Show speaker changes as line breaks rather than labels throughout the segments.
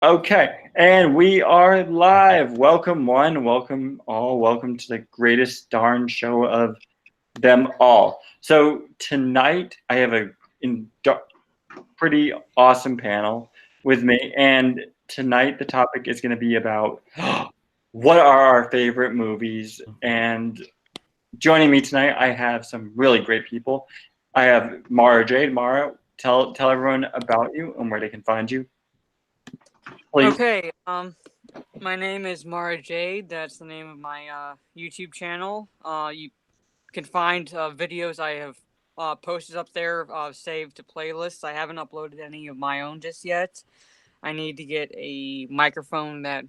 Okay, and we are live. Welcome one, welcome all, welcome to the greatest darn show of them all. So tonight I have a pretty awesome panel with me, and tonight the topic is going to be about what are our favorite movies. And joining me tonight, I have some really great people. I have Mara Jade. Mara, tell everyone about you and where they can find you, please.
Okay, my name is Mara Jade. That's the name of my YouTube channel. You can find videos I have posted up there, saved to playlists. I haven't uploaded any of my own just yet. I need to get a microphone that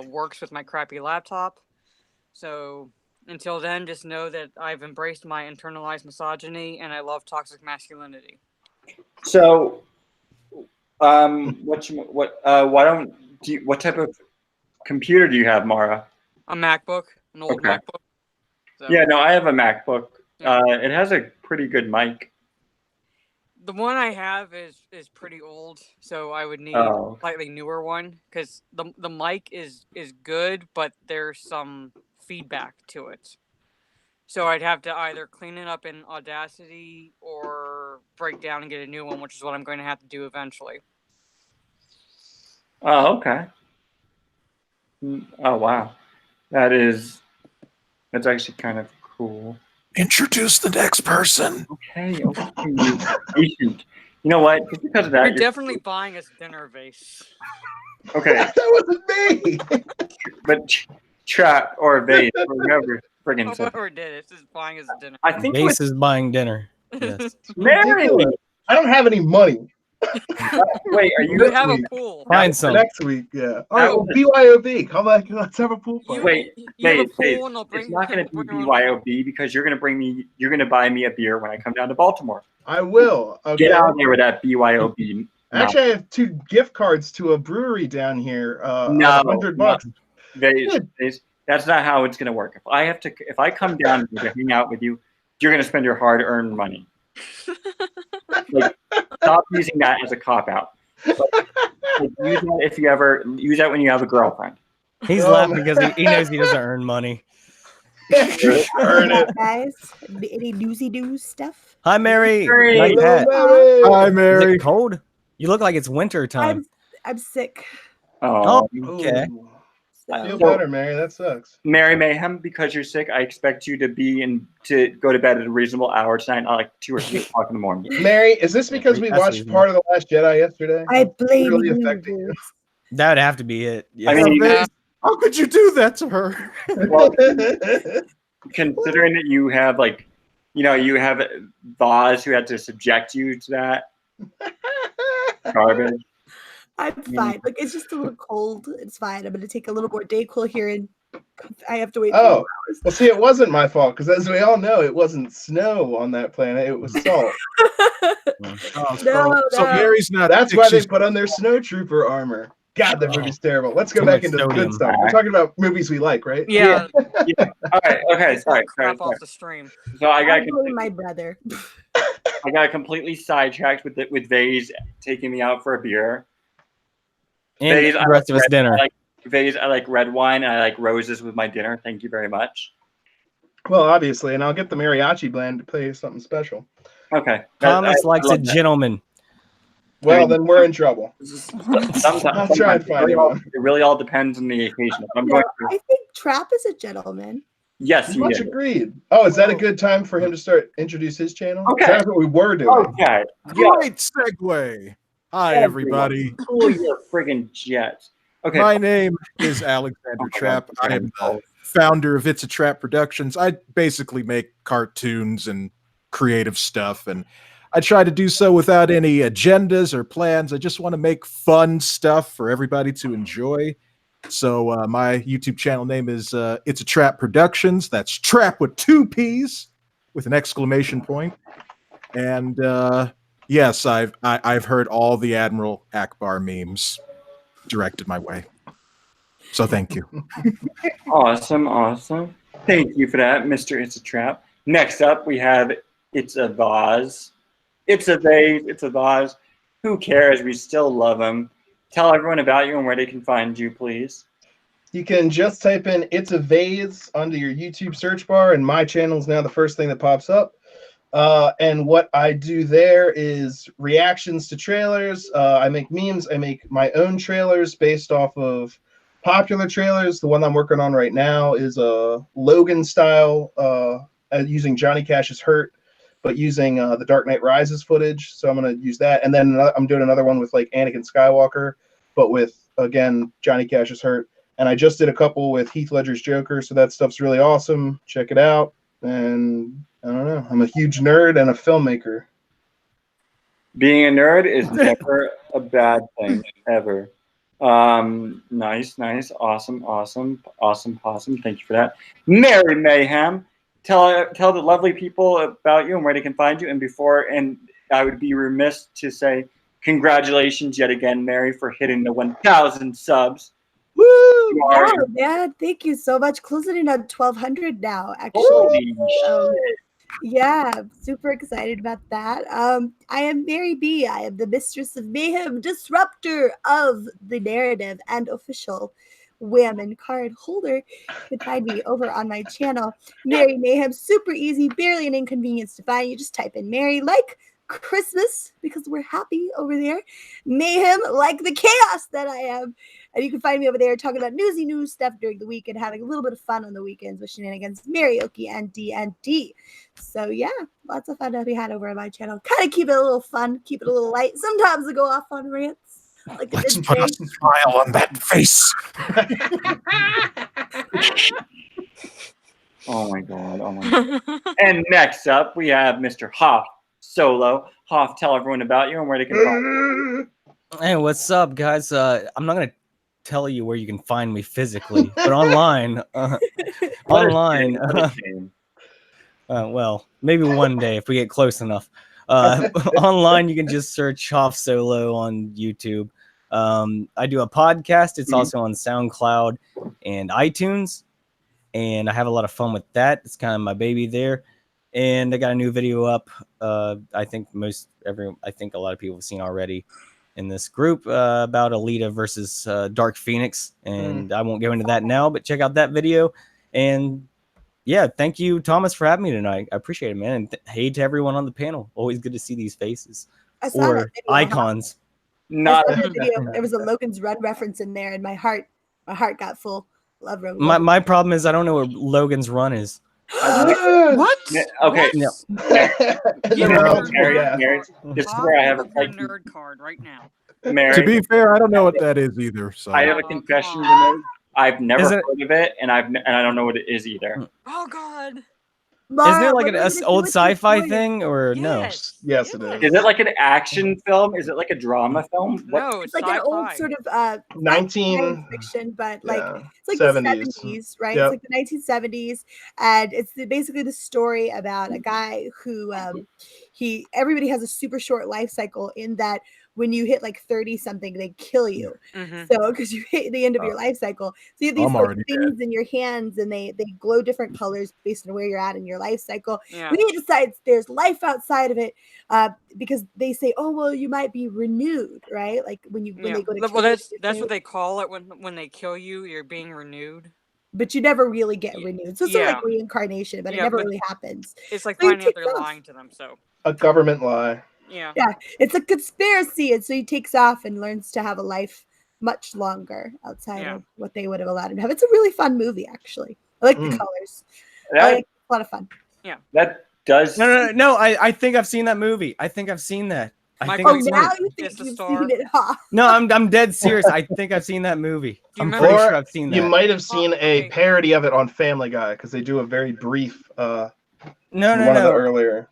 works with my crappy laptop. So until then, just know that I've embraced my internalized misogyny and I love toxic masculinity.
So what type of computer do you have, Mara?
A MacBook, an old
Okay.
MacBook. So.
Yeah, no, I have a MacBook.
Yeah.
It has a pretty good mic.
The one I have is pretty old, so I would need
Oh,
a slightly newer one because the mic is good, but there's some feedback to it. So I'd have to either clean it up in Audacity or break down and get a new one, which is what I'm going to have to do eventually.
oh, okay. Oh, wow. That's actually kind of cool.
Introduce the next person.
Okay, you're patient. You know what? Just because of that,
You're definitely buying us dinner, Vase.
okay.
That wasn't me.
But Trap or Vase or whoever friggin' said.
Whoever did it is buying us dinner.
I think it was
Vase is buying dinner. Yes.
Mary.
I don't have any money.
Wait, are
You
you?
have a pool.
Find
For
some.
next week, yeah. All right,
That
well, BYOB. Come back. Let's have a pool
You,
party.
Wait,
you have a
Vase,
pool and I'll bring.
It's not going to be
bring your own
BYOB because you're going to buy me a beer when I come down to Baltimore.
I will. Okay.
Get out there with that BYOB. No.
Actually, I have 2 gift cards to a brewery down here.
No,
$100.
Vase, that's not how it's going to work. If I come down to hang out with you, you're going to spend your hard-earned money. Like, stop using that as a cop-out. Use that when you have a girlfriend.
He's laughing because he knows he doesn't earn money.
Earn it.
Guys, any newsy news stuff?
Hi, Mary.
Mary.
Nice
Hello,
hat.
Mary.
Hi,
Is
Mary.
it cold? You look like it's winter time.
I'm sick.
Oh,
Okay.
Ooh.
So.
Feel better, Mary. That sucks.
Mary Mayhem, because you're sick, I expect you to go to bed at a reasonable hour tonight, not like 2 or 3 o'clock in the morning.
Mary, is this because we
That's
watched
reasonable.
part of The Last Jedi yesterday?
I blame
Really
you.
affecting you.
Bruce.
That would have to be it.
I
Yes.
mean,
Vase, how could you do that to her?
well, considering that you have you have Vaz who had to subject you to that garbage.
I'm fine. Look, it's just a little cold. It's fine. I'm gonna take a little more Dayquil here, and I have to wait.
Oh.
4 hours.
Well, see, it wasn't my fault because, as we all know, it wasn't snow on that planet; it was salt.
Oh,
No,
so
no.
Mary's not.
That's
sick,
why they
she's-
put on their snow trooper armor. God, that movie's terrible. Let's go
Too
back
much
into the good
sodium.
stuff. We're talking about movies we like, right?
Yeah.
All right, okay, sorry.
Crap off the stream.
So I
I
got
blame my brother.
completely sidetracked with Vase taking me out for a beer.
And
Vase,
the rest of us dinner.
I like red wine and I like roses with my dinner. Thank you very much.
Well, obviously, and I'll get the mariachi band to play something special.
Okay.
Thomas
I
likes a
love that.
gentleman.
Well, then we're in trouble.
Sometimes
I'll try and find one.
it really all depends on the occasion. If I'm going
I think Trap is a gentleman.
yes, you
Much
did.
agreed. Oh, is that a good time for him to introduce his channel?
Okay.
That's what we were doing.
Okay. Yeah.
Great segue. Hi, everybody.
Cool your friggin' jets. Okay.
My name is Alexander Trapp. I am the founder of It's a Trap Productions. I basically make cartoons and creative stuff, and I try to do so without any agendas or plans. I just want to make fun stuff for everybody to enjoy. So my YouTube channel name is It's a Trap Productions. That's trap with 2 P's with an exclamation point. And yes, I've heard all the Admiral Akbar memes directed my way. So thank you.
Awesome. Thank you for that, Mr. It's a Trap. Next up, we have It's a Vase. It's a vase. It's a vase. Who cares? We still love him. tell everyone about you and where they can find you, please.
You can just type in "It's a Vase" under your YouTube search bar, and my channel is now the first thing that pops up. And what I do there is reactions to trailers. I make memes. I make my own trailers based off of popular trailers. The one I'm working on right now is a Logan style, using Johnny Cash's "Hurt," but using the Dark Knight Rises footage. So I'm going to use that. And then I'm doing another one with like Anakin Skywalker, but with, again, Johnny Cash's "Hurt." And I just did a couple with Heath Ledger's Joker, so that stuff's really awesome. Check it out. And I don't know, I'm a huge nerd and a filmmaker.
Being a nerd is never a bad thing, ever. Nice. Awesome. Thank you for that. Mary Mayhem, tell the lovely people about you and where they can find you. And I would be remiss to say congratulations yet again, Mary, for hitting the 1,000 subs.
Woo!
You are
Wow, man, thank you so much. Closing in on 1,200 now, actually.
holy
Yeah, I'm super excited about that. I am Mary B. I am the Mistress of Mayhem, disruptor of the narrative and official Whammon card holder. You can find me over on my channel, Mary Mayhem. Super easy, barely an inconvenience to find. You just type in Mary like Christmas, because we're happy over there. Mayhem like the chaos that I am. And you can find me over there talking about newsy news stuff during the week and having a little bit of fun on the weekends with shenanigans, karaoke, and D&D. So yeah, lots of fun to be had over on my channel. Kind of keep it a little fun, keep it a little light. Sometimes I go off on rants. Like
Let's put a smile on that face.
Oh my god. And next up, we have Mr. Hoff Solo. Hoff, tell everyone about you and where they can find you.
Hey, what's up, guys? I'm not gonna tell you where you can find me physically, but online,
What a
online.
shame, what a shame.
Well, maybe one day if we get close enough. Online, you can just search Hoff Solo on YouTube. I do a podcast. It's also on SoundCloud and iTunes, and I have a lot of fun with that. It's kind of my baby there. And I got a new video up. I think a lot of people have seen already in this group about Alita versus Dark Phoenix, and I won't go into that now, but check out that video. And yeah, thank you, Thomas, for having me tonight. I appreciate it, man. And hey to everyone on the panel. Always good to see these faces
I saw that
or
video, huh?
icons.
Not
I saw that video. There was a Logan's Run reference in there, and my heart got full. Love Logan.
My problem is I don't know where Logan's Run is.
What?
okay.
No.
You
Mary,
nerd.
Mary, this is where I have a
Your
fight.
nerd card right now.
Mary,
To be fair, I don't know what that is either. So
I have a
Oh,
confession
come
to make. I've never
Is it-
heard of it, and I don't know what it is either.
Oh God.
Isn't it like an
what are we gonna do
old
with your
sci-fi
voice?
thing or no?
Yes.
Yes, it is.
Is it like an action film? Is it like a drama film? What?
No,
It's
it's
like an old
sci-fi.
sort of
19
science fiction, but like
yeah,
it's like
70s.
the 70s, right?
Yep.
It's like the 1970s, and it's basically the story about a guy who everybody has a super short life cycle in that when you hit like 30 something, they kill you.
Mhm.
So because you hit the end of your life cycle, so you have these
I'm
like,
already
things in your hands, and they glow different colors based on where you're at in your life cycle.
Yeah.
When he decides there's life outside of it, because they say, oh well, you might be renewed, right? Like when they go to
Well,
kill
that's
you,
what they call it when they kill you. You're being renewed.
but you never really get renewed. So it's sort of like
Yeah.
reincarnation, but it
Yeah,
never
but-
really happens.
It's like
So he
finding out they're
takes off.
lying to them. So
A government lie.
yeah.
Yeah, it's a conspiracy, and so he takes off and learns to have a life much longer outside
Yeah.
of what they would have allowed him to have. It's a really fun movie, actually. I like the
Mm.
colors.
That,
It's a lot of fun.
that does.
No. I think I've seen that movie. I think I've seen that. I
Michael
think
Oh,
I've seen
now
it.
you think
It's the
you've
star.
seen it, huh?
No, I'm dead serious. I think I've seen that movie.
Do you
I'm
remember-
pretty
Or
sure I've seen that.
You might have seen
okay.
a parody of it on Family Guy because they do a very brief
No.
one of the earlier.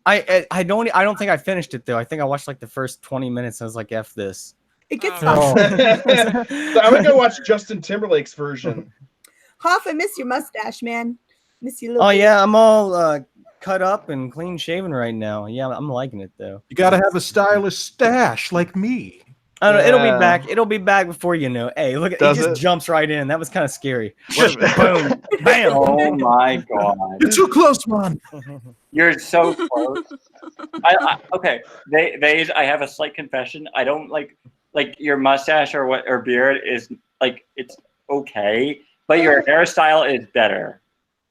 I don't think I finished it though. I think I watched like the first 20 minutes. I was like, F this.
It gets
Oh.
tough.
So I'm gonna go watch Justin Timberlake's version.
Hoff, I miss your mustache, man. Miss you.
Oh yeah, I'm all cut up and clean shaven right now. Yeah, I'm liking it though.
you got to have a stylish stash like me.
I don't know, it'll
Yeah.
be back. It'll be back before you know. Hey, look at
Does
he just
it?
jumps right in. That was kind of scary.
What-
Boom, bam.
Oh my god!
You're too close, man.
You're so close. Okay, I have a slight confession. I don't like like your mustache or beard is like it's okay, but your hairstyle is better.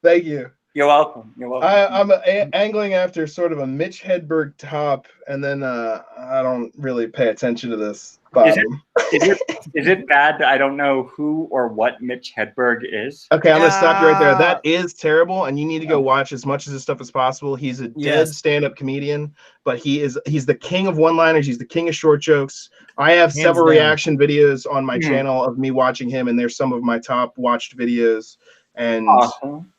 Thank you.
You're welcome. You're welcome.
I'm angling after sort of a Mitch Hedberg top, and then I don't really pay attention to this bottom.
Is it bad that I don't know who or what Mitch Hedberg is?
Okay, I'm gonna stop you right there. That is terrible, and you need to go watch as much of his stuff as possible. He's a dead stand-up comedian, but he's the king of one-liners. He's the king of short jokes. I have several reaction videos on my channel of me watching him, and there's some of my top watched videos. And
Awesome.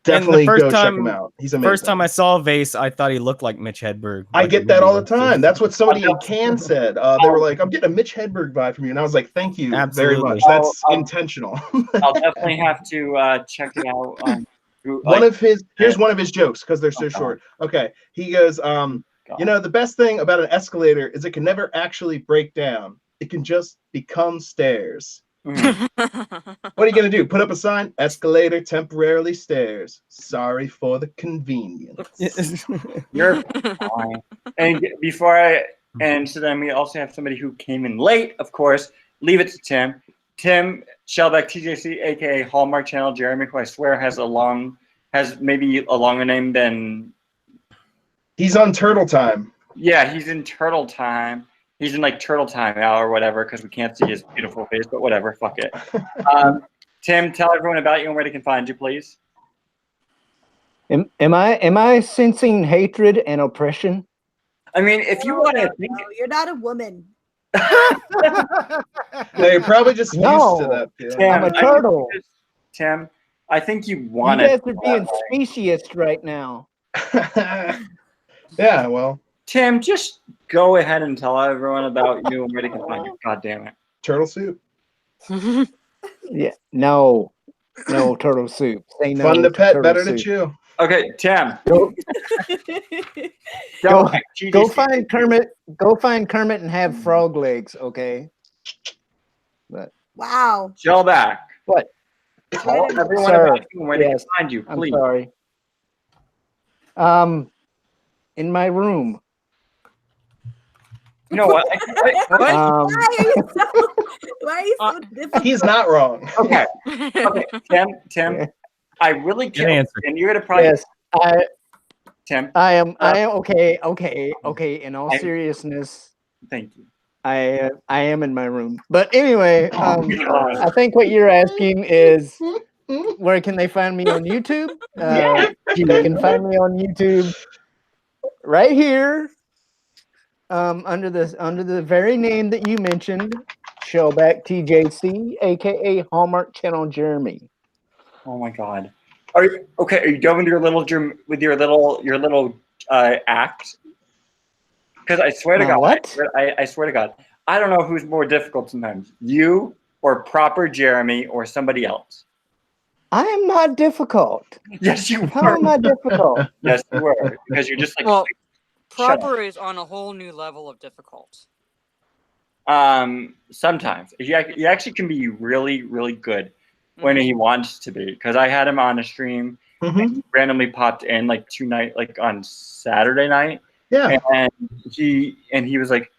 definitely go check him out. He's amazing.
First time I saw Vase, I thought he looked like Mitch Hedberg.
I get that all the time. That's what somebody in Cannes said. They were like, "I'm getting a Mitch Hedberg vibe from you," and I was like, "Thank you very much. That's intentional."
I'll definitely have to check it out.
Here's one of his jokes because they're so short. Okay, he goes, "You know, the best thing about an escalator is it can never actually break down. It can just become stairs." What are you gonna do? Put up a sign? Escalator temporarily stairs. Sorry for the convenience.
You're fine. And before I end, so then we also have somebody who came in late, of course. Leave it to Tim. Tim Shellback, TJC, aka Hallmark Channel Jeremy, who I swear has maybe a longer name than.
He's on Turtle Time.
Yeah, he's in Turtle Time. He's in like Turtle Time now or whatever because we can't see his beautiful face, but whatever, fuck it. Tim, tell everyone about you and where they can find you, please.
Am I sensing hatred and oppression?
I mean, if you want to think,
No, you're not a woman.
No, you're probably just used to that.
Tim,
I'm a turtle.
Tim, I think you
You
want to.
guys are being speciesist right now.
Yeah, well,
Tim, just go ahead and tell everyone about you and where they can find you. God damn it.
turtle soup.
Yeah, no, turtle soup. Say no.
Fun to pet,
turtle
better to
soup.
chew.
Okay, Tim.
Go
GDC.
find Kermit. Go find Kermit and have frog legs. Okay. But
Wow.
Shellback.
What?
Tell everyone
Sir,
about you and where they can
yes,
find you,
I'm
please.
sorry. In my room.
You know what?
Um,
Why are you so difficult?
He's not wrong.
Okay. Tim. I really
Good
can't.
answer.
And you're gonna probably
yes,
Tim.
I am okay. In all seriousness,
Thank you.
I am in my room. But anyway,
God.
I think what you're asking is where can they find me on YouTube? You can find me on YouTube right here, under the very name that you mentioned, Shellback TJC, aka Hallmark Channel Jeremy.
Oh my God. Are you okay? Are you done with your little act? Because I swear to God,
What?
I swear to God, I don't know who's more difficult sometimes, you or proper Jeremy or somebody else.
I am not difficult.
Yes, you
How
were.
am I difficult?
Yes, you were. Because you're just like.
Well,
shut
proper is on a whole new level of difficult.
Sometimes he actually can be really, really good when he wants to be. Because I had him on a stream, and he randomly popped in like on Saturday night.
Yeah.
And he was like,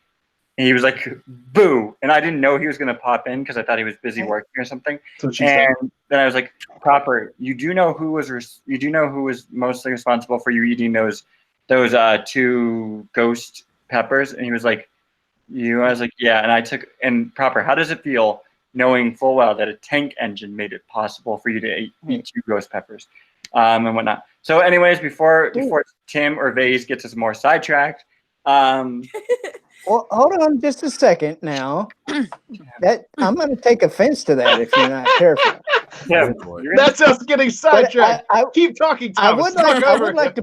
boo, and I didn't know he was gonna pop in because I thought he was busy working or something.
So she said.
And then I was like, proper. You do know who was mostly responsible for you eating those 2 ghost peppers? And he was like, you. I was like, yeah. And I took and proper. How does it feel knowing full well that a tank engine made it possible for you to eat 2 ghost peppers, and whatnot? So, anyways, before Tim or Vase gets us more sidetracked,
Well, hold on just a second now. That I'm going to take offense to that if you're not careful.
Tim,
That's us getting sidetracked.
I
Keep talking,
I
Thomas.
would like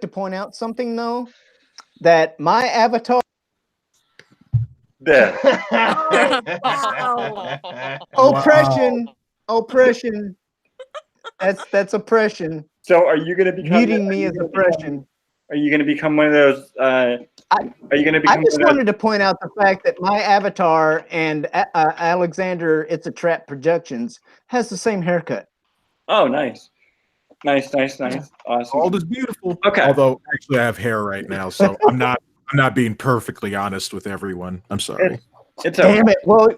to point out something though, that my avatar
there.
oppression. That's oppression.
So, are you gonna become
Muting me is oppression.
Are you gonna become one of those? Are you gonna become?
I just wanted to point out the fact that my avatar and Alexander It's a Trap Productions has the same haircut.
Oh, nice. Awesome.
All is beautiful.
Okay.
Although actually I have hair right now, so I'm not I'm not being perfectly honest with everyone. I'm sorry.
It's okay.
Damn it! Well,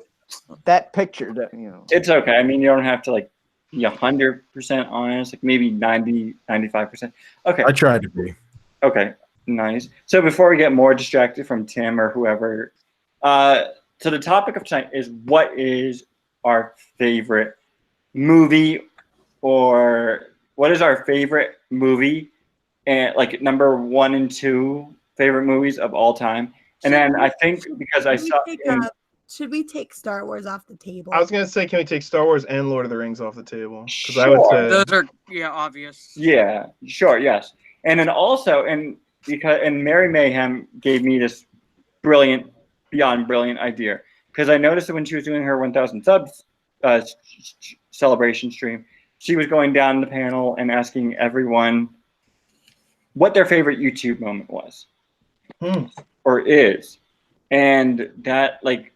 that picture, that
It's okay. I mean, you don't have to like be 100% honest. Like maybe 90, 95%. Okay.
I tried to be.
Okay. Nice. So before we get more distracted from Tim or whoever, so the topic of tonight is what is our favorite movie, or what is our favorite movie, and like number 1 and 2 favorite movies of all time. And then I think because I saw.
Should we take Star Wars off the table?
I was gonna say, can we take Star Wars and Lord of the Rings off the table? Because I
Sure.
would say
Those are obvious.
Yeah, sure, yes. And then also, and Mary Mayhem gave me this brilliant, beyond brilliant idea, because I noticed that when she was doing her 1,000 subs celebration stream, she was going down the panel and asking everyone what their favorite YouTube moment was, or is, and that like.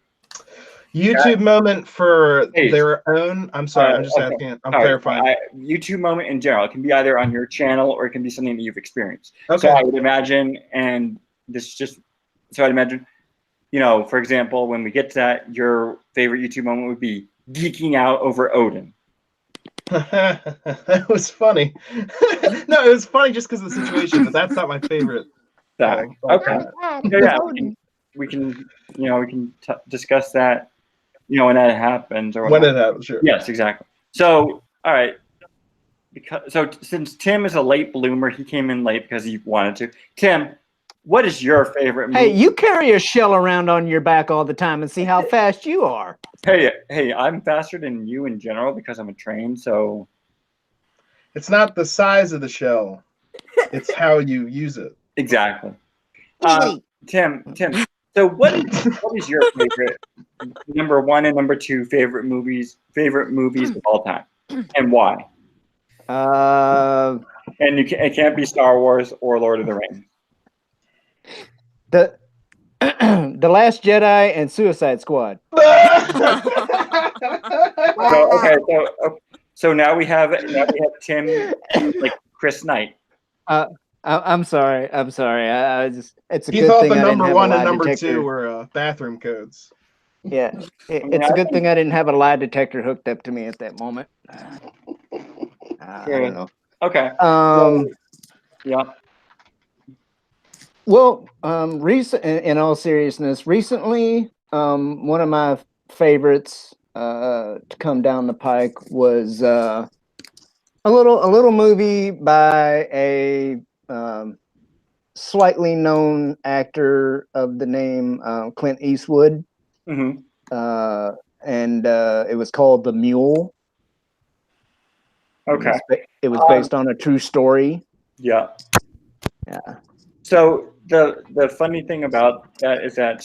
YouTube moment for their own. I'm sorry, I'm just asking. I'm clarifying.
YouTube moment in general. It can be either on your channel or it can be something that you've experienced.
Okay.
So I would imagine, and this just, so I'd imagine, you know, for example, when we get to that, your favorite YouTube moment would be geeking out over Odin.
That was funny. No, it was funny just because of the situation, but that's not my favorite.
Okay. Yeah, we can discuss that. You know, when that happens, or
when it happens, sure.
Yes, exactly. So, all right. Since Tim is a late bloomer, he came in late because he wanted to. Tim, what is your favorite movie?
Hey, you carry a shell around on your back all the time and see how fast you are.
Hey, I'm faster than you in general because I'm a train. So
it's not the size of the shell; it's how you use it.
Exactly. Tim. So what is your favorite number 1 and number 2 favorite movies of all time, and why? And it can't be Star Wars or Lord of the Rings.
The Last Jedi and Suicide Squad.
So now we have Tim like Chris Knight.
I'm sorry. I just, it's a
he
good
thought
thing
the
I didn't
number
have
1
a lie
and number
detector.
2 were bathroom codes.
Yeah, it's a good thing I didn't have a lie detector hooked up to me at that moment. I don't know.
Okay. Yeah.
Well, in all seriousness, recently, one of my favorites to come down the pike was a little movie by a slightly known actor of the name Clint Eastwood.
Mm-hmm.
And it was called The Mule.
Okay.
It was based on a true story.
Yeah.
Yeah.
So the funny thing about that is that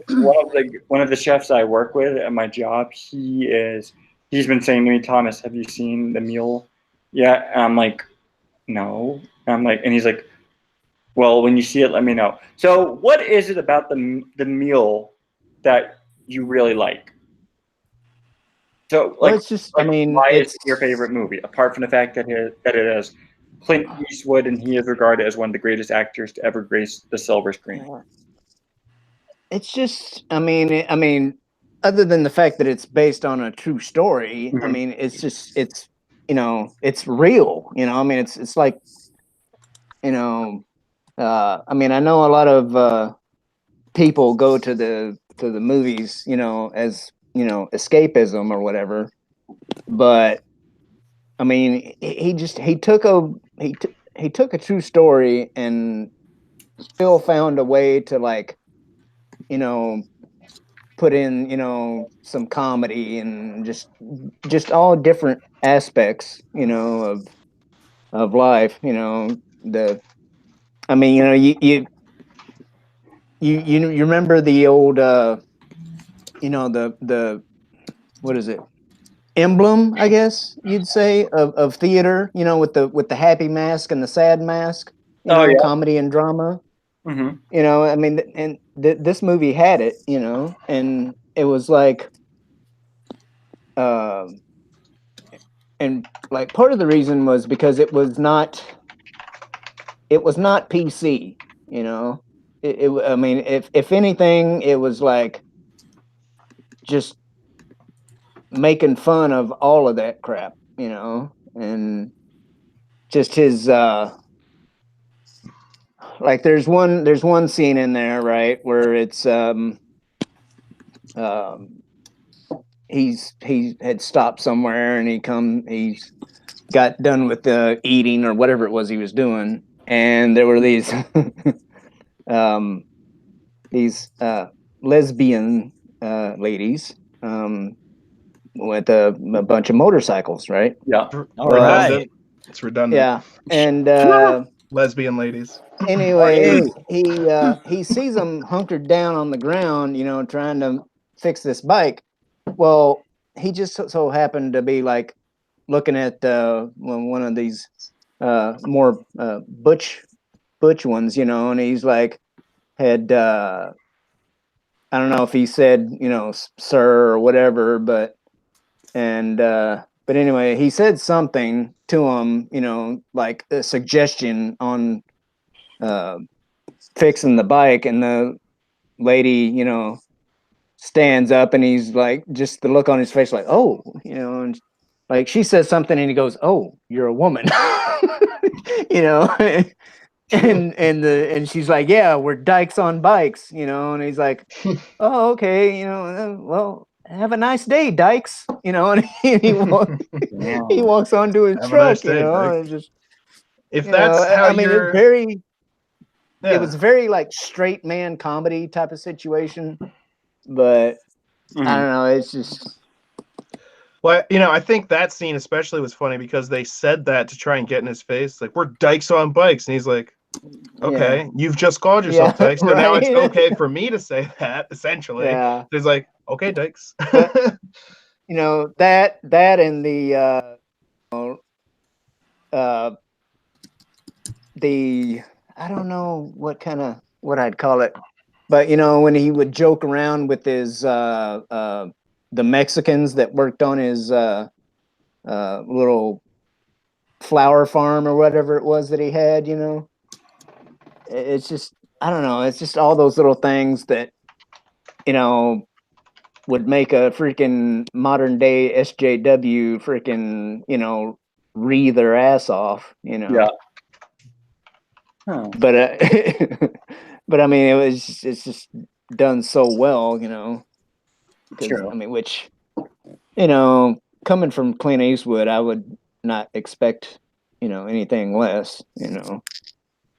one of the chefs I work with at my job, he's been saying to me, Thomas, have you seen The Mule? Yeah. And I'm like, no. And he's like, well, when you see it, let me know. So what is it about the Mule that you really like? So like,
well, it's just,
why is it your favorite movie, apart from the fact that it has Clint Eastwood and he is regarded as one of the greatest actors to ever grace the silver screen?
It's just, other than the fact that it's based on a true story,
Mm-hmm.
It's just, it's real, it's like, I know a lot of people go to the movies, as, escapism or whatever, but he took a true story and still found a way to, like, put in, some comedy and just all different aspects, of life, you remember the old, the what is it? Emblem, I guess you'd say, of theater, with the happy mask and the sad mask, comedy and drama.
Mm-hmm.
This movie had it, and it was like, and like part of the reason was because it was not PC, I mean, if anything, it was like just making fun of all of that crap, you know, and just his like there's one scene in there, right, where it's he had stopped somewhere and he's got done with the eating or whatever it was he was doing, and there were these lesbian ladies with a bunch of motorcycles, right?
Yeah.
All right.
It's redundant.
Yeah, and
Lesbian ladies.
anyway, he sees them hunkered down on the ground, you know, trying to fix this bike. Well, he just so happened to be like looking at one of these more butch ones, you know, and he's like had I don't know if he said, you know, sir or whatever, but anyway, he said something to him, you know, like a suggestion on fixing the bike, and the lady, you know, stands up, and he's like, just the look on his face, like, oh, you know, and like she says something, and he goes, oh, you're a woman, you know, and she's like, yeah, we're dykes on bikes, you know, and he's like, oh, okay, you know, well, have a nice day, dykes, you know, and he walks onto his
Have a
truck,
nice day,
you know,
Dyke.
and just,
If
you
that's
know,
how
I mean,
you're,
it's very,
yeah.
it was very like straight man comedy type of situation, but I don't know, it's just,
Well, you know, I think that scene especially was funny because they said that to try and get in his face, like, we're dykes on bikes, and he's like, okay, you've just called yourself
Yeah,
dykes, so now it's
right.
okay for me to say that, essentially.
yeah.
He's like, okay, dykes.
But, you know, that and the I don't know what I'd call it, but you know, when he would joke around with his the Mexicans that worked on his little flower farm or whatever it was that he had, you know, it's just, I don't know, it's just all those little things that, you know, would make a freaking modern day SJW freaking, you know, wreathe their ass off, you know.
Yeah. Huh.
But but I mean, it's just done so well, you know. 'Cause,
True.
I mean, which, you know, coming from Clint Eastwood, I would not expect, you know, anything less, you know.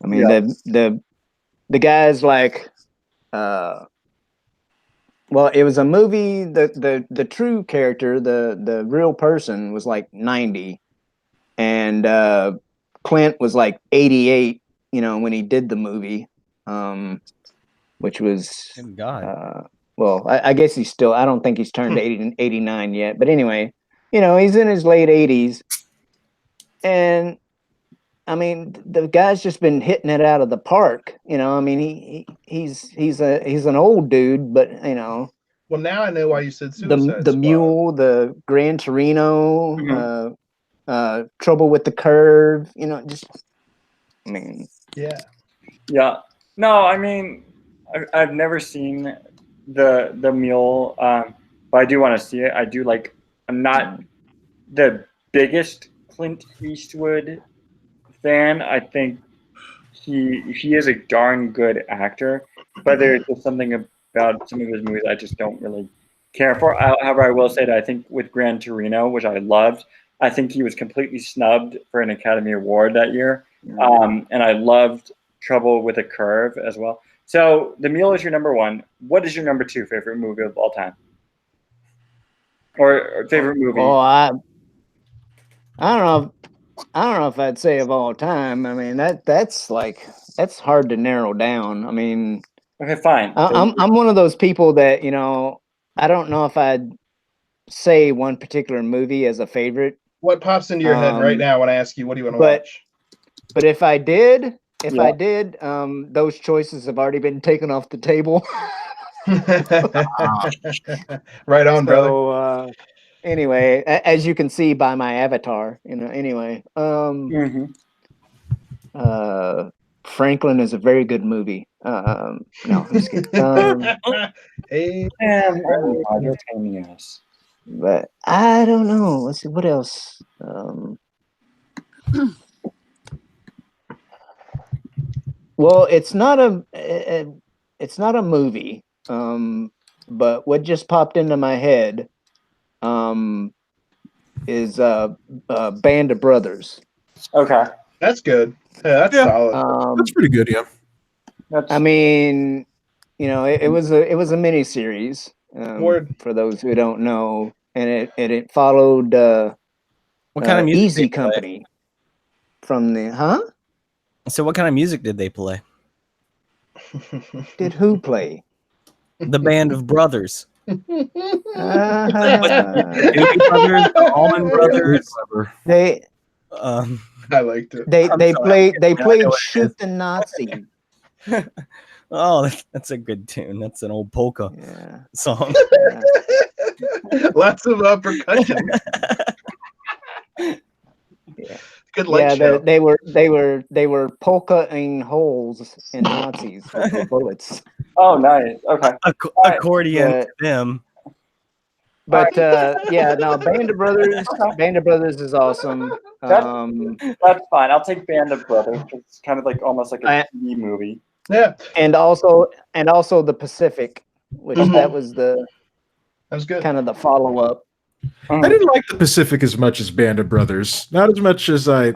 I mean, the guy's like, well, it was a movie. The true character, the real person, was like 90, and Clint was like 88. You know, when he did the movie, which was
Good God.
well, I guess he's still. I don't think he's turned 80, 89 yet. But anyway, you know, he's in his late 80s, and I mean, the guy's just been hitting it out of the park. You know, I mean, he's an old dude, but you know.
Well, now I know why you said Suicide
The
Squad.
Mule, the Gran Torino,
Mhm.
Trouble with the Curve, you know, just, I mean,
Yeah.
Yeah. No, I mean, I've never seen the Mule, but I do want to see it. I do like. I'm not the biggest Clint Eastwood fan. I think he is a darn good actor, but there's just something about some of his movies I just don't really care for. However, I will say that I think with Gran Torino, which I loved, I think he was completely snubbed for an Academy Award that year. And I loved Trouble with a Curve as well. So The Mule is your number one. What is your number two favorite movie of all time? Or favorite movie?
oh, I don't know if I'd say of all time. I mean, that's hard to narrow down. I mean,
Okay, fine.
I'm one of those people that, you know, I don't know if I'd say one particular movie as a favorite.
What pops into your head right now when I ask you, what do you want to watch?
But if I did, those choices have already been taken off the table.
Right on, brother.
So anyway, as you can see by my avatar, you know. Anyway,
Mhm.
Franklin is a very good movie. No, I'm just kidding.
Hey,
Damn, oh my God, you're a pain in the ass.
But I don't know. Let's see what else. Well, it's not a movie. But what just popped into my head is Band of Brothers.
Okay.
that's good. Yeah, that's
Yeah.
solid.
That's pretty good, yeah.
That's
I mean, it was a mini series.
Word.
For those who don't know, and it followed
What kind of music?
Easy
did they play?
Company from the
So, what kind of music did they play?
Did who play?
The Band of Brothers.
Uh,
Doobie Brothers, the Allman Brothers.
they
I liked it.
they
I'm
they
sorry,
played
I know what it
Shoot
is.
the Nazi.
Oh, that's a good tune. That's an old polka
Yeah.
song.
Lots of percussion.
Yeah.
Good light show.
They were polka-ing holes in Nazis with their bullets.
oh nice. Okay.
Accordion
But-
to them.
But no, Band of Brothers is awesome.
That's fine. I'll take Band of Brothers. It's kind of like almost like a
I-
TV movie.
Yeah,
and also the Pacific, which
Mhm.
that was the
that was good.
kind of the follow-up.
I didn't like the Pacific as much as Band of Brothers. Not as much as I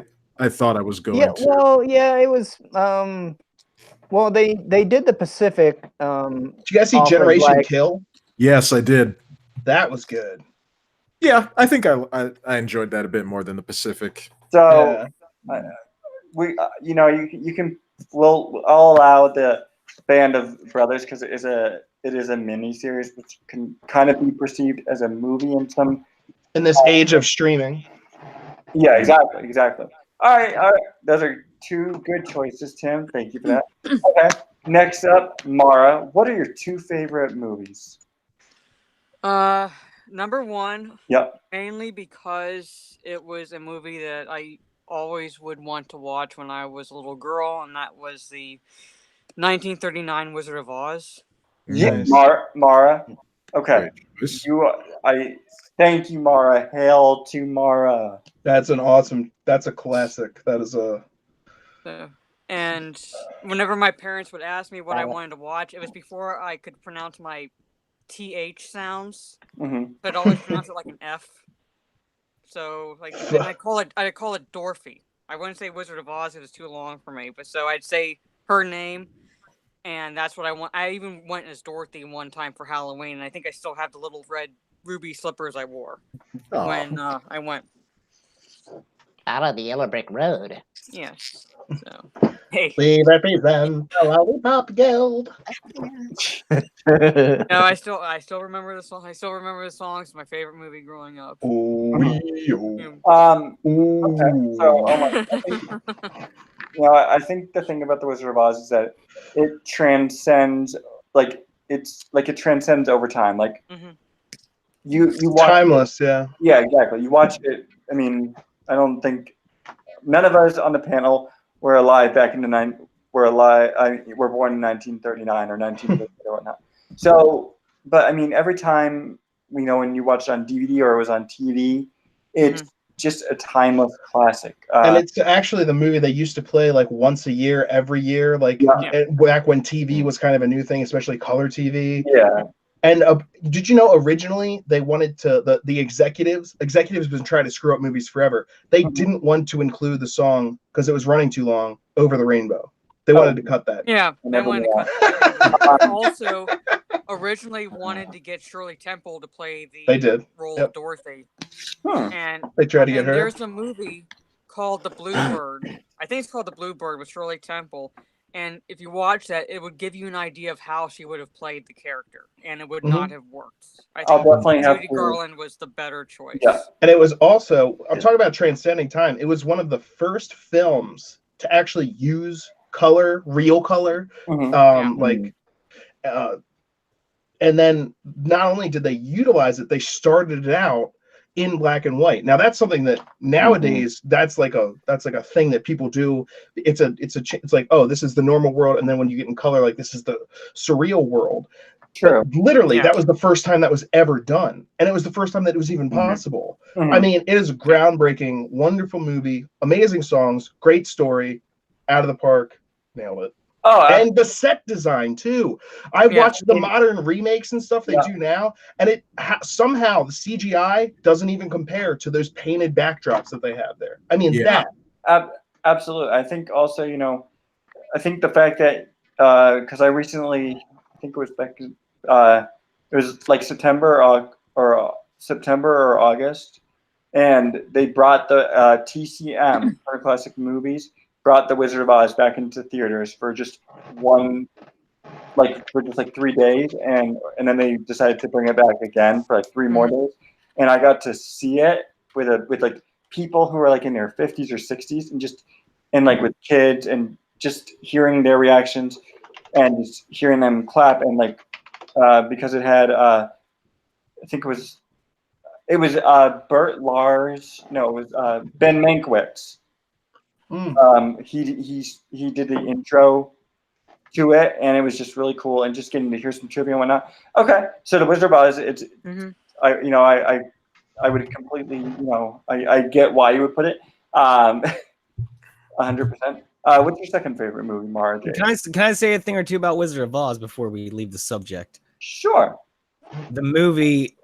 thought I was going
Yeah,
to.
well, yeah, it was. Well, they did the Pacific.
Did you guys see
off of,
Generation
like-
Kill?
Yes, I did.
That was good.
Yeah, I think I enjoyed that a bit more than the Pacific.
So
Yeah.
we, you can. I'll allow the Band of Brothers because it is a mini series, which can kind of be perceived as a movie in some.
In this age of streaming.
Yeah, exactly. All right. Those are two good choices, Tim. Thank you for that. Okay. Next up, Mara. What are your two favorite movies?
Number one,
Yep.
mainly because it was a movie that I always would want to watch when I was a little girl, and that was the 1939 Wizard of Oz.
Yeah,
Nice.
Mara. Okay.
Great choice.
I thank you, Mara. Hail to Mara.
That's a classic. That is a
So, and whenever my parents would ask me what I wanted to watch, it was before I could pronounce my TH sounds.
Mm-hmm.
I'd always pronounce it like an F. So and I call it Dorothy. I wouldn't say Wizard of Oz; it was too long for me. But so I'd say her name, and that's what I want. I even went as Dorothy one time for Halloween, and I think I still have the little red ruby slippers I wore when I went.
Follow the yellow brick road.
Yeah. So hey,
we represent the lollipop guild.
no, I still remember the song. I still remember the song. It's my favorite movie growing up.
Okay. So, I think the thing about the Wizard of Oz is that it transcends, it transcends over time. Like
Mhm.
you watch.
Timeless, yeah.
Yeah, exactly. You watch it. I mean, I don't think none of us on the panel were alive back in the were born in 1939 or 1950 or whatnot. So, but I mean, every time when you watch it on DVD or it was on TV, it's just a timeless classic.
And it's actually the movie they used to play like once a year, every year, like back when TV was kind of a new thing, especially color TV.
Yeah.
And did you know originally they wanted to the executives been trying to screw up movies forever. They didn't want to include the song because it was running too long, Over the Rainbow. They wanted to cut that.
Yeah, they
Never
wanted to
mind.
cut that. Also, originally wanted to get Shirley Temple to play
They
the
did.
role
Yep.
of Dorothy,
Hmm.
and
They tried to get her.
there's a movie called The Bluebird. I think it's called The Bluebird with Shirley Temple. And if you watch that, it would give you an idea of how she would have played the character, and it would not have worked. I
I'll
think
definitely have
Judy
to-
Garland was the better choice.
Yeah.
And it was also, I'm talking about transcending time. It was one of the first films to actually use color, real color.
Mhm.
And then not only did they utilize it, they started it out in black and white. Now that's something that nowadays that's like a thing that people do. It's like, oh, this is the normal world, and then when you get in color, like this is the surreal world.
True.
But literally,
Yeah.
that was the first time that was ever done, and it was the first time that it was even possible.
Mhm.
I mean, it is a groundbreaking, wonderful movie, amazing songs, great story, out of the park, nailed it.
Oh,
And the set design too. I
Yeah.
watched the modern remakes and stuff they
Yeah.
do now, and it somehow the CGI doesn't even compare to those painted backdrops that they have there. I mean,
Yeah.
absolutely. I think also, I think the fact that because I recently, I think it was back, it was like September or August, and they brought the TCM Turner Classic Movies brought The Wizard of Oz back into theaters for just for just 3 days, and then they decided to bring it back again for 3 more days, and I got to see it with people who are in their 50s or 60s, and with kids, and just hearing their reactions and just hearing them clap, and because it had I think it was Bert Lars, no, it was Ben Mankiewicz. He did the intro to it, and it was just really cool, and just getting to hear some trivia and whatnot. Okay, so The Wizard of Oz, it's I would completely, I get why you would put it 100%. What's your second favorite movie, Mara J?
Can I say a thing or two about Wizard of Oz before we leave the subject?
Sure.
The movie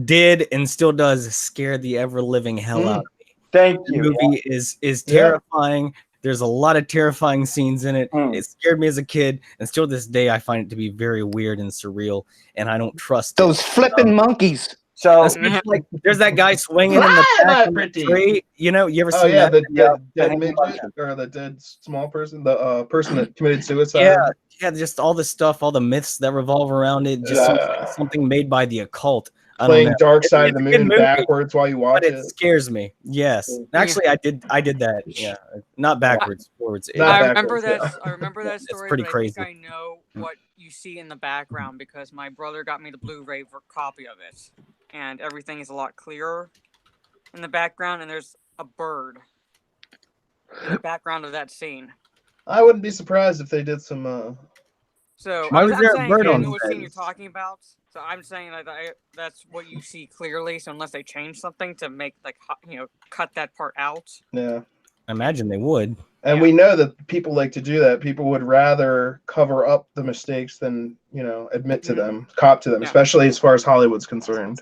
did and still does scare the ever living hell out of me.
Thank
The
you.
movie is terrifying. There's a lot of terrifying scenes in it. It scared me as a kid, and still to this day, I find it to be very weird and surreal, and I don't trust
Those
it.
flipping monkeys.
So
there's that guy swinging in the back of the tree. You ever
Oh
seen
yeah,
that?
the dead midget or the dead small person, the person that committed suicide.
Yeah, just all the stuff, all the myths that revolve around it. Just something made by the occult. I don't
Playing
know.
Dark Side of the
It's a good
Moon
movie,
backwards while you watch
but it
it.
scares me. Yes, actually, I did that. Yeah, not backwards, forwards.
Not
I remember
backwards,
that. I remember that story.
pretty
but
crazy.
I think I know what you see in the background because my brother got me the Blu-ray copy of it, and everything is a lot clearer in the background. And there's a bird in the background of that scene.
I wouldn't be surprised if they did some.
So
Why
I'm
was there a
saying
bird
I
on
know what
set?
scene you're talking about. So I'm saying that's what you see clearly. So unless they change something to make cut that part out.
Yeah.
I imagine they would.
And we know that people like to do that. People would rather cover up the mistakes than, admit to them, cop to them, especially as far as Hollywood's concerned.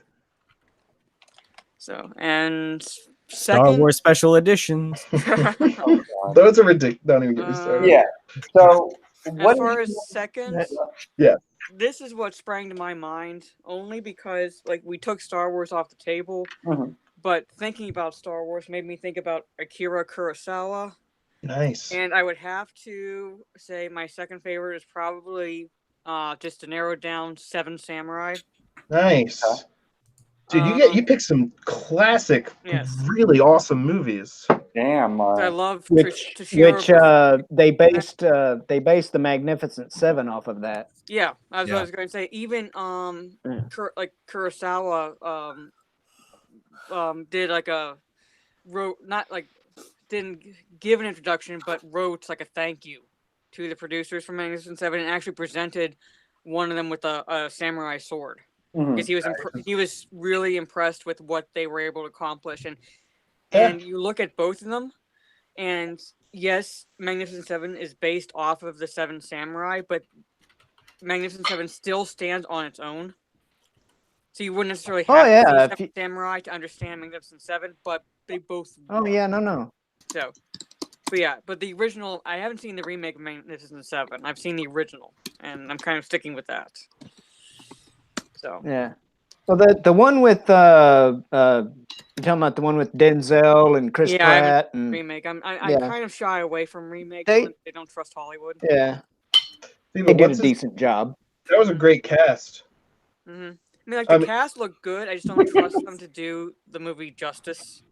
So, and
Star
second,
Wars special editions.
Those are ridiculous. Don't even get me started.
Yeah. So
as far as second,
Yeah.
this is what sprang to my mind only because we took Star Wars off the table, but thinking about Star Wars made me think about Akira Kurosawa.
Nice.
And I would have to say my second favorite is probably just to narrow it down, Seven Samurai.
Nice. Dude, you picked some classic, really awesome movies.
Damn.
I love
Which they based the Magnificent Seven off of that.
Yeah, that's what I was going to say. Even Kurosawa did didn't give an introduction, but wrote a thank you to the producers from Magnificent Seven, and actually presented one of them with a samurai sword because he was really impressed with what they were able to accomplish, and you look at both of them, and yes, Magnificent Seven is based off of the Seven Samurai, but Magnificent Seven still stands on its own. So you wouldn't necessarily have to see Seven Samurai to understand Magnificent Seven, but they both.
Oh yeah, no.
So, but the original, I haven't seen the remake of Magnificent Seven. I've seen the original, and I'm kind of sticking with that. So
yeah. Well, the one with you're talking about the one with Denzel and Chris Pratt and
remake. I'm kind of shy away from remakes. They don't trust Hollywood.
Yeah. They did a decent job.
That was a great cast.
Mm-hmm. I mean, the cast looked good. I just don't trust them to do the movie justice.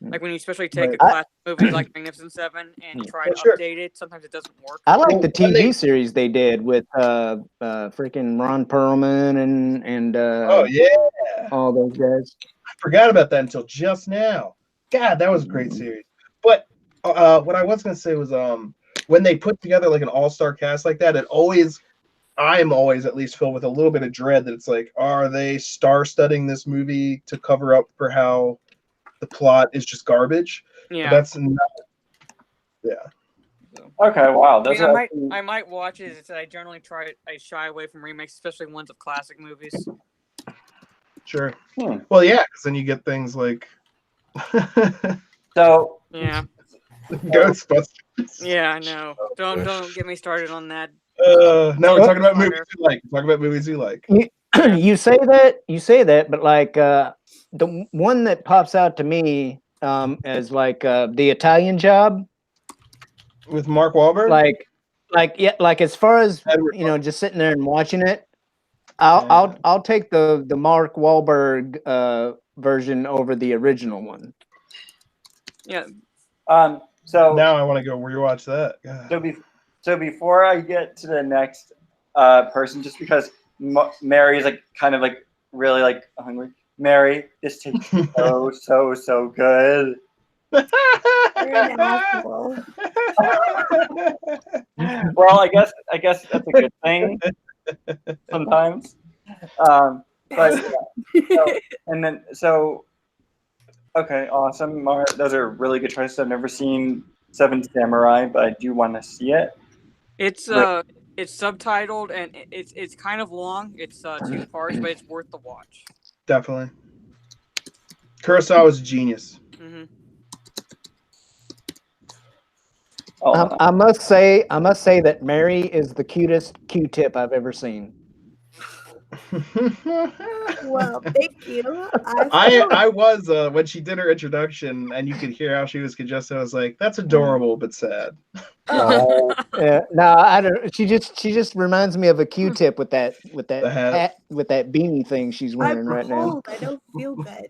When you especially take a classic movie like Magnificent Seven and try to update it, sometimes it doesn't work.
I like the TV series they did with freaking Ron Perlman and
oh yeah,
all those guys.
I forgot about that until just now. God, that was a great series. But what I was gonna say was when they put together like an all-star cast like that, I'm always at least filled with a little bit of dread that it's like, are they star-studding this movie to cover up for how the plot is just garbage?
Yeah.
But that's not. Yeah.
Okay, wow.
I, mean,
Those
I
are
might
actually-
I might watch it. It's that I generally I shy away from remakes, especially ones of classic movies.
Sure.
Hmm.
Well, yeah, because then you get things like
So
Yeah.
Ghostbusters.
Yeah, I know. Don't get me started on that.
No, we're talking about
Harder.
movies you like. We're talking about movies you like.
You say that, but like the one that pops out to me is like the Italian Job.
With Mark Wahlberg?
Like as far as
Edward
just sitting there and watching it, I'll take the Mark Wahlberg version over the original one.
Yeah.
so
Now I want to go rewatch that. God.
so before I get to the next person, just because Mary's like kind of like really like hungry. Mary, this tastes so good.
You're an asshole.
Well, I guess that's a good thing sometimes. But yeah. So okay, awesome. Those are really good choices. I've never seen Seven Samurai, but I do want to see it.
It's subtitled and it's kind of long. It's 2 parts, but it's worth the watch.
Definitely. Kurosawa's a genius.
Hmm.
Oh,
I must say that Mary is the cutest Q-tip I've ever seen.
Well, thank you.
I was when she did her introduction and you could hear how she was congested. I was like, that's adorable but sad.
No, I don't. She just reminds me of a Q-tip with that
The hat.
hat with that beanie thing she's wearing
I'm
right now.
cold. I don't feel good.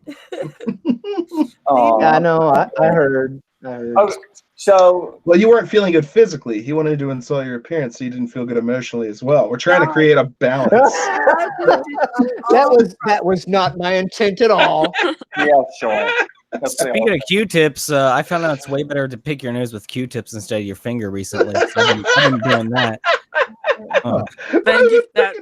aw.
Yeah, I know. I heard.
Oh, so
Well, you weren't feeling good physically. He wanted to insult your appearance, so you didn't feel good emotionally as well. We're trying to create a balance.
That was not my intent at all.
yeah, sure.
Speaking of Q-tips, I found out it's way better to pick your nose with Q-tips instead of your finger recently. So I've been doing that. Oh.
Thank you for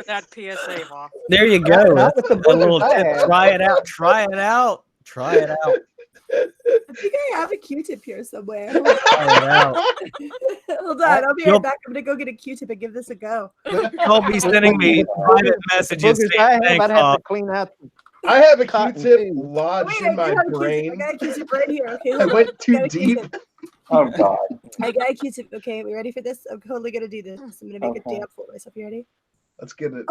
that PSA, Hoff.
There you go.
Not
That's
with the
a little
boogers I
tip.
have.
Try it out. Try it out. Try it out.
I think I have a Q-tip here somewhere.
Try it out.
Hold on, I'll be right back. I'm gonna go get a Q-tip and give this a go.
Don't be sending me private messages.
Boogers
saying
I have,
thanks,
I'd have
Bob.
to clean out.
I have a
Cotton
Q-tip
too.
lodged
Wait, I
in my
do have a Q-tip. I
brain.
got a Q-tip right here. Okay,
I
hold on.
went
I
too
got a
deep.
Q-tip.
Oh God.
I got a Q-tip. Okay, we ready for this? I'm totally gonna do this. I'm gonna make a
Okay.
damn fool of myself. You ready?
Let's get it.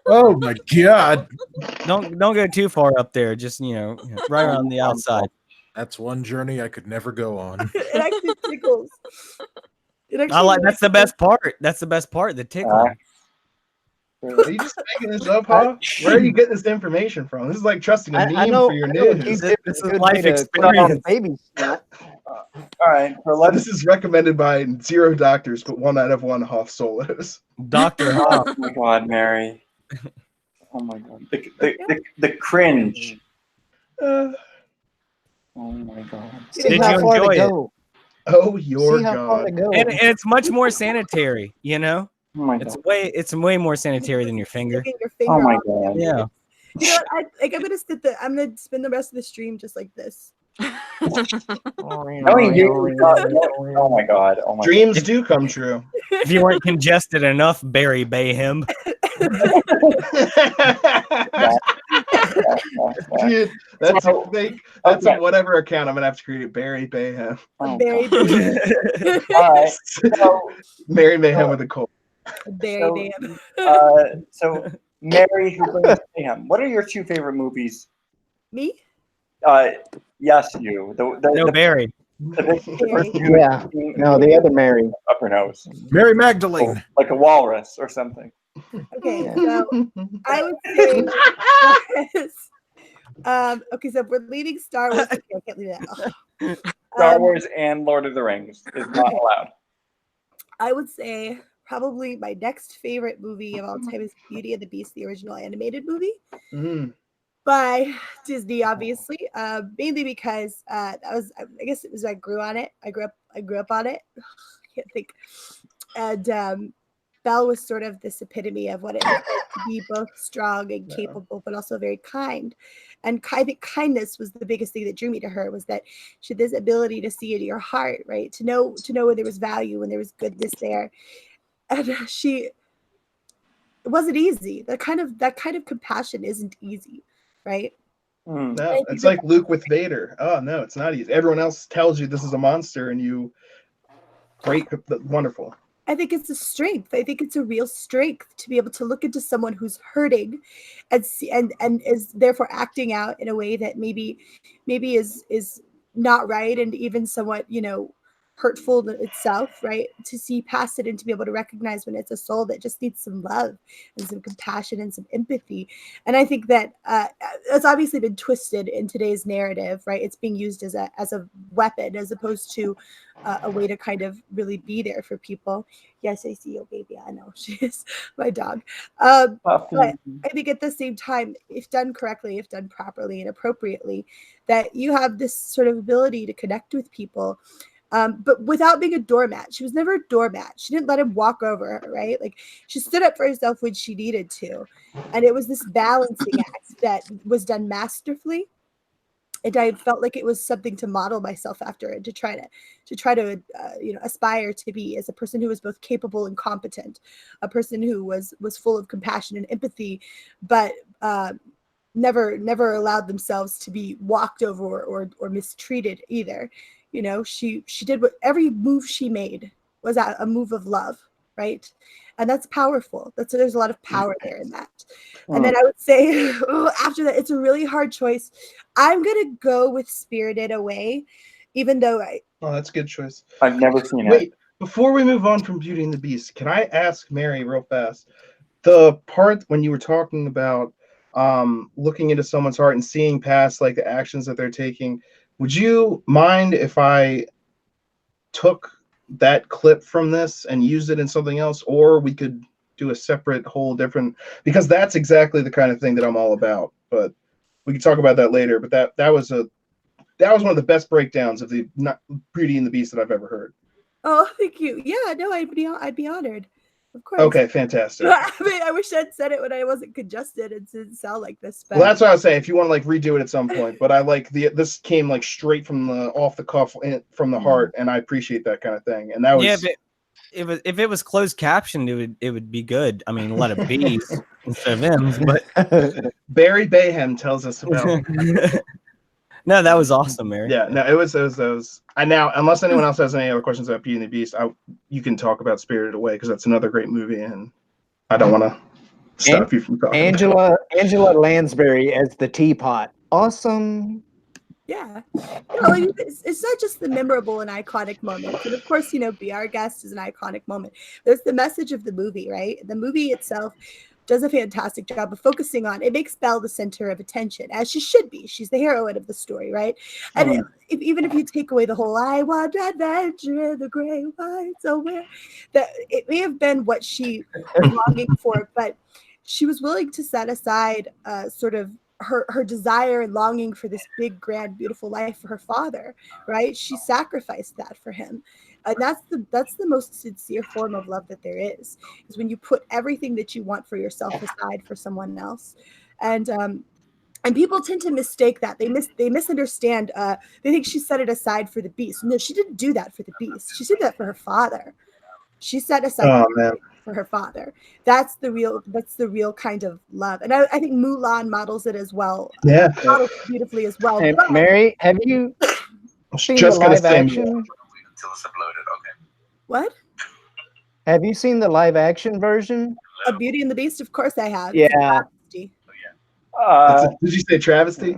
Oh my god.
Don't go too far up there. Just right around the outside.
That's one journey I could never go on.
It actually tickles.
That's the best part. That's the best part. The tickle.
Are you just making this up, huh? Where are you getting this information from? This is like trusting a
I
meme
know.
for your
I know a
news.
Q-tip
This
is
is
a good
life
way to clean out
experience.
baby snot.
All right. So
This is recommended by 0 doctors, but 1 out of 1 Hoff solos.
Dr. Hoff.
Oh my God, Mary. Oh my God. The cringe.
Uh,
Oh my God.
See
Did
how
you
far to
enjoy it?
go.
oh, your
See how far to
God.
go.
And it's much more sanitary,
Oh my
It's
God.
way more sanitary than your finger.
Taking your finger
Oh my
off.
God.
Yeah.
You know what? I'm gonna spend the rest of the stream just like this.
Knowing you, oh my God. Oh my
Dreams do come true.
If you weren't congested enough, Barry Bayham.
God.
Dude, that's
So-
that's
okay.
whatever account I'm gonna have to create. Barry Bayham.
Oh,
Very
God.
damn.
All right. So,
Mary Mayhem with a cold.
Very damn.
so Mary, who brings mayhem. What are your 2 favorite movies?
Me?
Yes, you.
No, Barry.
The big
Yeah. No, the other Mary.
upper nose,
Mary Magdalene.
like a walrus or something.
Okay,
Yeah.
so I would say okay, so if we're leaving Star Wars. Okay, I can't leave that.
Star Wars and Lord of the Rings is not allowed.
I would say probably my next favorite movie of all time is Beauty and the Beast, the original animated movie.
Mm.
by Disney, obviously, mainly because I guess it was I grew on it. I grew up on it. I can't think. And Belle was sort of this epitome of what it meant to be both strong and capable, but also very kind. And I think kindness was the biggest thing that drew me to her, was that she had this ability to see into your heart, right? To know when there was value, when there was goodness there. And it wasn't easy. That kind of compassion isn't easy, right?
No, it's like Luke with Vader. Oh no, it's not easy. Everyone else tells you this is a monster, and you wonderful.
I think it's a strength. I think it's a real strength to be able to look into someone who's hurting and see, and is therefore acting out in a way that maybe is not right, and even somewhat, hurtful itself, right? To see past it and to be able to recognize when it's a soul that just needs some love and some compassion and some empathy. And I think that it's obviously been twisted in today's narrative, right? It's being used as a weapon as opposed to a way to kind of really be there for people. Yes, I see your baby. I know she is my dog. But I think at the same time, if done correctly, if done properly and appropriately, that you have this sort of ability to connect with people. But without being a doormat. She was never a doormat. She didn't let him walk over her, right? Like, she stood up for herself when she needed to. And it was this balancing act that was done masterfully. And I felt like it was something to model myself after, and to try to aspire to be, as a person who was both capable and competent, a person who was full of compassion and empathy, but never allowed themselves to be walked over or mistreated either. She did what every move she made was a move of love, right? And that's powerful. There's a lot of power there in that. And then I would say after that, it's a really hard choice. I'm gonna go with Spirited Away, even though
that's a good choice.
I've never seen it.
Wait, before we move on from Beauty and the Beast, can I ask Mary real fast? The part when you were talking about looking into someone's heart and seeing past like the actions that they're taking, would you mind if I took that clip from this and used it in something else, or we could do a separate whole different, because that's exactly the kind of thing that I'm all about. But we can talk about that later. But that was one of the best breakdowns of the Beauty and the Beast that I've ever heard.
Oh, thank you. Yeah, no, I'd be honored. Of course.
Okay, fantastic.
I mean, I wish I'd said it when I wasn't congested and didn't sound like this. But...
Well, that's what I was saying. If you want to like redo it at some point, but I like this came like straight from the off the cuff from the heart, and I appreciate that kind of thing. And that was
if it was closed captioned, it would be good. I mean, let it be instead of M's, but
Barry Bayhem tells us about.
No, that was awesome, Mary.
Yeah, no, it was. I now, unless anyone else has any other questions about Beauty and the Beast, you can talk about Spirited Away, because that's another great movie, and I don't want to stop you from talking.
Angela Lansbury as the teapot. Awesome.
Yeah, it's not just the memorable and iconic moments, and of course, Be Our Guest is an iconic moment. There's the message of the movie, right? The movie itself does a fantastic job of focusing on. It makes Belle the center of attention, as she should be. She's the heroine of the story, right? And even if you take away the whole "I want adventure in the great wide somewhere," that it may have been what she was longing for, but she was willing to set aside sort of her desire and longing for this big, grand, beautiful life for her father, right? She sacrificed that for him. And that's the most sincere form of love that there is when you put everything that you want for yourself aside for someone else. And people tend to mistake that. They misunderstand. They think she set it aside for the beast. No, she didn't do that for the beast. She did that for her father. She set aside for her father. That's the real kind of love. And I think Mulan models it as well.
Yeah,
models beautifully as well.
And Mary, have you seen the live action?
Until it's uploaded, okay.
What?
Have you seen the live action version
of Beauty and the Beast? Of course I have.
Yeah.
Did you say travesty?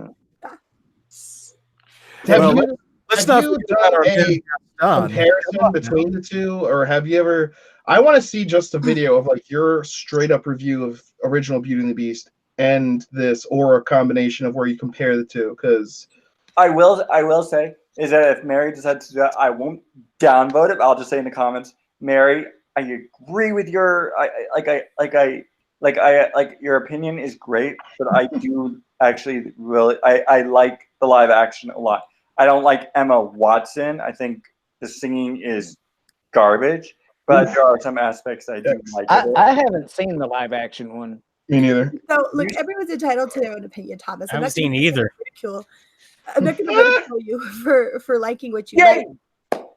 Let's not
done a comparison between the two, or have you ever? I want to see just a video of like your straight up review of original Beauty and the Beast and this, or a combination of where you compare the two. Because
I will say is that if Mary decides to do that, I won't downvote it. I'll just say in the comments, Mary, I agree with your I like your opinion is great, but I do actually really I like the live action a lot. I don't like Emma Watson. I think the singing is garbage, but there are some aspects I do like.
I haven't seen the live action one.
Me neither.
So look, everyone's entitled to their own opinion, Thomas.
I haven't seen either.
I'm not going to ridicule you for liking what you like.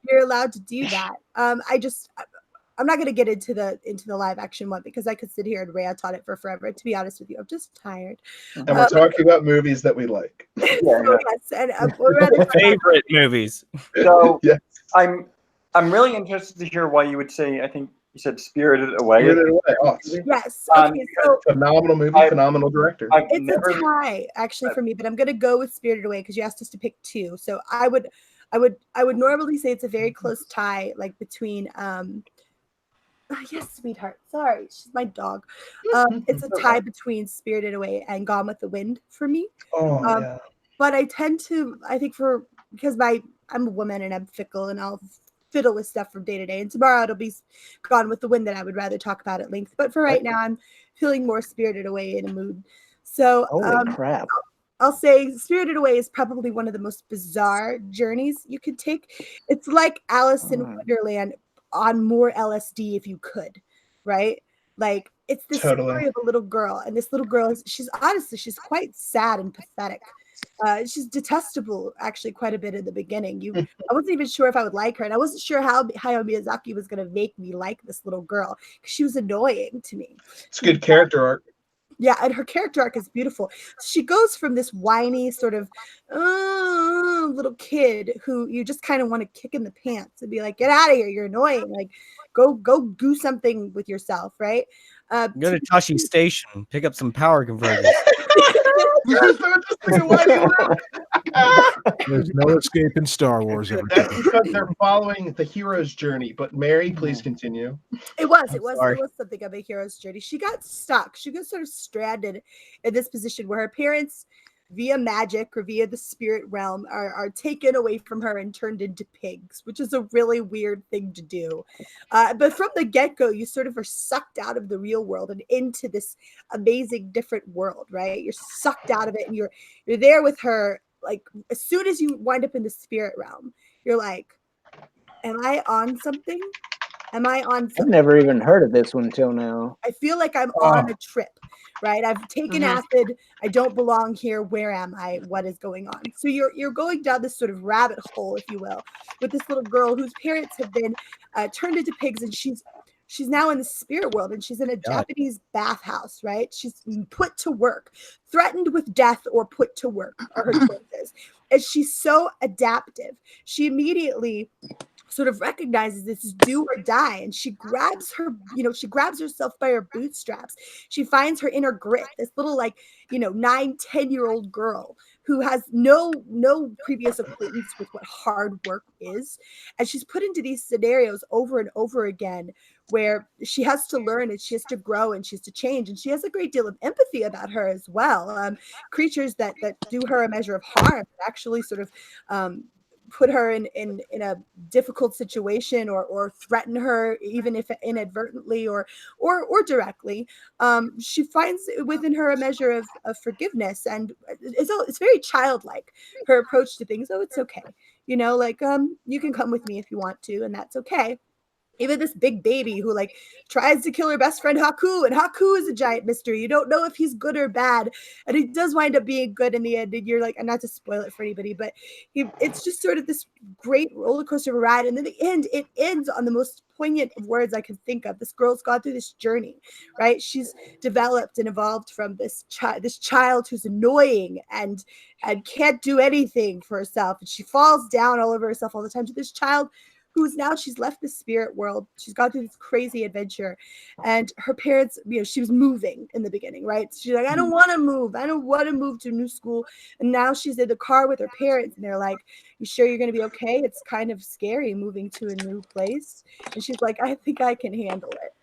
You're allowed to do that. I'm not going to get into the live action one because I could sit here and rant on it for forever. To be honest with you, I'm just tired.
And we're talking about movies that we like.
So, yes, and we're rather
Favorite movies.
So
Yes.
I'm really interested to hear why you would say. I think you said Spirited Away.
Spirited Away. Oh, it's
yes. Okay, so
phenomenal movie, phenomenal director.
I've
it's
never.
a tie actually for me, but I'm going to go with Spirited Away because you asked us to pick two. So I would normally say it's a very close tie, like between yes, sweetheart. Sorry, she's my dog. It's a tie between Spirited Away and Gone with the Wind for me.
Oh yeah.
But I think because I'm a woman and I'm fickle and I'll fiddle with stuff from day to day. And tomorrow it'll be Gone with the Wind that I would rather talk about at length. But for right now, I'm feeling more Spirited Away in a mood. So
Holy crap.
I'll say Spirited Away is probably one of the most bizarre journeys you could take. It's like Alice in Wonderland on more LSD if you could, right? Like it's the story of a little girl, and this little girl she's quite sad and pathetic. She's detestable actually quite a bit in the beginning. I wasn't even sure if I would like her, and I wasn't sure how Hayao Miyazaki was going to make me like this little girl because she was annoying to me.
It's a good character arc.
Yeah, and her character arc is beautiful. She goes from this whiny sort of little kid who you just kind of want to kick in the pants and be like, "Get out of here! You're annoying! Like, go do something with yourself, right?"
Go to Tashi Station, pick up some power converters.
There's no escape in Star Wars.
That's because they're following the hero's journey. But Mary, please continue.
It was something of a hero's journey. She got stuck. She got sort of stranded in this position where her parents, via magic or via the spirit realm, are taken away from her and turned into pigs, which is a really weird thing to do. But from the get-go, you sort of are sucked out of the real world and into this amazing different world, right? You're sucked out of it and you're there with her. Like as soon as you wind up in the spirit realm, you're like, am I on something? Am I on something?
I've never even heard of this one till now.
I feel like I'm on a trip, right? I've taken acid. I don't belong here. Where am I? What is going on? So you're going down this sort of rabbit hole, if you will, with this little girl whose parents have been turned into pigs, and she's now in the spirit world, and she's in a Japanese bathhouse, right? She's put to work, threatened with death or put to work are her choices. And she's so adaptive. She immediately sort of recognizes this is do or die, and she grabs herself by her bootstraps. She finds her inner grit, this little 9-10-year-old girl who has no previous acquaintance with what hard work is, and she's put into these scenarios over and over again where she has to learn and she has to grow and she has to change, and she has a great deal of empathy about her as well. Creatures that do her a measure of harm actually sort of put her in a difficult situation or threaten her, even if inadvertently or directly. She finds within her a measure of forgiveness, and it's very childlike, her approach to things. Oh, it's okay, you can come with me if you want to, and that's okay. Even this big baby who tries to kill her best friend Haku, and Haku is a giant mystery. You don't know if he's good or bad, and he does wind up being good in the end. And you're and not to spoil it for anybody, but it's just sort of this great roller coaster of a ride. And in the end, it ends on the most poignant of words I can think of. This girl's gone through this journey, right? She's developed and evolved from this child who's annoying and can't do anything for herself, and she falls down all over herself all the time, to this child she's left the spirit world. She's gone through this crazy adventure, and her parents, she was moving in the beginning, right? She's like, I don't want to move. I don't want to move to a new school. And now she's in the car with her parents, and they're like, you sure you're going to be okay? It's kind of scary moving to a new place. And she's like, I think I can handle it.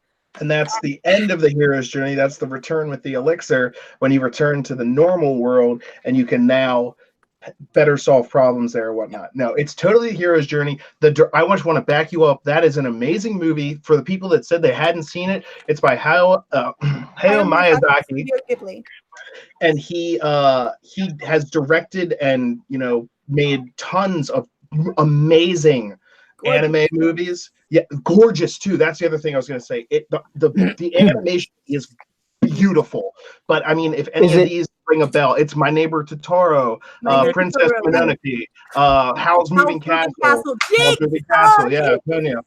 And that's the end of the hero's journey. That's the return with the elixir, when you return to the normal world, and you can now better solve problems there or whatnot. No, it's totally the hero's journey. I just want to back you up. That is an amazing movie. For the people that said they hadn't seen it, it's by Hayao Miyazaki,
Studio Ghibli.
and he has directed and made tons of amazing anime movies. Yeah, gorgeous too. That's the other thing I was going to say. The animation is beautiful, but I mean, if any of these ring a bell, it's My Neighbor Totoro, Princess Mononoke, Howl's Moving Castle, yeah, Antonio.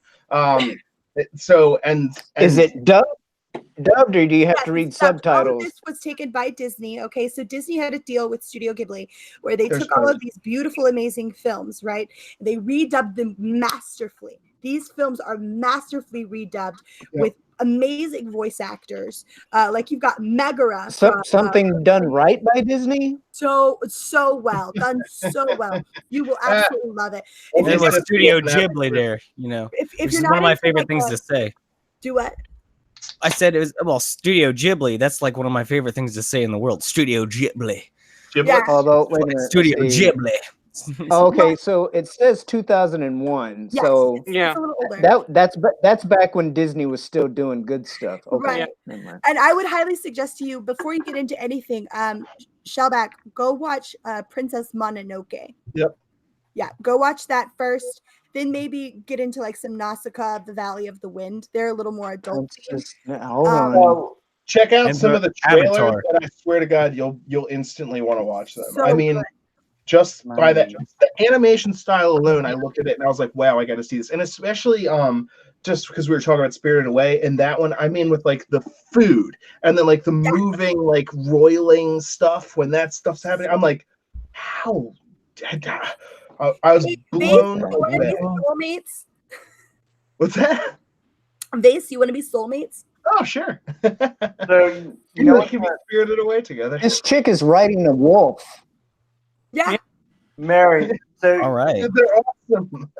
So and
is it dubbed, or do you have to read subtitles?
All of this was taken by Disney. Okay, so Disney had a deal with Studio Ghibli where they took all of these beautiful, amazing films, right? They redubbed them masterfully. These films are masterfully redubbed with amazing voice actors. Like you've got Megara.
Something done right by Disney?
So well. Done so well. You will absolutely love it.
There was Studio Ghibli there,
If
you're not one of my favorite things to say.
Do what?
I said it was Studio Ghibli. That's like one of my favorite things to say in the world. Studio Ghibli.
Yeah.
Although, wait a minute,
Studio Ghibli.
Okay, so it says 2001.
Yes,
so
it's a little older.
that's back when Disney was still doing good stuff. Okay.
Right. And I would highly suggest to you, before you get into anything, Shellback, go watch Princess Mononoke.
Yep.
Yeah, go watch that first. Then maybe get into like some Nausicaa, The Valley of the Wind. They're a little more adult.
Hold on.
Check out some of the trailers,
Avatar.
and I swear to God, you'll instantly want to watch them.
So
I mean,
good.
just by that, the animation style alone, I looked at it and I was like, wow, I got to see this. And especially just because we were talking about Spirited Away, and that one, I mean, with like the food and then like the moving, like roiling stuff when that stuff's happening, I'm like, how? I was blown away.
Soulmates?
What's that?
Vase, you want to be soulmates?
Oh, sure.
So you know what?
We can be Spirited Away together.
This chick is riding a wolf.
Yeah.
Mary. So
All right.
They're awesome.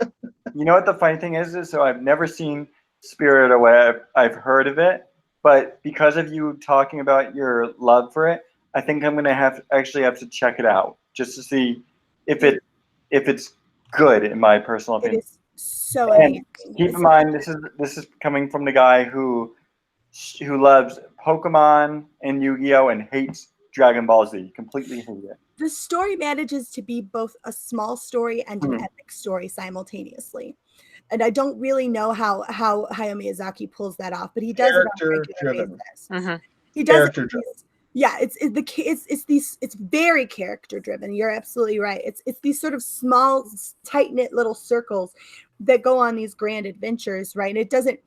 you know what the funny thing is? So I've never seen Spirited Away. I've heard of it, but because of you talking about your love for it, I think I'm gonna have to check it out just to see if it's good, in my personal
It
opinion.
is so
And
amazing.
keep in mind, this is coming from the guy who loves Pokemon and Yu-Gi-Oh and hates Dragon Ball Z. Completely hate it.
The story manages to be both a small story and an epic story simultaneously. And I don't really know how Hayao Miyazaki pulls that off, but he does it on a regular
Character-driven.
basis. He does
Character-driven.
It's very character driven. You're absolutely right. It's these sort of small, tight knit little circles that go on these grand adventures, right? And it doesn't.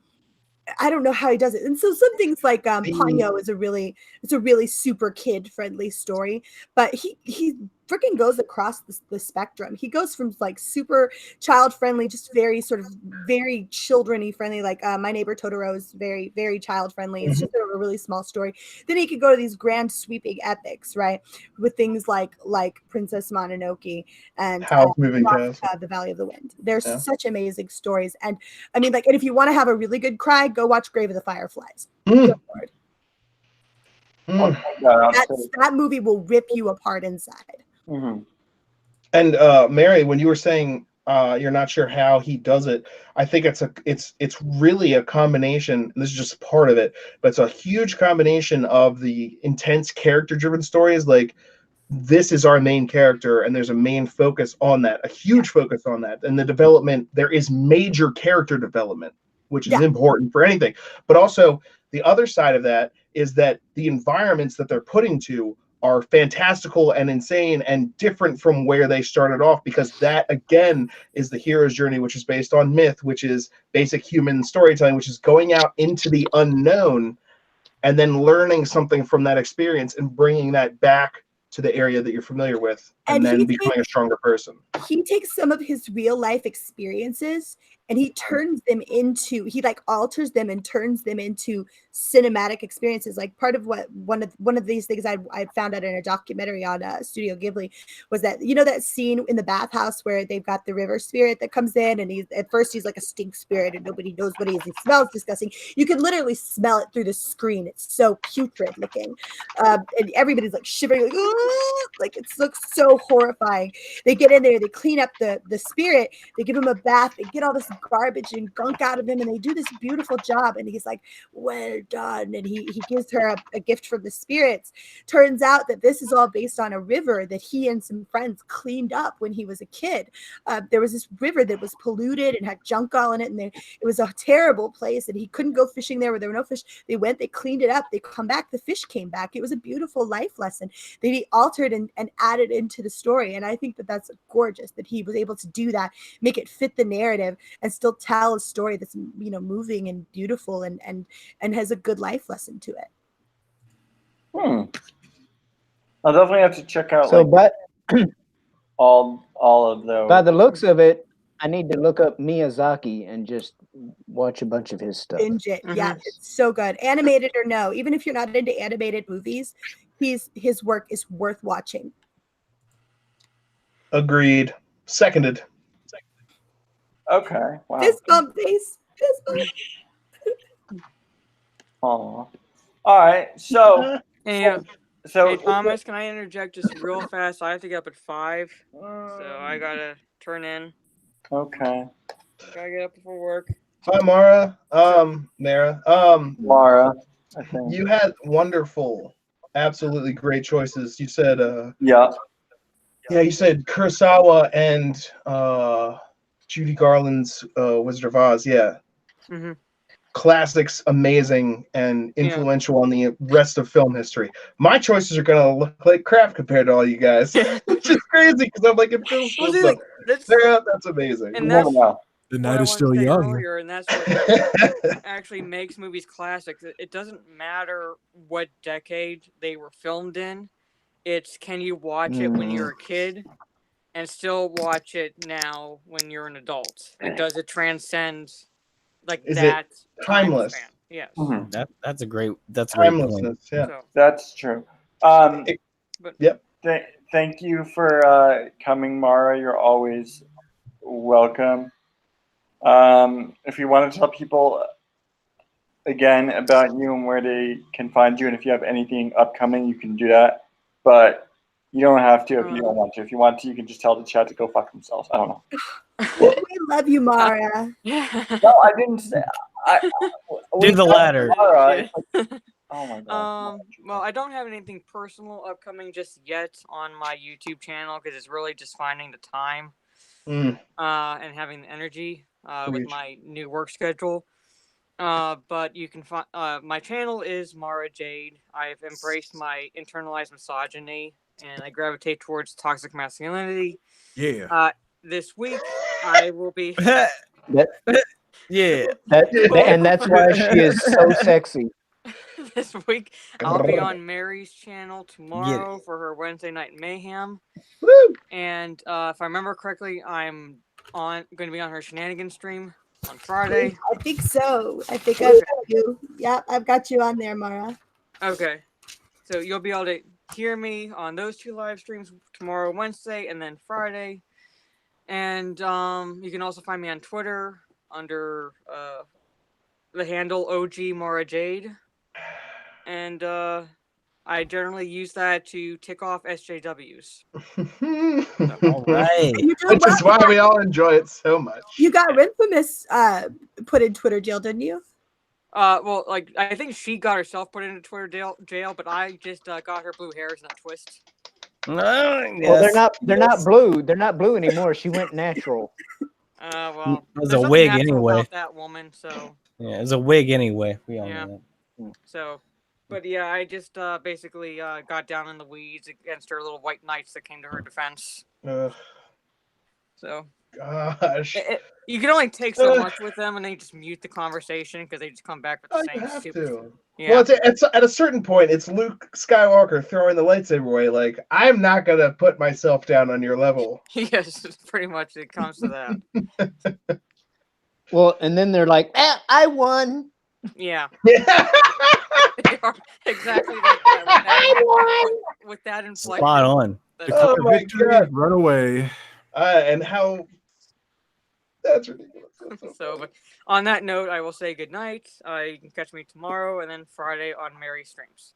I don't know how he does it. And so some things like Ponyo is a really super kid friendly story, but he freaking goes across the spectrum. He goes from like super child friendly, just very sort of very children-y friendly, like My Neighbor Totoro is very, very child friendly. It's just sort of a really small story. Then he could go to these grand sweeping epics, right? With things like Princess Mononoke and
Howl's Moving Castle.
The Valley of the Wind. There's such amazing stories. And I mean, like, and if you want to have a really good cry, go watch Grave of the Fireflies. Good Lord. That movie will rip you apart inside.
Mm-hmm.
And Mary, when you were saying you're not sure how he does it, I think it's really a combination. This is just part of it, but it's a huge combination of the intense character-driven stories. Like, this is our main character, and there's a main focus on that, a huge focus on that. And the development, there is major character development, which is important for anything. But also, the other side of that is that the environments that they're putting to are fantastical and insane and different from where they started off, because that, again, is the hero's journey, which is based on myth, which is basic human storytelling, which is going out into the unknown and then learning something from that experience and bringing that back to the area that you're familiar with, and then becoming a stronger person.
He takes some of his real life experiences and he turns them into, he like alters them and turns them into cinematic experiences. Like part of what one of these things I found out in a documentary on Studio Ghibli was that, you know, that scene in the bathhouse where they've got the river spirit that comes in, and he's at first he's like a stink spirit and nobody knows what he is. He smells disgusting. You can literally smell it through the screen. It's so putrid looking, and everybody's like shivering, like, "Ooh!" Like it looks so horrifying. They get in there, they clean up the spirit, they give him a bath, they get all this garbage and gunk out of him, and they do this beautiful job. And he's like, well done. And he gives her a gift from the spirits. Turns out that this is all based on a river that he and some friends cleaned up when he was a kid. There was this river that was polluted and had junk all in it, and it was a terrible place, and he couldn't go fishing there where there were no fish. They went, they cleaned it up, they come back, the fish came back. It was a beautiful life lesson that he altered and added into the story. And I think that that's gorgeous that he was able to do that, make it fit the narrative, and still tell a story that's, you know, moving and beautiful and has a good life lesson to it.
I'll definitely have to check out
So,
like,
but
all of those.
by the looks of it, I need to look up Miyazaki and just watch a bunch of his stuff.
Binge it. Yeah, it's so good. Animated or no, even if you're not into animated movies, his work is worth watching.
Agreed. Seconded.
Okay. Wow.
Fist bump, face. Fist bump.
Aw. All right. So
Hey,
so
hey, Thomas, can I interject just real fast? I have to get up at 5, so I gotta turn in.
okay.
Gotta get up before work.
Hi, Mara. Mara.
Mara, I think.
You had wonderful, absolutely great choices. You said,
Yeah.
you said Kurosawa and Judy Garland's Wizard of Oz. Yeah.
Mhm.
Classics, amazing and
Yeah.
influential on the rest of film history. My choices are gonna look like crap compared to all you guys, which is crazy because I'm like in film school.
Well, see,
So
like,
that's amazing.
and
You
that's
never know.
The
what
night
I
is
wanted
still
to say
young.
earlier, and that's what actually makes movies classics. It doesn't matter what decade they were filmed in. It's can you watch it when you're a kid and still watch it now when you're an adult? Does it transcend like
Is it
that time
timeless?
span? Yes.
Mhm.
That's a great point.
Timelessness. Yeah.
So,
That's true.
but
Yep.
Thank you for coming, Mara. You're always welcome. If you want to tell people again about you and where they can find you, and if you have anything upcoming, you can do that. But you don't have to if you don't want to. If you want to, you can just tell the chat to go fuck themselves. I don't know.
We love you, Mara.
yeah.
No, I didn't say.
Do the latter.
Mara, it's like, oh my god.
Well, I don't have anything personal upcoming just yet on my YouTube channel because it's really just finding the time
Mm.
and having the energy with
Preach.
my new work schedule. But you can find my channel is Mara Jade. I've embraced my internalized misogyny and I gravitate towards toxic masculinity.
Yeah.
This week I will be.
Yeah.
And that's why she is so sexy.
This week I'll be on Mary's channel tomorrow for her Wednesday Night Mayhem.
Woo!
And if I remember correctly, I'm going to be on her shenanigans stream on Friday.
I think so. I think I've got you. Yeah, I've got you on there, Mara.
Okay. So you'll be able to hear me on those 2 live streams tomorrow, Wednesday, and then Friday. And you can also find me on Twitter under the handle OG Mara Jade. And I generally use that to tick off SJWs.
All right.
You did
Which is
well.
why we all enjoy it so much.
You got Infamous put in Twitter jail, didn't you?
Well, like I think she got herself put into Twitter jail, but I just got her blue hairs in that twist.
Well, they're not blue. They're not blue anymore. She went natural.
Well,
It was
there's
a
nothing
wig
natural
anyway.
about that woman, so
Yeah, it's a wig anyway. We all
Yeah.
know that.
so. But yeah, I just basically got down in the weeds against her little white knights that came to her defense. So
Gosh.
you can only take so much with them, and then you just mute the conversation because they just come back with the
Oh,
same
you have
stupid.
to.
Yeah.
Well, it's at a certain point, it's Luke Skywalker throwing the lightsaber away. Like, I'm not gonna put myself down on your level.
Yes, pretty much it comes to that.
Well, and then they're like, I won.
Yeah,
Yeah.
they are exactly like that. With that inflection.
Spot on.
That's
Oh my
Victory,
God.
run away.
And how that's ridiculous. That's
So,
funny.
but on that note, I will say good night. You can catch me tomorrow and then Friday on Mary Streams.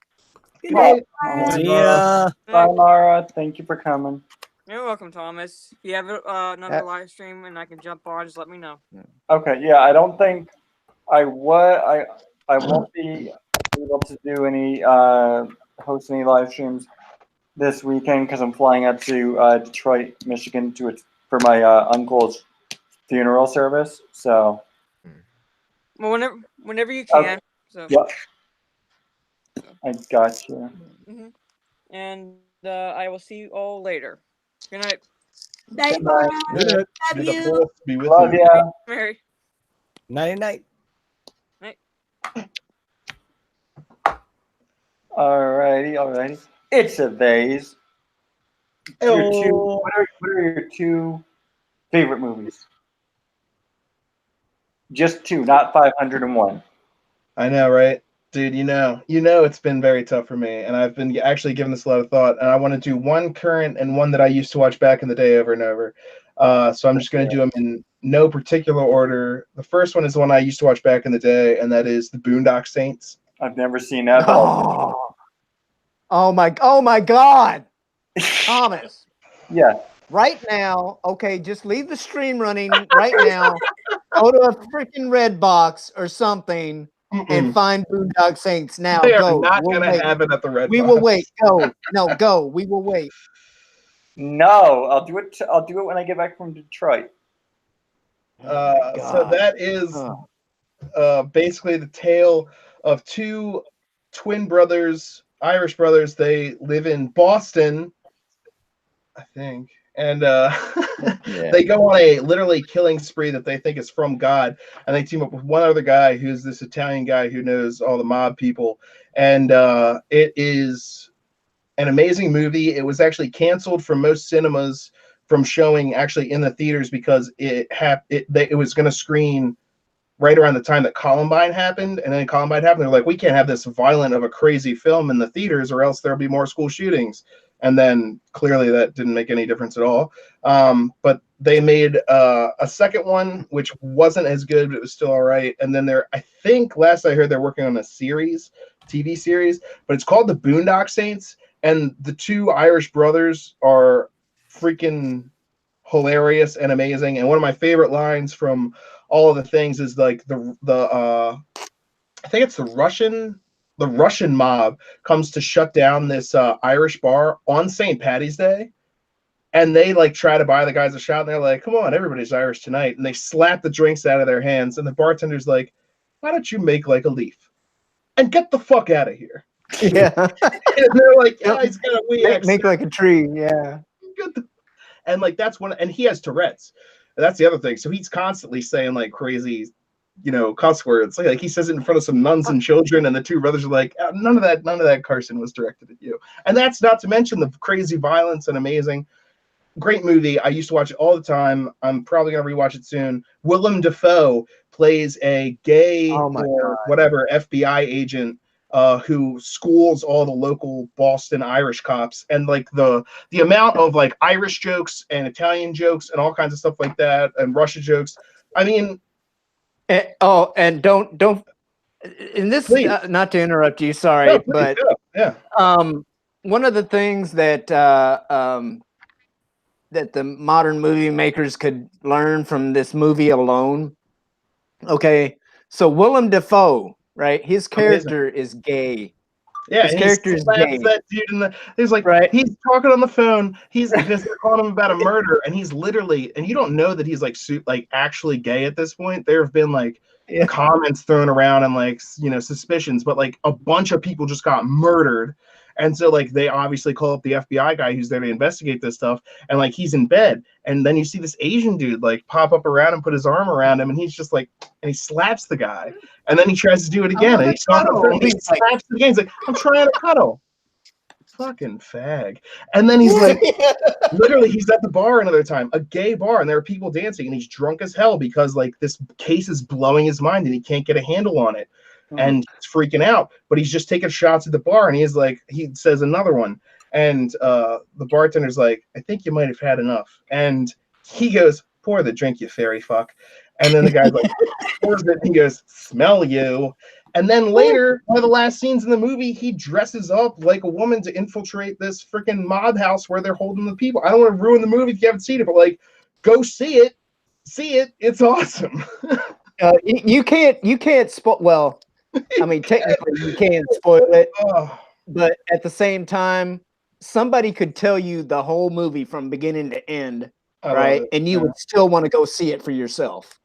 Good night.
See ya.
Bye, Mara. Thank you for coming.
You're welcome, Thomas. If you have another live stream and I can jump on, just let me know.
Okay, yeah, I don't think I won't be able to do any host any live streams this weekend because I'm flying out to Detroit, Michigan for my uncle's funeral service. So
Well, whenever you can.
Okay.
So.
Yep. I got you.
Mhm. And I will see you all later. Good night,
Night, Mara.
Good.
Love
May the
you.
fourth be with
Love
you.
ya.
Mary.
Night night.
Alrighty. It's a vase. What are your two favorite movies? Just two, not 501.
I know, right? Dude, you know it's been very tough for me, and I've been actually giving this a lot of thought, and I want to do one current and one that I used to watch back in the day over and over. So I'm just going to do them in no particular order. The first one is the one I used to watch back in the day, and that is The Boondock Saints.
I've never seen that.
Oh my God, Thomas!
Yeah.
Right now, okay, just leave the stream running right now. Go to a freaking Redbox or something and find Boondock Saints now.
They are
Go.
not
We'll
going to
wait.
have it at the Red
We
Box.
will wait. Go. No, go. We will wait.
No, I'll do it. I'll do it when I get back from Detroit.
So that is basically the tale of two twin brothers, Irish brothers. They live in Boston, I think, and they go on a literally killing spree that they think is from God, and they team up with one other guy who's this Italian guy who knows all the mob people, and it is an amazing movie. It was actually canceled from most cinemas from showing actually in the theaters because it was going to screen right around the time that Columbine happened, and then Columbine happened. They're like, we can't have this violent of a crazy film in the theaters, or else there'll be more school shootings. And then clearly that didn't make any difference at all. But they made a second one, which wasn't as good, but it was still all right. And then I think last I heard, they're working on a TV series, but it's called The Boondock Saints. And the two Irish brothers are freaking hilarious and amazing. And one of my favorite lines from all of the things is like I think it's the Russian mob comes to shut down this Irish bar on St. Patty's Day, and they like try to buy the guys a shot, and they're like, come on, everybody's Irish tonight, and they slap the drinks out of their hands, and the bartender's like, why don't you make like a leaf and get the fuck out of here?
Yeah.
And they're like, yeah, he's got a wee
Make like a tree. Yeah.
And like that's one, and he has Tourette's. And that's the other thing. So he's constantly saying like crazy, cuss words. Like he says it in front of some nuns and children, and the two brothers are like, none of that, Carson, was directed at you. And that's not to mention the crazy violence and amazing. Great movie. I used to watch it all the time. I'm probably gonna rewatch it soon. Willem Dafoe plays a gay whatever FBI agent who schools all the local Boston Irish cops, and like the amount of like Irish jokes and Italian jokes and all kinds of stuff like that, and Russia jokes. I mean,
and don't. In this, not to interrupt you, sorry, but one of the things that that the modern movie makers could learn from this movie alone. Okay, so Willem Dafoe, right? His character is gay.
Yeah,
his character is gay.
That dude he's like, right. He's talking on the phone. He's just calling him about a murder, and he's literally, and you don't know that he's like actually gay at this point. There have been like comments thrown around and like suspicions, but like a bunch of people just got murdered. And so like they obviously call up the FBI guy who's there to investigate this stuff, and like he's in bed, and then you see this Asian dude like pop up around and put his arm around him, and he's just like, and he slaps the guy, and then he tries to do it again, and he slaps the game. He's like, I'm trying to cuddle. fucking fag. And then he's like, literally, he's at the bar another time, a gay bar, and there are people dancing, and he's drunk as hell because like this case is blowing his mind and he can't get a handle on it. And he's freaking out, but he's just taking shots at the bar, and he's like, he says another one, and the bartender's like, I think you might have had enough, and he goes, pour the drink, you fairy fuck. And then the guy's like, pours it, and he goes, smell you. And then later, one of the last scenes in the movie, he dresses up like a woman to infiltrate this freaking mob house where they're holding the people. I don't want to ruin the movie if you haven't seen it, but like, go see it. See it. It's awesome.
You can't spoil. Well, I mean, technically you can spoil it, but at the same time, somebody could tell you the whole movie from beginning to end, right? And you would still want to go see it for yourself.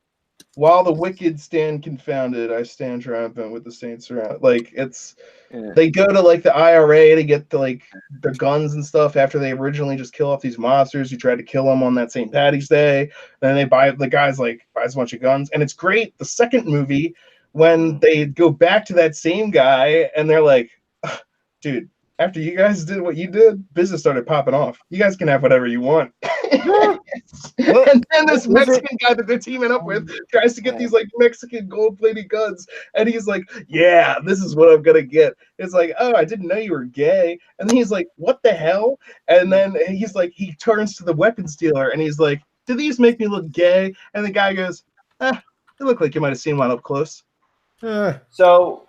While the wicked stand confounded, I stand triumphant with the saints around. Like they go to like the IRA to get the their guns and stuff after they originally just kill off these monsters who tried to kill them on that St. Patty's Day. Then they buys a bunch of guns, and it's great. The second movie, when they go back to that same guy and they're like, dude, after you guys did what you did, business started popping off. You guys can have whatever you want. And then this Mexican guy that they're teaming up with tries to get these like Mexican gold-plated guns, and he's like, yeah, this is what I'm gonna get. It's like, oh, I didn't know you were gay. And then he's like, what the hell? And then he's like, he turns to the weapons dealer and he's like, do these make me look gay? And the guy goes, they look like you might have seen one up close.
So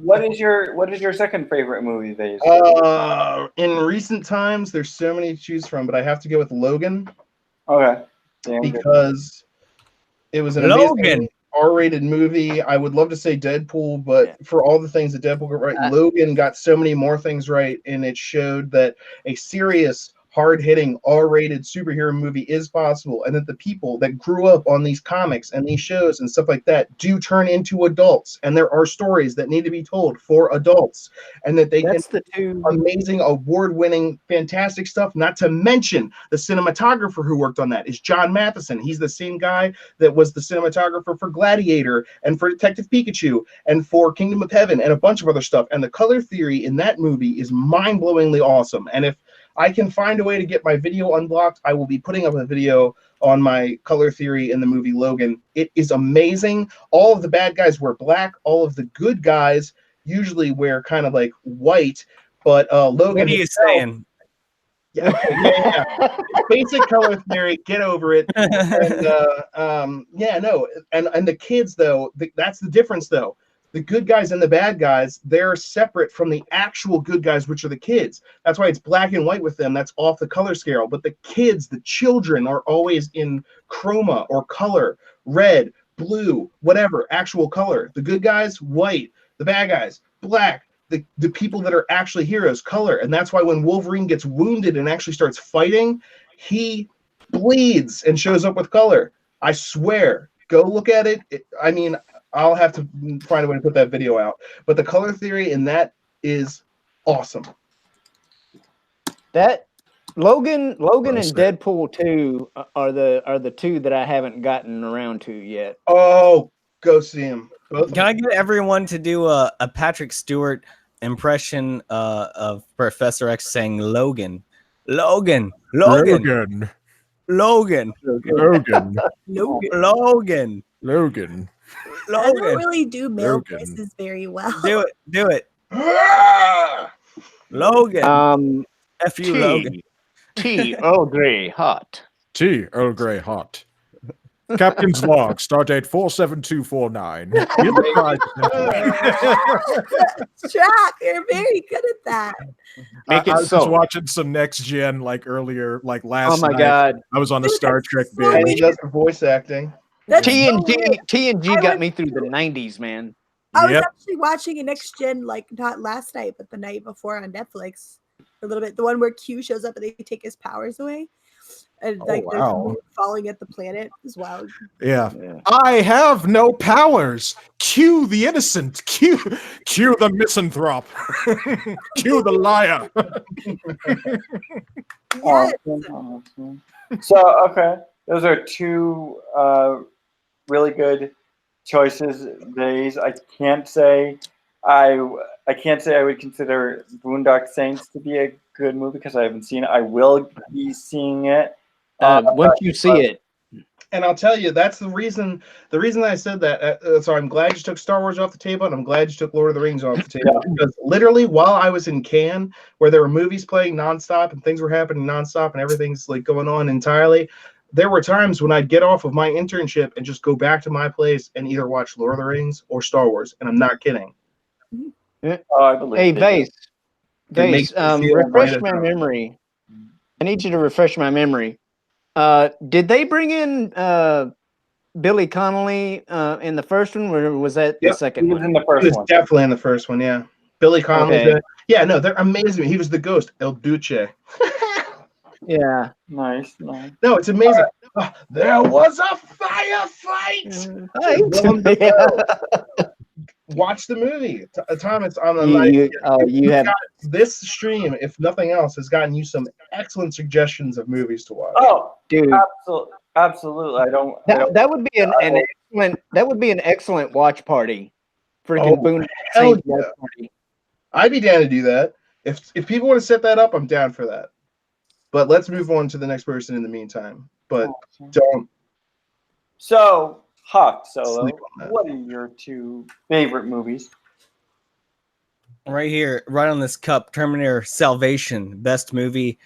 what is your second favorite movie that you
in recent times, there's so many to choose from, but I have to go with Logan.
Okay.
Because it was an amazing R-rated movie. I would love to say Deadpool, but for all the things that Deadpool got right, Logan got so many more things right, and it showed that a serious, hard-hitting R-rated superhero movie is possible, and that the people that grew up on these comics and these shows and stuff like that do turn into adults, and there are stories that need to be told for adults, and that they can amazing, award-winning, fantastic stuff. Not to mention the cinematographer who worked on that is John Matheson. He's the same guy that was the cinematographer for Gladiator and for Detective Pikachu and for Kingdom of Heaven and a bunch of other stuff. And the color theory in that movie is mind-blowingly awesome. And if I can find a way to get my video unblocked, I will be putting up a video on my color theory in the movie Logan. It is amazing. All of the bad guys wear black. All of the good guys usually wear kind of like white. But Logan.
What are you saying?
Yeah. Basic color theory. Get over it. And and the kids though. That's the difference though. The good guys and the bad guys, they're separate from the actual good guys, which are the kids. That's why it's black and white with them. That's off the color scale. But the kids, the children, are always in chroma or color, red, blue, whatever, actual color. The good guys, white. The bad guys, black. The people that are actually heroes, color. And that's why when Wolverine gets wounded and actually starts fighting, he bleeds and shows up with color. I swear. Go look at it. I mean, I'll have to find a way to put that video out. But the color theory in that is awesome.
That Logan and Deadpool 2 are the two that I haven't gotten around to yet.
Oh, go see them.
Can I get everyone to do a Patrick Stewart impression of Professor X saying Logan? Logan.
Logan.
Logan.
Logan.
Logan.
Logan.
I don't really do male voices very well.
Do it. Logan. F you, Logan.
Tea, Earl Grey, hot.
Tea, Earl Grey, hot. Captain's log, stardate 47249.
Strap, you're very good at that.
I was just watching some Next Gen earlier, last night.
Oh my god.
I was on the Star Trek binge.
And he does the voice acting.
TNG got me through the 90s, man.
I was actually watching a Next Gen, not last night, but the night before on Netflix. A little bit. The one where Q shows up and they take his powers away. And they're falling at the planet as well.
Yeah. I have no powers. Cue the innocent. Cue the misanthrope. Cue the liar.
Yes.
Awesome. So, okay. Those are two really good choices. I can't say I I can't say I would consider Boondock Saints to be a good movie because I haven't seen it. I will be seeing it.
Once you see it,
And I'll tell you, that's the reason. The reason I said that. So I'm glad you took Star Wars off the table, and I'm glad you took Lord of the Rings off the table. Because literally, while I was in Cannes, where there were movies playing nonstop and things were happening nonstop and everything's like going on entirely, there were times when I'd get off of my internship and just go back to my place and either watch Lord of the Rings or Star Wars. And I'm not kidding.
Oh, I believe
hey,
it.
Vase,
makes me feel
refresh
right
my
about it.
memory. I need you to refresh my memory. Did they bring in Billy Connolly in the first one, or was that the
Yep.
second
He was
one?
in the
He
first
was
one.
definitely in the first one, yeah. Billy Connolly.
Okay.
Yeah, no, they're amazing. He was the ghost, El Duce.
Yeah.
Nice.
No, it's amazing. There was a firefight.
Yeah.
Watch the movie. Thomas, on the
You have
this stream, if nothing else, has gotten you some excellent suggestions of movies to watch.
Oh,
dude.
absolutely. I don't.
That would be an excellent. That would be an excellent watch party. Freaking
Oh,
Boone
hell
Saints watch
yeah.
party.
I'd be down to do that. If people want to set that up, I'm down for that. But let's move on to the next person in the meantime. But don't
So, Hawk Solo,
sleep on that.
what are your two favorite movies?
Right here, right on this cup, Terminator Salvation, best movie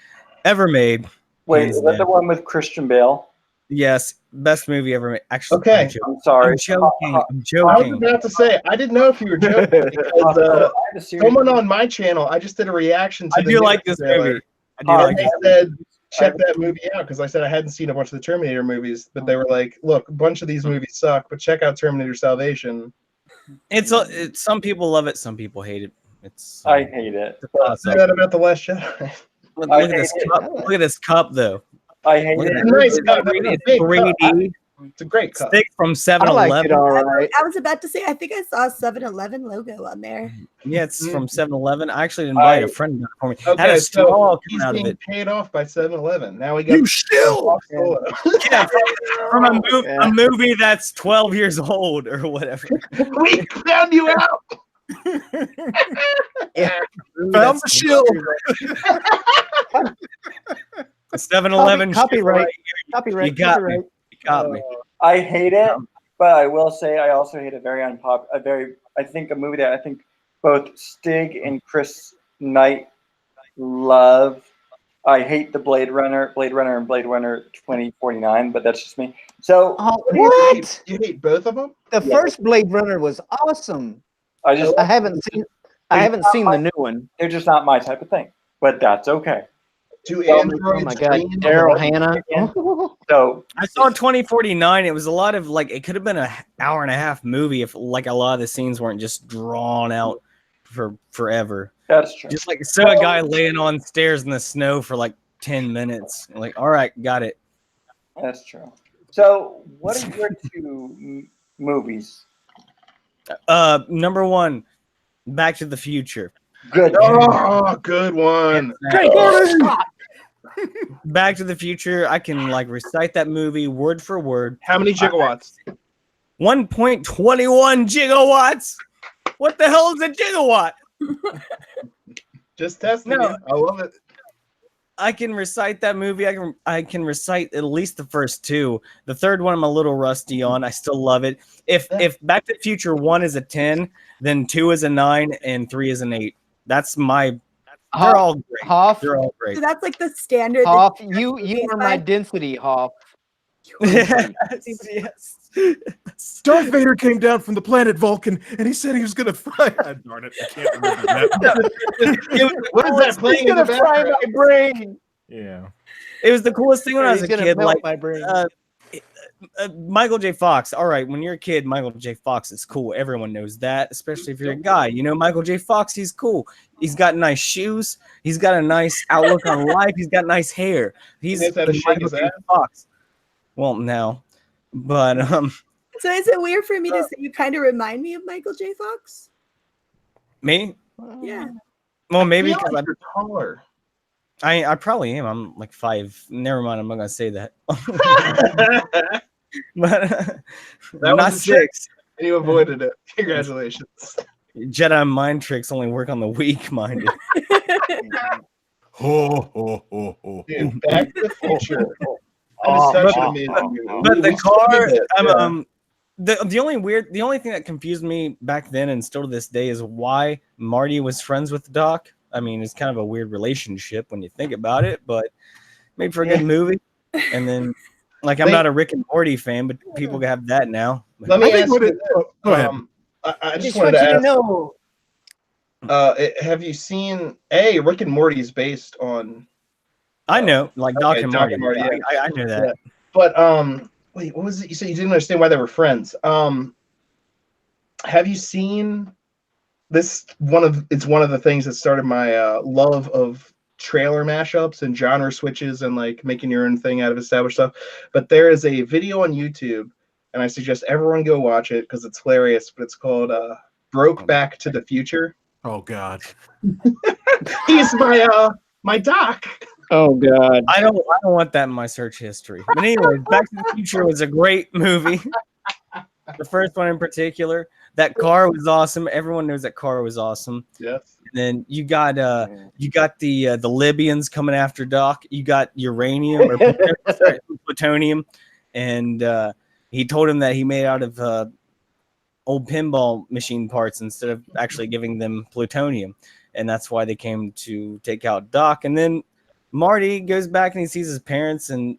ever made.
Wait,
hands
is that the
down.
one with Christian Bale?
Yes, best movie ever made. Actually,
Okay.
I'm sorry.
I'm joking. I'm
I was
joking.
about to say, I didn't know if you were joking because
I have a serious-
someone on my channel, I just did a reaction to
I
the
do
new
like this
trailer,
movie. I do
Oh,
like
And they
this.
said, check that movie out because I said I hadn't seen a bunch of the Terminator movies, but they were like, look, a bunch of these movies suck, but check out Terminator Salvation.
It's some people love it, some people hate it. It's
I hate it.
Say that about The Last Jedi.
Look
I
at this
hate it.
cup. Look at this cup, though.
I hate
Look at
it.
that.
Nice
It's
cup.
three- it's
Big cup.
3D.
It's a great cup.
Stick from
I
7-Eleven.
like it all right.
I was about to say, I think I saw a 7-Eleven logo on there.
Yeah, it's from 7-Eleven. I actually didn't buy it. A friend got it for me. Had
Okay,
a straw
so
coming
he's
out of
being
it.
paid off by 7-Eleven. Now we got
You still.
Solo.
Yeah, from
Yeah.
a movie that's 12 years old or whatever.
We found you out.
Found the shill.
7-Eleven.
Copyright.
You got me. You got me.
I hate it, but I will say I also hate I think a movie that I think both Stig and Chris Knight love. I hate the Blade Runner and Blade Runner 2049, but that's just me. So
What?
You hate both of them?
The first Blade Runner was awesome.
I just
I haven't seen the new one.
they're just not my type of thing, but that's okay.
Do
Oh
androids
Oh my god,
dream of
Daryl
a-
Hannah.
So
I saw 2049. It was a lot of it could have been an hour and a half movie if like a lot of the scenes weren't just drawn out for forever.
that's true.
Just like so a guy laying on stairs in the snow for like 10 minutes. Like, all right, got it.
That's true. So what are your two movies?
Number one, Back to the Future.
Good.
Oh, good one.
Back to the Future. I can like recite that movie word for word.
How many gigawatts?
1.21 gigawatts. What the hell is a gigawatt?
Just testing
No.
you. I love it.
I can recite that movie. I can recite at least the first two. The third one I'm a little rusty on. I still love it. If Back to the Future 1 is a 10, then 2 is a 9 and 3 is an 8. That's my they're all great.
Hoff,
They're all great.
So that's like the standard. that
Hoff,
you
you are my density, Hoff.
yes.
Darth Vader came down from the planet Vulcan, and he said he was going to fry. Darn it, I can't remember that.
What is that playing in the
He's gonna fry
background?
my brain.
Yeah.
It was the coolest thing when I was a
He's gonna
kid.
melt
Like
my brain.
Michael J. Fox. All right, when you're a kid, Michael J. Fox is cool. Everyone knows that, especially if you're a guy. You know, Michael J. Fox, he's cool. He's got nice shoes. He's got a nice outlook on life. He's got nice hair. He's
He knows how to shake
Michael
his
J.
ass.
Fox. Well, no, but
So is it weird for me to say you kind of remind me of Michael J. Fox?
me.
Yeah.
Well, maybe
I feel
because
like you're taller.
I probably am. I'm like 5. Never mind. I'm not gonna say that. But
That
not
was a trick.
6.
And you avoided it. Congratulations.
Jedi mind tricks only work on the weak-minded.
Ho, ho, ho, ho.
Dude, Back to the Future. That
Oh,
is such
but-
an amazing movie.
But the
We still
car,
did it, yeah.
the only thing that confused me back then and still to this day is why Marty was friends with Doc. I mean, it's kind of a weird relationship when you think about it, but made for a good movie. And then, like, I'm
They-
not a Rick and Morty fan, but people have that now.
Let me
I think
ask
what
you
it- oh, go ahead.
I just
Just
wanted
want
to
you to
ask,
know.
have you seen Rick and Morty is based on,
I know, like Doc
Okay,
and
Doc
Marty.
and Marty, yeah.
I knew that.
but wait, what was it? You said you didn't understand why they were friends. Have you seen this? It's one of the things that started my love of trailer mashups and genre switches and like making your own thing out of established stuff. But there is a video on YouTube, and I suggest everyone go watch it because it's hilarious. But it's called "Broke Back to the Future."
Oh God.
He's my doc.
Oh God.
I don't want that in my search history. But anyway, Back to the Future was a great movie. The first one in particular. That car was awesome. Everyone knows that car was awesome.
Yes.
And then you got the Libyans coming after Doc. You got uranium or plutonium, and he told him that he made out of old pinball machine parts instead of actually giving them plutonium, and that's why they came to take out Doc. And then Marty goes back and he sees his parents, and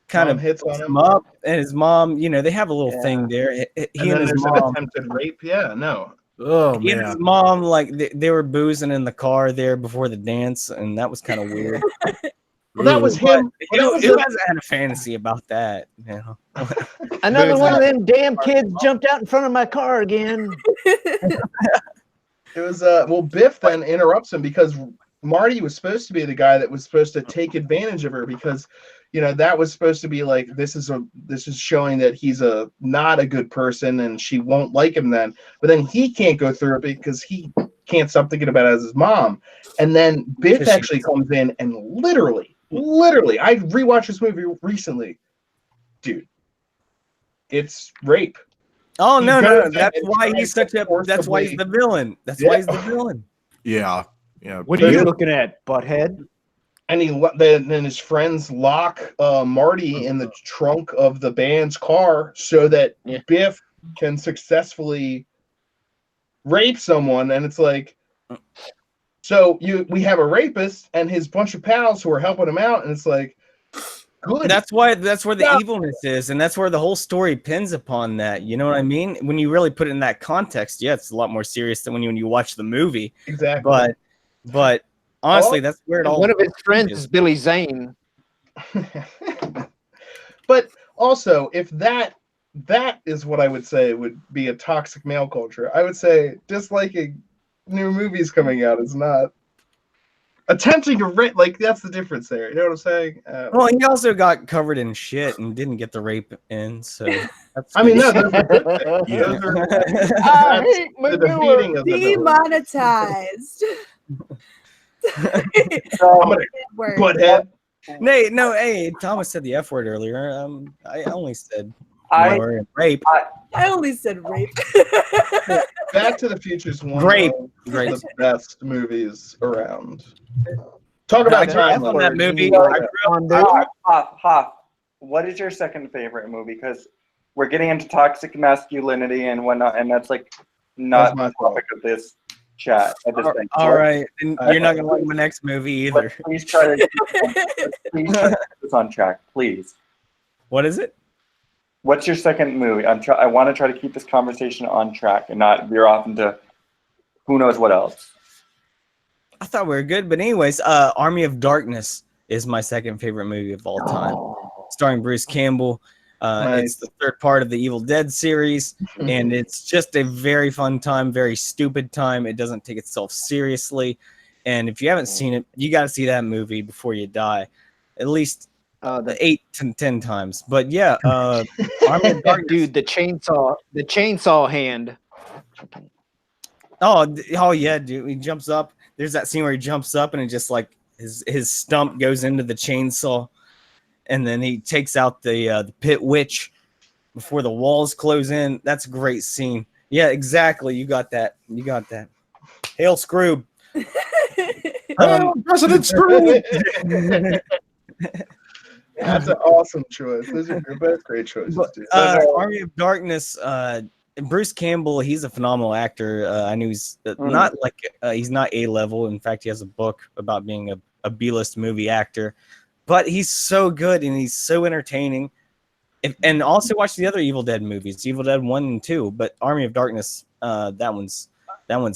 kind
Mom
of
hits
picks
on
him
him.
up, and his mom, they have a little thing there. He
And
and
then
his
there's an
mom.
attempted rape. Yeah, no.
Oh
He and his
man.
mom, like they were boozing in the car there before the dance, and that was kind of weird.
Well, that was
But
him. Well, that was
who
him.
hasn't had a fantasy about that?
Another
Booze
one of
out.
them damn kids jumped out in front of my car again.
It was Biff then interrupts him because Marty was supposed to be the guy that was supposed to take advantage of her because that was supposed to be like this is showing that he's not a good person and she won't like him then. But then he can't go through it because he can't stop thinking about it as his mom. And then Biff actually comes in and literally I rewatched this movie recently. Dude, it's rape.
Oh
He
no,
goes
that's
and
why
tries
he's such a.
to
That's why he's
forcibly-
the villain. That's why he's the villain.
Yeah. Yeah.
What are you looking at, butthead?
And then his friends lock Marty in the trunk of the band's car so that
Yeah.
Biff can successfully rape someone. And it's like, so we have a rapist and his bunch of pals who are helping him out, and it's like, good.
That's where the
Yeah.
evilness is, and that's where the whole story pins upon that. You know what I mean? When you really put it in that context, yeah, it's a lot more serious than when you watch the movie.
Exactly.
But honestly, that's where it all.
One of his friends
is.
is Billy Zane.
But also, if that is what I would say would be a toxic male culture, I would say disliking new movies coming out is not attempting to rape. Like, that's the difference there. You know what I'm saying?
Well, he also got covered in shit and didn't get the rape in. So that's
I mean, no,
good.
those are good things.
Yeah.
Those are,
I
that's
hate
the
manure.
defeating of the
Demonetized.
I'm gonna
Word.
butthead.
Hey, Thomas said the F word earlier. I only said
I
manure and rape.
I only said rape.
Back to the Future is one
Great.
of
Great.
the best movies around. Talk about
The
time.
F on that movie.
Yeah.
I grew up-
Hoff, what is your second favorite movie? Because we're getting into toxic masculinity and whatnot, and that's like not
That's my
the topic of this chat. I just think.
all right, and you're not gonna like my next movie either.
Let's please try to please try to keep this on track, please.
What is it?
What's your second movie? I want to try to keep this conversation on track and not veer off into who knows what else.
I thought we were good, but anyways, Army of Darkness is my second favorite movie of all time, starring Bruce Campbell.
Nice.
It's the third part of the Evil Dead series, and it's just a very fun time, very stupid time. It doesn't take itself seriously, and if you haven't seen it, you got to see that movie before you die, at least
The
8 to 10 times. But yeah, Army of Darkness.
dude, the chainsaw hand.
Oh yeah, dude. He jumps up. There's that scene where he jumps up and it just like his stump goes into the chainsaw, and then he takes out the pit witch before the walls close in. That's a great scene. Yeah, exactly. You got that. You got that. Hail Scroob.
President Scrooge.
That's an awesome choice. Those are both great choices, dude.
Army of Darkness. Bruce Campbell. He's a phenomenal actor. I knew he's not like he's not A level. In fact, he has a book about being a B-list movie actor, but he's so good and he's so entertaining. And also watch the other Evil Dead movies, Evil Dead 1 and 2. But Army of Darkness, that one's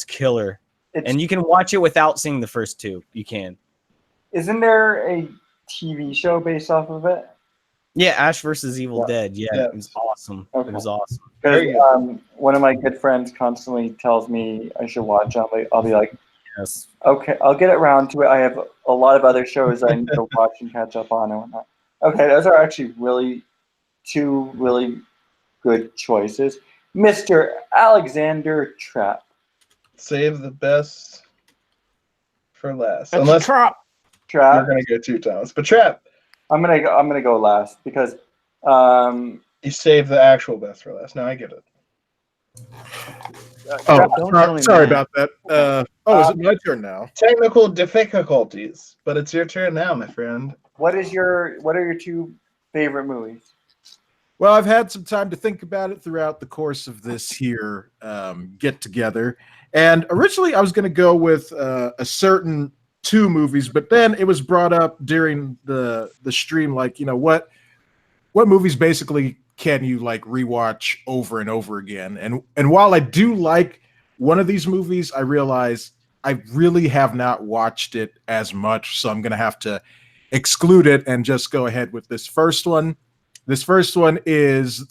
killer. And you can watch it without seeing the first two. You can.
Isn't there a TV show based off of it?
Yeah, Ash versus Evil Dead. Yeah,
Yeah.
it was awesome.
Okay.
It was awesome.
Because one of my good friends constantly tells me I should watch it. I'll be like,
Yes.
okay, I'll get around to it. I have a lot of other shows I need to watch and catch up on and whatnot. Okay, those are actually two really good choices. Mr. Alexander Trapp.
Save the best for last.
That's
Unless
Trap.
you're
Trapp.
gonna go 2 times. But Trap,
I'm gonna go last because
you save the actual best for last. No, I get it.
Trapp,
Don't tell him
Sorry
that.
about that. Is it my turn now?
Technical difficulties, but it's your turn now, my friend.
what are your two favorite movies?
Well, I've had some time to think about it throughout the course of this here get together. And originally I was going to go with a certain 2 movies, but then it was brought up during the stream, like, what movies basically can you like rewatch over and over again? And while I do like one of these movies, I realize I really have not watched it as much, so I'm going to have to exclude it and just go ahead with this first one. This first one is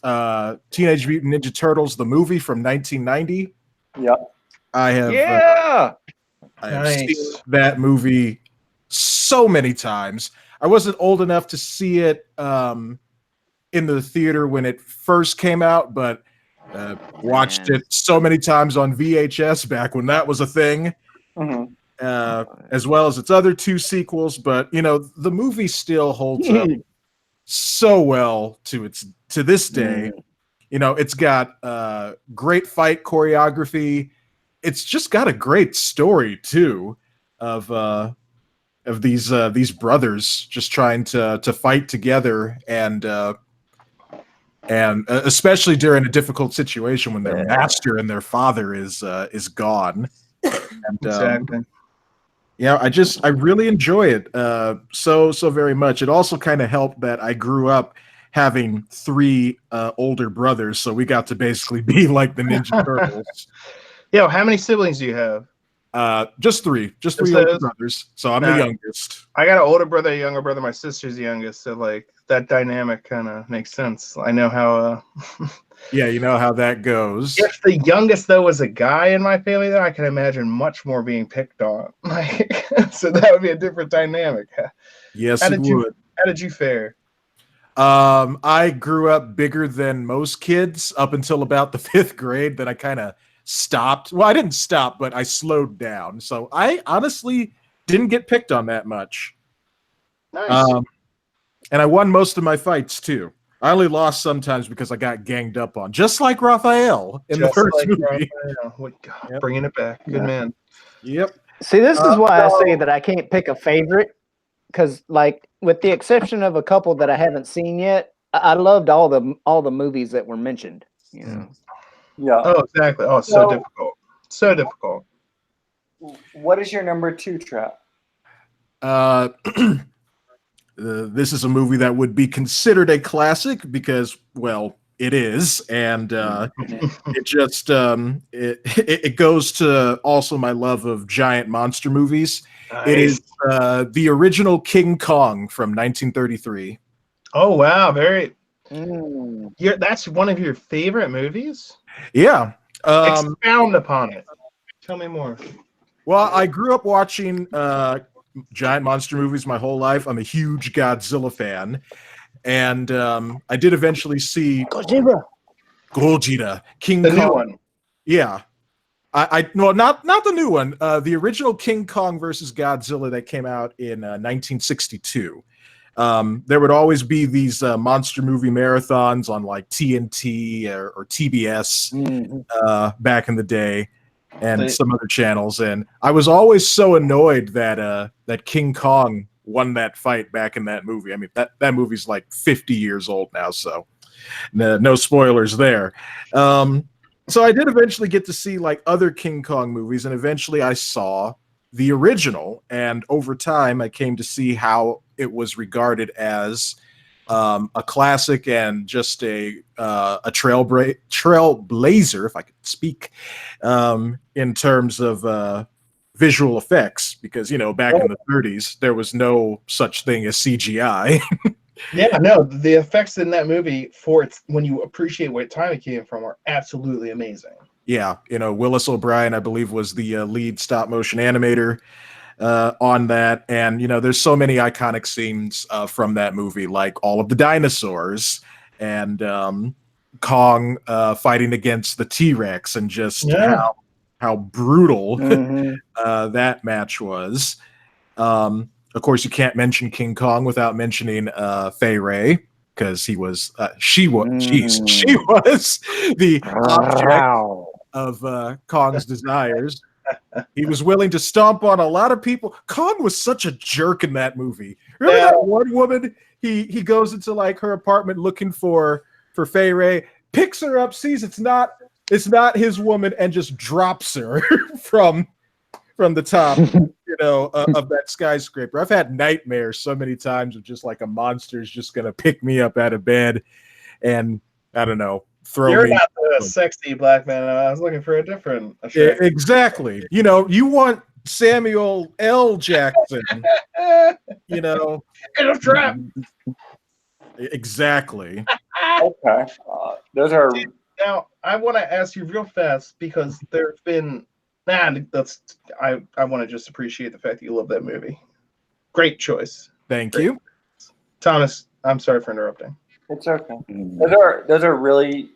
Teenage Mutant Ninja Turtles, the movie from 1990.
Yep.
I have
Nice.
seen that movie so many times. I wasn't old enough to see it in the theater when it first came out, but watched it so many times on VHS back when that was a thing, as well as its other 2 sequels. But the movie still holds up so well to this day. It's got great fight choreography. It's just got a great story too of these brothers just trying to fight together and especially during a difficult situation when their master and their father is gone. And,
Exactly.
I really enjoy it so very much. It also kind of helped that I grew up having 3 older brothers, so we got to basically be like the Ninja Turtles.
Yo, how many siblings do you have?
Just 3 older brothers. So I'm the youngest.
I got an older brother, a younger brother. My sister's the youngest, so like that dynamic kind of makes sense. I know how.
Yeah, you know how that goes.
If the youngest though was a guy in my family, then I can imagine much more being picked on. Like, so that would be a different dynamic.
Yes,
How
it would.
How did you fare?
I grew up bigger than most kids up until about the 5th grade. Then I kind of stopped. Well, I didn't stop, but I slowed down. So I honestly didn't get picked on that much.
Nice.
And I won most of my fights too. I only lost sometimes because I got ganged up on, just like Raphael in the first movie.
Raphael. God, bringing it back. Good man.
Yep.
See, this is why I say that I can't pick a favorite, because, like, with the exception of a couple that I haven't seen yet, I loved all the movies that were mentioned.
Yeah.
Oh, exactly. Oh, so difficult. So difficult.
What is your number 2, Trap?
This is a movie that would be considered a classic because, well, it is, and it just it goes to also my love of giant monster movies.
Nice.
It is the original King Kong from 1933.
Oh wow, very. That's one of your favorite movies.
Yeah.
Expound upon it. Tell me more.
Well, I grew up watching giant monster movies my whole life. I'm a huge Godzilla fan. And I did eventually see Gojira, King
The
Kong.
new one.
Yeah. No, not the new one. The original King Kong versus Godzilla that came out in 1962. there would always be these monster movie marathons on like TNT or TBS back in the day, and some other channels. And I was always so annoyed that that King Kong won that fight back in that movie. I mean, that movie's like 50 years old now, so no spoilers there. So I did eventually get to see like other King Kong movies, and eventually I saw the original, and over time I came to see how it was regarded as a classic and just a trailblazer, if I could speak, in terms of visual effects, because back in the 30s there was no such thing as CGI.
Yeah, no, the effects in that movie when you appreciate what time it came from are absolutely amazing.
Yeah, Willis O'Brien, I believe, was the lead stop motion animator on that, and there's so many iconic scenes from that movie, like all of the dinosaurs and Kong fighting against the T-Rex, and just how brutal that match was. Of course, you can't mention King Kong without mentioning Fay Wray, because she was the object of Kong's desires. He was willing to stomp on a lot of people. Kong was such a jerk in that movie. Remember that one woman? He goes into like her apartment looking for Fay Wray, picks her up, sees it's not his woman, and just drops her from the top, of that skyscraper. I've had nightmares so many times of just like a monster's just gonna pick me up out of bed and, I don't know, throw
You're
me.
not the sexy black man. I was looking for a different.
Exactly. You want Samuel L. Jackson. In
a trap.
Exactly.
Okay. Those are.
Now I want to ask you real fast, because there have been. I want to just appreciate the fact that you love that movie. Great choice.
Thank you,
Thomas. I'm sorry for interrupting.
It's okay. Those are really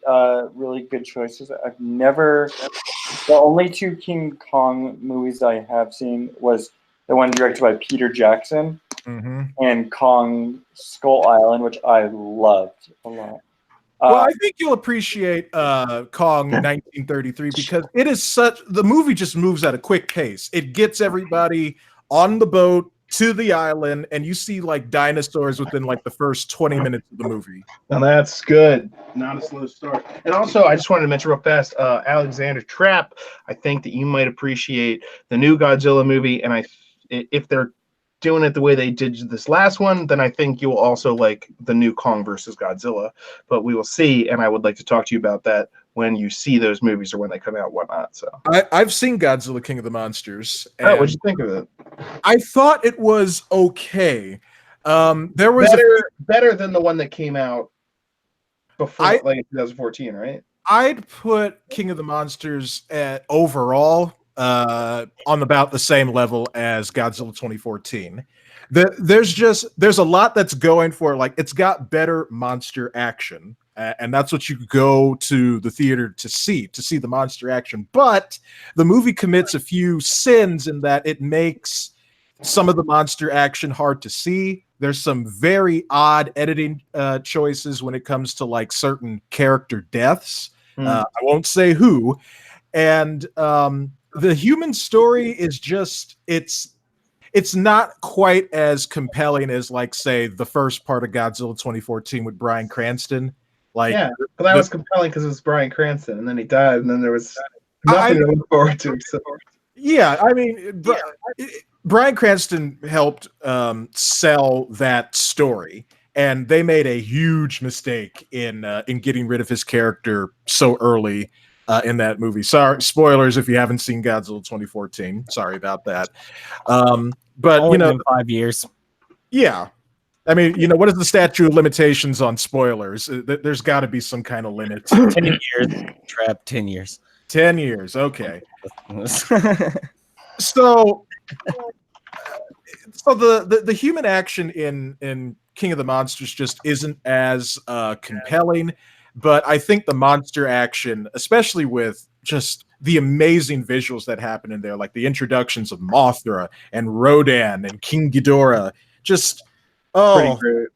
really good choices. The only two King Kong movies I have seen was the one directed by Peter Jackson and Kong Skull Island, which I loved a lot.
Well, I think you'll appreciate Kong 1933, because it is the movie just moves at a quick pace. It gets everybody on the boat to the island, and you see like dinosaurs within like the first 20 minutes of the movie.
Now that's good. Not a slow start. And also, I just wanted to mention real fast, Alexander Trapp, I think that you might appreciate the new Godzilla movie, and if they're doing it the way they did this last one, then I think you'll also like the new Kong versus Godzilla. But we will see, and I would like to talk to you about that when you see those movies or when they come out, whatnot. So
I've seen Godzilla King of the Monsters.
What'd you think of it?
I thought it was okay. There was
better than the one that came out before, like in 2014, right?
I'd put King of the Monsters overall on about the same level as Godzilla 2014. There's a lot that's going for it. Like, it's got better monster action, and that's what you go to the theater to see the monster action. But the movie commits a few sins in that it makes some of the monster action hard to see. There's some very odd editing choices when it comes to like certain character deaths. I won't say who. And the human story is just it's not quite as compelling as, like, say, the first part of Godzilla 2014 with Bryan Cranston. Like,
yeah, but that was compelling because it was Bryan Cranston, and then he died, and then there was nothing to look forward to. So.
Yeah, I mean, Bryan Cranston helped sell that story, and they made a huge mistake in getting rid of his character so early in that movie. Sorry, spoilers if you haven't seen Godzilla 2014. Sorry about that. But
only been 5 years.
Yeah. I mean, what is the statute of limitations on spoilers? There's got to be some kind of limit.
10 years. Trap, 10 years.
10 years. Okay. So the human action in King of the Monsters just isn't as compelling. But I think the monster action, especially with just the amazing visuals that happen in there, like the introductions of Mothra and Rodan and King Ghidorah, just Oh,
great.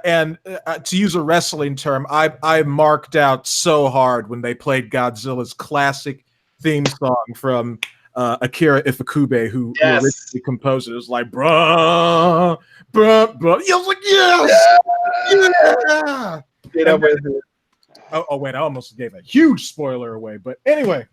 and to use a wrestling term, I marked out so hard when they played Godzilla's classic theme song from Akira Ifukube, who
Yes.
originally composed it. It was like, bruh, bruh, bruh. I was like, yes, yeah.
Get up with it.
Oh, wait, I almost gave a huge spoiler away. But anyway,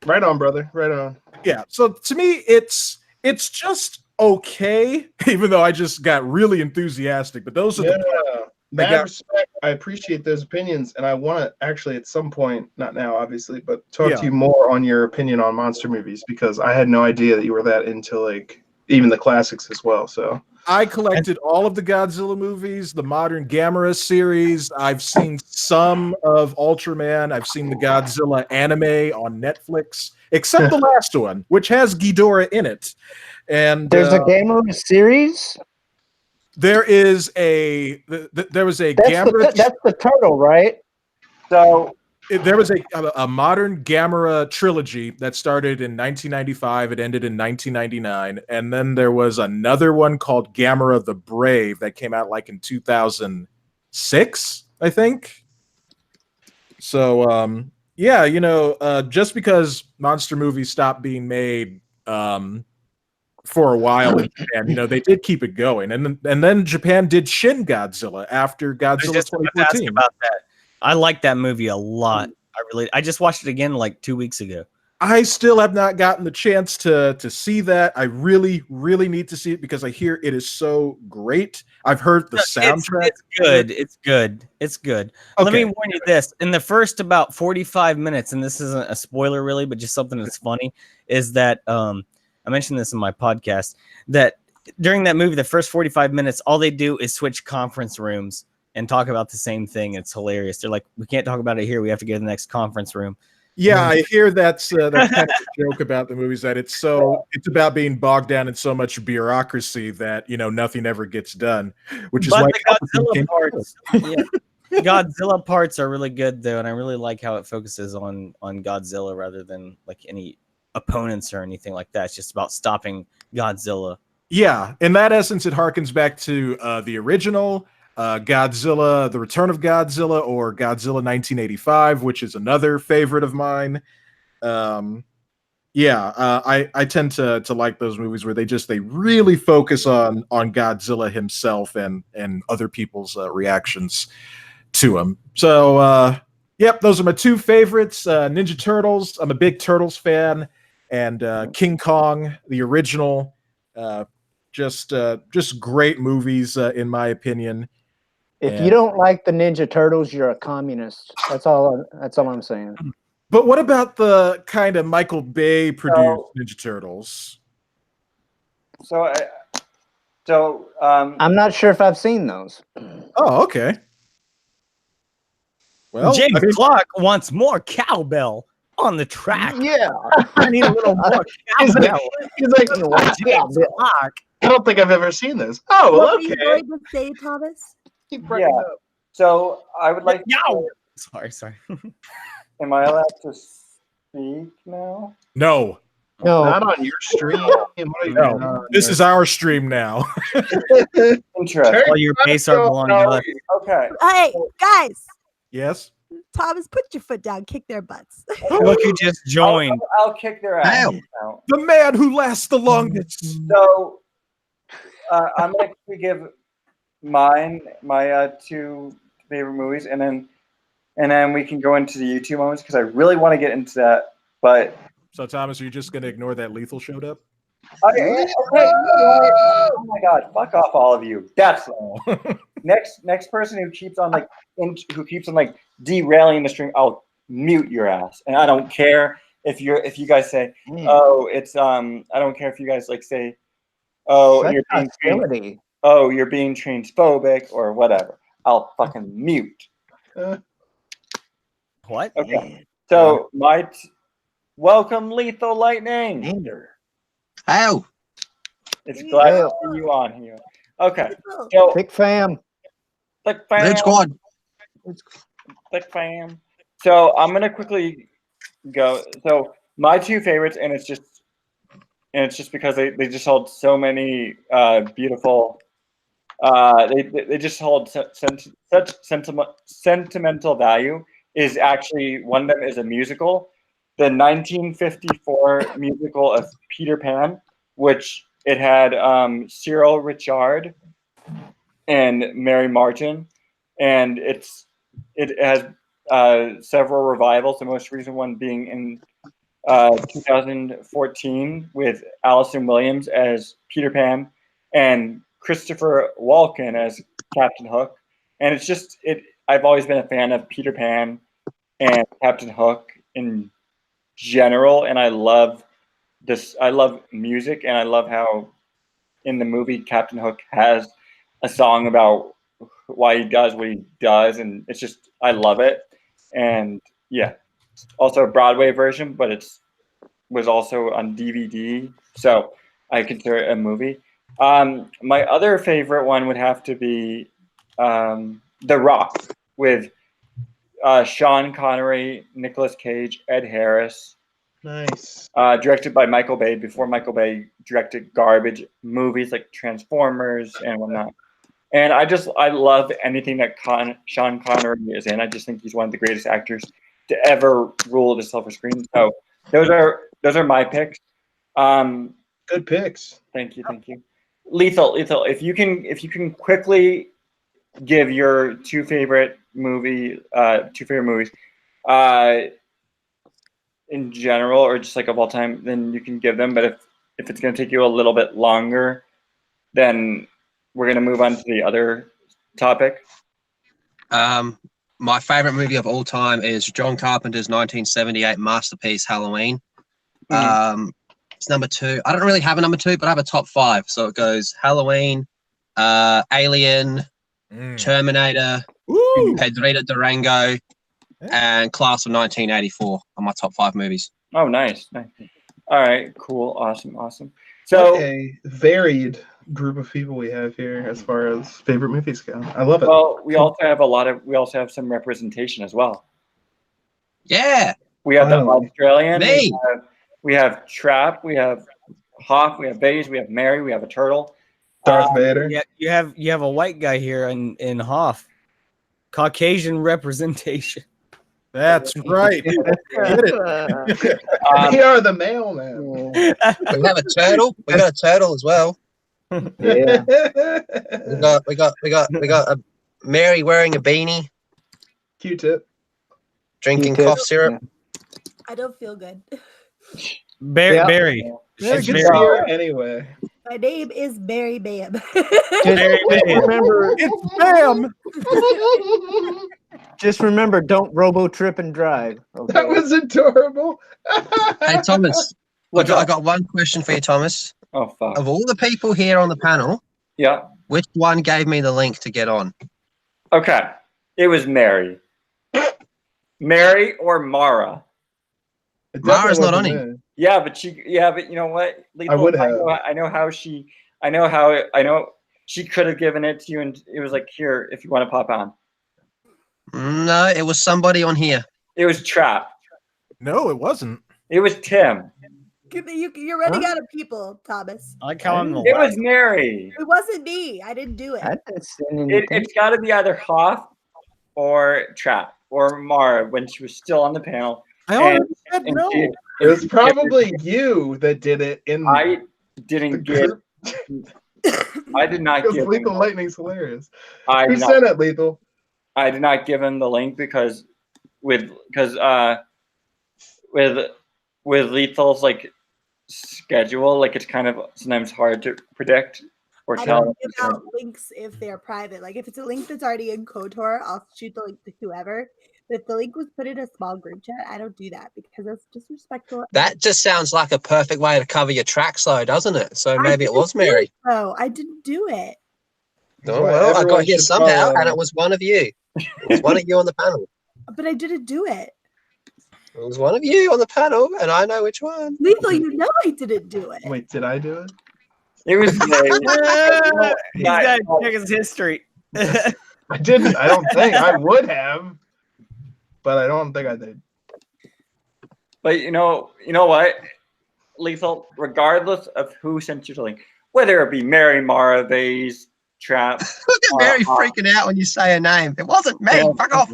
Right on, brother. Right on.
yeah. So to me, it's just okay, even though I just got really enthusiastic. But those are
Yeah.
the
Mad
got-
respect. I appreciate those opinions, and I want to actually at some point, not now, obviously, but talk
Yeah.
to you more on your opinion on monster movies because I had no idea that you were that into like even the classics as well. So
I collected all of the Godzilla movies, the modern Gamera series. I've seen some of Ultraman. I've seen the Godzilla anime on Netflix, except the last one, which has Ghidorah in it. And
There's a Gamera series.
there is there was a
That's
Gamera.
that's the turtle, right?
So
There was a modern Gamera trilogy that started in 1995. It ended in 1999, and then there was another one called Gamera the Brave that came out like in 2006, I think. So yeah, you know, just because monster movies stopped being made for a while in Japan, you know, they did keep it going, and then Japan did Shin Godzilla after
I was
Godzilla
just about to ask
2014.
about that. I like that movie a lot. I just watched it again like 2 weeks ago.
I still have not gotten the chance to see that. I really, really need to see it because I hear it is so great. I've heard the soundtrack.
It's good. It's good. It's good. Let me
Okay.
warn you this. In the first about 45 minutes, and this isn't a spoiler really, but just something that's funny, is that I mentioned this in my podcast, that during that movie, the first 45 minutes, all they do is switch conference rooms and talk about the same thing. It's hilarious. They're like, we can't talk about it here. We have to go to the next conference room.
Yeah, I hear that's kind of a joke about the movies, that it's about being bogged down in so much bureaucracy that, you know, nothing ever gets done, which is
But
why
the Godzilla parts, yeah, Godzilla parts are really good though, and I really like how it focuses on Godzilla rather than like any opponents or anything like that. It's just about stopping Godzilla.
Yeah, in that essence, it harkens back to the original Godzilla, The Return of Godzilla, or Godzilla 1985, which is another favorite of mine. I tend to like those movies where they really focus on Godzilla himself and other people's reactions to him. So yep, those are my two favorites. Ninja Turtles. I'm a big Turtles fan, and King Kong, the original. Just great movies in my opinion.
If you don't like the Ninja Turtles, you're a communist. That's all I'm saying.
But what about the kind of Michael Bay produced Ninja Turtles?
I'm not sure if I've seen those.
Oh, okay. Well,
James Clark wants more cowbell on the track.
Yeah,
I need a little more
He's like,
cowbell.
James
Clark.
I don't think I've ever seen this. Oh,
What
well,
were you
okay.
going to say, Thomas?
Keep bringing it up.
So I would like.
Yow! Sorry.
Am I allowed to speak now?
No,
Not on your stream. What are you doing
no.
on
This
there?
is our stream now.
Interesting.
All your base are belong to us.
Okay.
Hey, guys,
Yes.
Thomas, put your foot down. Kick their butts.
Look who just joined.
I'll kick their ass. Now.
The man who lasts the longest.
So I'm going to give my two favorite movies, and then we can go into the YouTube moments because I really want to get into that. But
So Thomas, are you just gonna ignore that Lethal showed up?
okay. Oh my God! Fuck off, all of you. That's next person who keeps on derailing the stream. I'll mute your ass, and I don't care if you guys say, oh, it's I don't care if you guys like say, oh,
Such
you're being transphobic or whatever. I'll fucking mute.
What?
Okay. So welcome, Lethal Lightning.
Ow!
It's glad to see you on here. Okay. So
Big fam.
click fam.
Red squad.
Click fam. So I'm gonna quickly go. So my two favorites, and it's just because they just hold so many beautiful They just hold such sentimental value. Is actually one of them is a musical, the 1954 musical of Peter Pan, which it had Cyril Richard and Mary Martin, and it has several revivals. The most recent one being in 2014 with Allison Williams as Peter Pan and Christopher Walken as Captain Hook. And it's just I've always been a fan of Peter Pan and Captain Hook in general, and I love this. I love music, and I love how in the movie Captain Hook has a song about why he does what he does, and it's just I love it. And yeah, also a Broadway version, but was also on DVD, so I consider it a movie. My other favorite one would have to be The Rock with Sean Connery, Nicolas Cage, Ed Harris.
Nice.
Directed by Michael Bay before Michael Bay directed garbage movies like Transformers and whatnot. And I love anything that Sean Connery is in. I just think he's one of the greatest actors to ever rule the silver screen. So those are my picks.
Good picks.
Thank you. Lethal. If you can quickly give your two favorite movies in general, or just like of all time, then you can give them. But if it's going to take you a little bit longer, then we're going to move on to the other topic.
My favorite movie of all time is John Carpenter's 1978 masterpiece, Halloween. It's number 2. I don't really have a number 2, but I have a top 5. So it goes Halloween, Alien, Terminator, Pedrito Durango, and Class of 1984 are my top 5 movies.
Oh, nice. All right, cool, awesome. So
what a varied group of people we have here as far as favorite movies go. I love it.
Well, we also have some representation as well.
Yeah.
We have the Australian.
Me.
We have Trap. We have Hoff. We have Vase. We have Mary. We have a turtle.
Darth Vader.
Yeah, you have a white guy here in Hoff. Caucasian representation.
That's right. Get it.
We are the mailman.
We have a turtle. We got a turtle as well.
Yeah.
We got a Mary wearing a beanie,
Q-tip.
drinking
Q-tip,
cough syrup.
yeah.
I don't feel good.
Barry.
Yeah,
It's
good
Barry.
spirit anyway.
My name is Mary Bam.
Just remember, don't robo trip and drive. Okay?
That was adorable.
Hey Thomas, I got one question for you, Thomas.
Oh fuck.
Of all the people here on the panel,
Yeah.
which one gave me the link to get on?
Okay. It was Mary. Mary or Mara.
It
Mara's
definitely
not on
wasn't
it.
me.
Yeah, but you know what? Lethal,
would have.
I know she could have given it to you, and it was like, here, if you want to pop on.
No, it was somebody on here.
It was Trap.
No, it wasn't.
It was Tim.
You're running out of people, Thomas.
I like how I'm the
It
last.
was Mary.
It wasn't me. I didn't do it.
I didn't send anything.
It's got to be either Hoff or Trap or Mara when she was still on the panel.
I already said
and
no.
she-
It was probably you that did it in
I
the
didn't give.
group.
I did not
Because
give.
Lethal
Him,
Lightning's hilarious.
I
Who
did not,
sent it, Lethal?
I did not give him the link because with Lethal's like schedule, like it's kind of sometimes hard to predict or
I
tell.
don't give out links if they're private. Like if it's a link that's already in KOTOR, I'll shoot the link to whoever. But if the link was put in a small group chat, I don't do that because that's disrespectful.
That just sounds like a perfect way to cover your tracks, though, doesn't it? So maybe it was Mary.
Oh, I didn't do it.
Oh,
Why
well, I
everyone
got here
should
somehow,
follow.
and it was one of you. It was one of you on the panel.
But I didn't do it.
It was one of you on the panel, and I know which one.
Lethal, you know I didn't do it.
Wait, did I do it?
It was Mary.
He's got to check his history.
I didn't. I don't think I would have, but I don't think I did.
But you know what, Lethal. Regardless of who sent you the link, whether it be Mary, Mara, Vase, Trap.
Look at Mary freaking out when you say a name. It wasn't me.
Yeah.
Fuck off.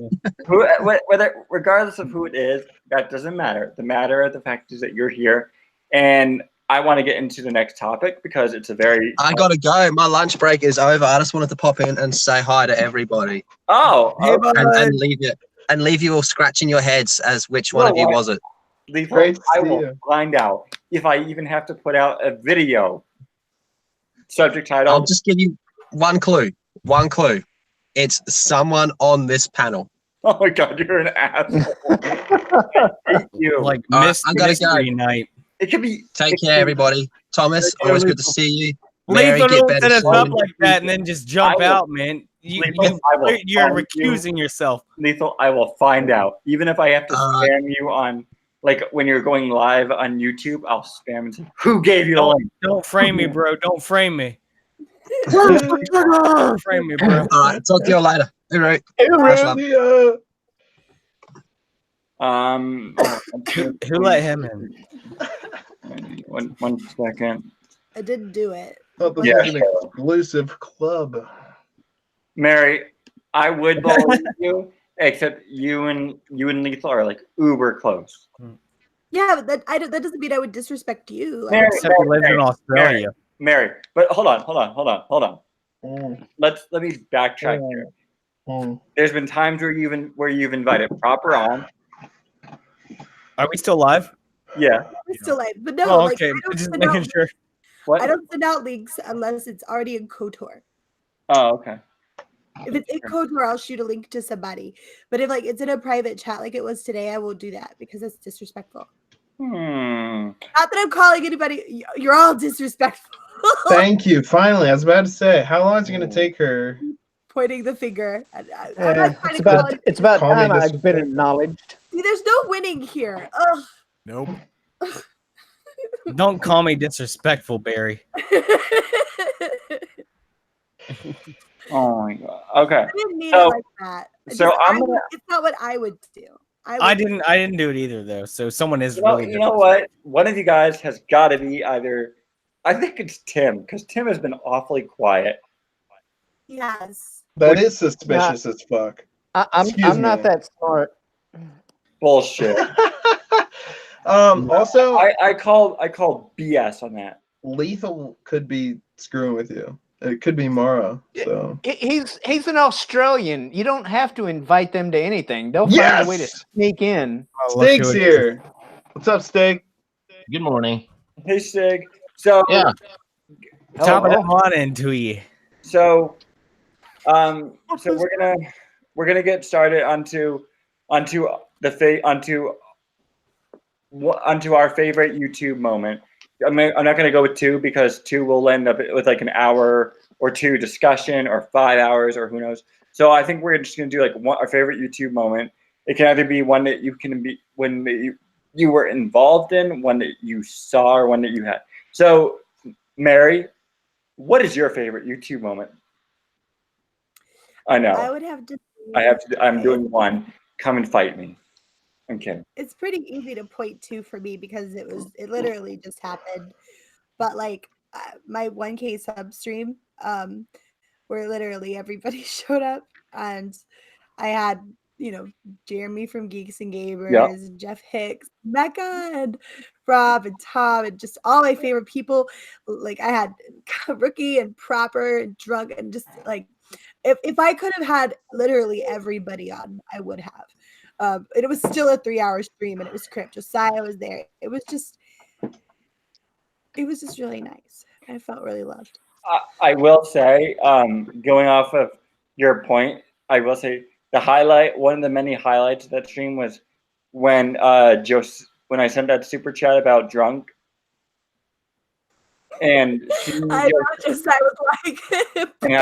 Whether regardless of who it is, that doesn't matter. The fact is that you're here, and I want to get into the next topic because it's a very.
I gotta go. My lunch break is over. I just wanted to pop in and say hi to everybody.
Oh,
Hey, bud.
And leave you all scratching your heads as which one of you was it.
Lethal,
Great to
I
see
will
you.
find out if I even have to put out a video. Subject title.
I'll just give you one clue. One clue. It's someone on this panel.
Oh my god, you're an asshole. I hate you.
Like
All right,
Mr.
I gotta
Mystery Night.
It could be.
Take
it
care,
could-
everybody. Thomas,
Take care,
always good to
Lethal.
see you. Mary,
Lethal,
get
don't
better
set us up
soon.
like that and then just jump
I will-
out, man.
Lethal, I will
You're
find you.
recusing yourself.
Lethal, I will find out. Even if I have to
Uh,
spam you on, like when you're going live on YouTube, I'll spam and say, "Who gave you the link?"
Don't frame me, bro. Don't frame me. Don't frame me, bro.
All right, talk to you all later. All right.
Hey,
Much love.
Randy,
Who let him in?
One second.
I didn't do it.
thought this
Yeah,
was an exclusive club.
Mary, I would believe you, except you and Lethal are like uber close.
Yeah, but that doesn't mean I would disrespect you.
Mary,
Except he lives in Australia.
Mary, but hold on.
Mm,
Let me backtrack here.
mm.
There's been times where you've invited Proper on.
Are we still live?
Yeah.
It's still like, but no,
Oh,
like,
okay.
I don't
Just
send
making
out-
sure.
What?
I don't send out links unless it's already in KOTOR.
Oh, okay.
If it's in KOTOR, I'll shoot a link to somebody. But if like it's in a private chat like it was today, I won't do that because it's disrespectful. Not that I'm calling anybody. You're all disrespectful.
Thank you. Finally, I was about to say, how long is it going to take her?
Pointing the finger. I'm not trying
It's
to call
about
it-
it's about
Call me
time I've been
disrespectful.
acknowledged.
See, there's no winning here. Ugh.
Nope.
Don't call me disrespectful, Barry.
Oh my god. Okay.
I didn't mean
So-
it like that.
so I'm gonna-
It's not what I would do.
I didn't do it either though. So someone is
You know,
really
you know what? One of you guys has got to be either. I think it's Tim because Tim has been awfully quiet.
Yes.
That is suspicious as fuck.
I'm
Excuse
not
me.
that smart.
Bullshit.
Also,
I call BS on that.
Lethal could be screwing with you. It could be Mara. So
He's an Australian. You don't have to invite them to anything. They'll find a way to
Yes!
sneak in.
Steak's here. What's up, Steak?
Good morning.
Hey Sig. So
Yeah.
Top
hello.
of on into you.
So we're gonna get started onto our favorite YouTube moment. I'm not gonna go with 2 because 2 will end up with like an hour or 2 discussion or 5 hours or who knows. So I think we're just gonna do like our favorite YouTube moment. It can either be one that you can be when you were involved in, one that you saw, or one that you had. So Mary, what is your favorite YouTube moment? I know.
I would have to.
I'm doing one. Come and fight me. I'm kidding.
It's pretty easy to point to for me because it literally just happened. But like my 1K sub stream, where literally everybody showed up, and I had Jeremy from Geeks and Gamers, and Jeff Hicks, Mecca, and Rob and Tom, and just all my favorite people. Like I had Rookie and Proper and Drunk, and just like if I could have had literally everybody on, I would have. And it was still a 3-hour stream, and it was Crypt. Josiah was there. It was just really nice. I felt really loved.
I will say, going off of your point, I will say one of the many highlights of that stream was when I sent that super chat about Drunk. And
I know, Josiah was like,
and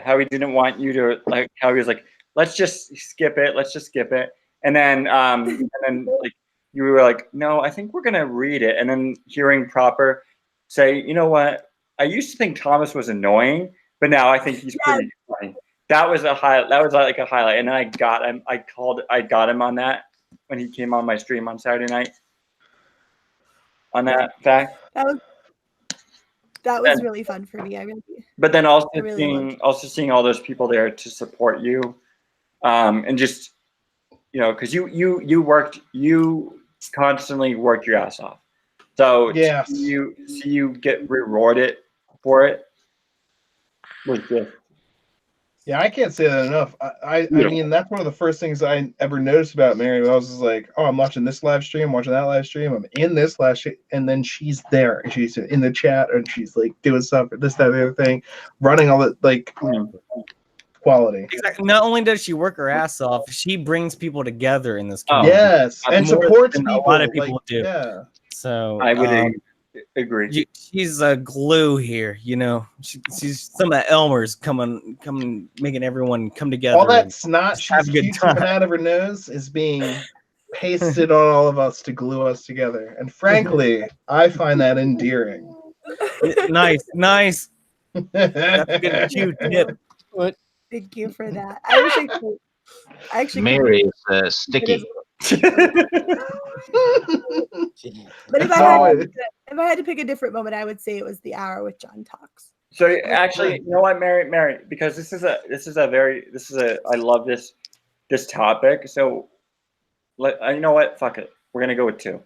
how he didn't want you to like, how he was like, let's just skip it. And then like you were like, no, I think we're gonna read it. And then hearing Proper say, you know what? I used to think Thomas was annoying, but now I think he's pretty funny. That was a highlight. That was like a highlight. And then I got him. I got him on that when he came on my stream on Saturday night. On that fact.
that was
And-
really fun for me.
But then also
I really
seeing all those people there to support you, and just because you constantly worked your ass off. So
Yes.
to see you get rewarded for it was just
Yeah, I can't say that enough. I
Yeah.
mean, that's one of the first things I ever noticed about Mary. I was just like, oh, I'm watching this live stream, watching that live stream. I'm in this live stream, and then she's there. And she's in the chat, and she's like doing stuff, this, that, the other thing, running all the like quality.
Exactly. Not only does she work her ass off, she brings people together in this
Oh,
community.
Yes, and
More
supports
than
people.
a lot of people
like,
do.
Yeah.
So
I would agree.
she's a glue here. She's some of Elmer's coming, making everyone come together.
All that
and
snot
just have
she's
a good
cute
time.
coming out of her nose is being pasted on all of us to glue us together. And frankly, I find that endearing.
Nice. That's a good cue tip.
Thank you for that. I wish I could. I actually could-
Mary is sticky.
But if I had to pick a different moment, I would say it was the hour with John Talks.
So actually, you know what, Mary, because this is a I love this topic. So, you know what? Fuck it. We're gonna go with 2.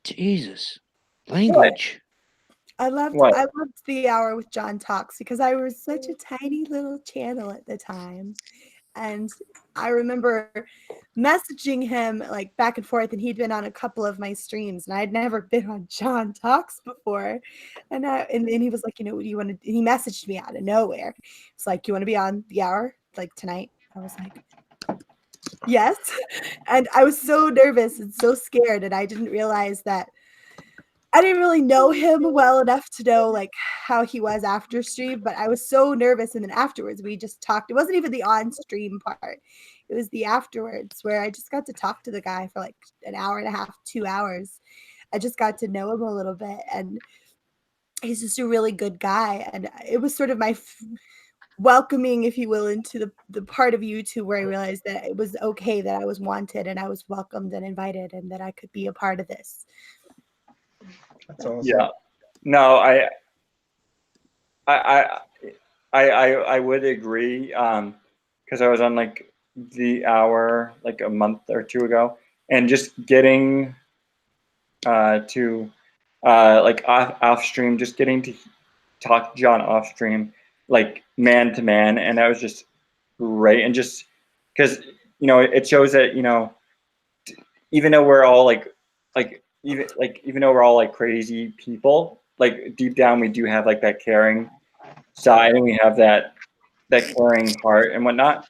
Jesus, language.
I loved
What?
the hour with John Talks because I was such a tiny little channel at the time. And I remember messaging him like back and forth, and he'd been on a couple of my streams, and I'd never been on John Talks before. And he was like, what do you want to? He messaged me out of nowhere. It's like, you want to be on the hour like tonight? I was like, yes. And I was so nervous and so scared, and I didn't realize that I didn't really know him well enough to know like how he was after stream, but I was so nervous. And then afterwards we just talked. It wasn't even the on stream part. It was the afterwards where I just got to talk to the guy for like an hour and a half, 2 hours. I just got to know him a little bit, and he's just a really good guy. And it was sort of my welcoming, if you will, into the part of YouTube where I realized that it was okay that I was wanted and I was welcomed and invited and that I could be a part of this.
That's awesome.
Yeah. No, I would agree. Because I was on like the hour like a month or 2 ago, and just getting to like off stream, just getting to talk to John off stream, like man to man, and that was just great. And just because it shows that even though we're all even though we're all like crazy people, like deep down we do have like that caring side, and we have that caring heart and whatnot.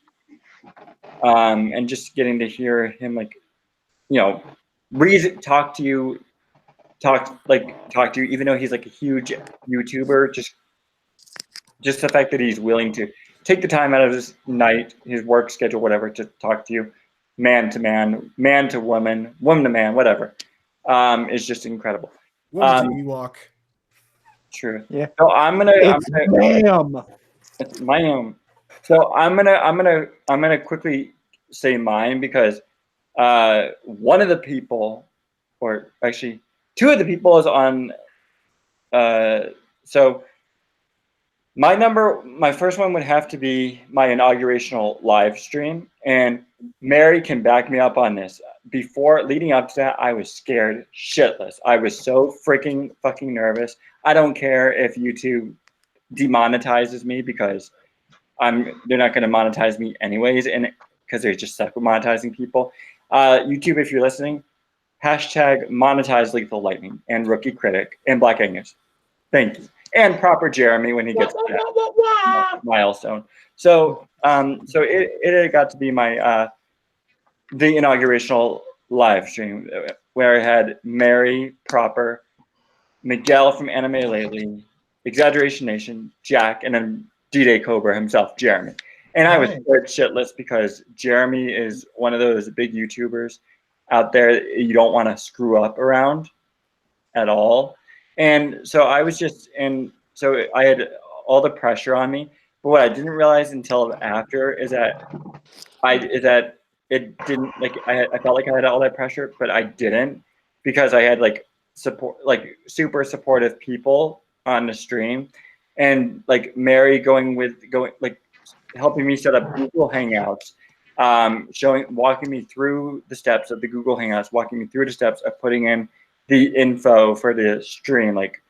And just getting to hear him talk to you, even though he's like a huge YouTuber, just the fact that he's willing to take the time out of his night, his work schedule, whatever, to talk to you, man to man, man to woman, woman to man, whatever. Is just incredible.
Ewok.
True.
Yeah.
So I'm gonna. It's ma'am. So I'm gonna quickly say mine because one of the people, or actually 2 of the people, is on. So my first one would have to be my inaugurational live stream, and Mary can back me up on this. Leading up to that, I was scared shitless. I was so freaking fucking nervous. I don't care if YouTube demonetizes me because they're not going to monetize me anyways, and because they're just stuck with monetizing people. YouTube, if you're listening, hashtag monetize Lethal Lightning and Rookie Critic and Black Angus. Thank you. And proper Jeremy when he gets to that milestone. So it got to be my the inaugurational live stream where I had Mary, Proper, Miguel from Anime Lately, Exaggeration Nation, Jack, and then D-Day Cobra himself, Jeremy. And I was scared shitless because Jeremy is one of those big YouTubers out there that you don't want to screw up around at all. And so I was so I had all the pressure on me. But what I didn't realize until after is that it didn't, like, I felt like I had all that pressure, but I didn't, because I had like support, like super supportive people on the stream, and like Mary going like helping me set up Google Hangouts, walking me through the steps of the Google Hangouts, walking me through the steps of putting in the info for the stream, like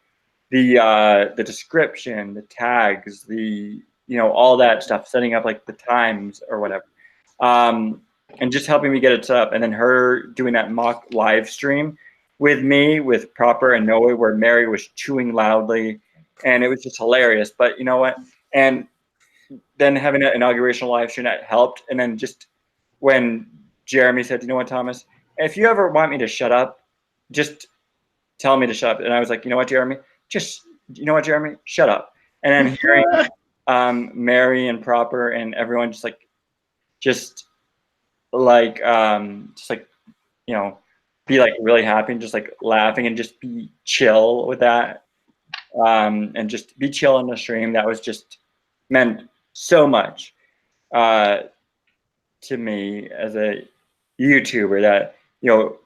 the description, the tags, the all that stuff, setting up like the times or whatever, and just helping me get it set up, and then her doing that mock live stream with me, with Proper and Noah, where Mary was chewing loudly, and it was just hilarious. But you know what? And then having an inaugurational live stream that helped. And then just when Jeremy said, you know what, Thomas, if you ever want me to shut up, just tell me to shut up. And I was like, you know what, Jeremy, shut up. And then hearing Mary and Proper and everyone just be like really happy and just like laughing and just be chill with that, and just be chill on the stream. That was just meant so much to me as a YouTuber, that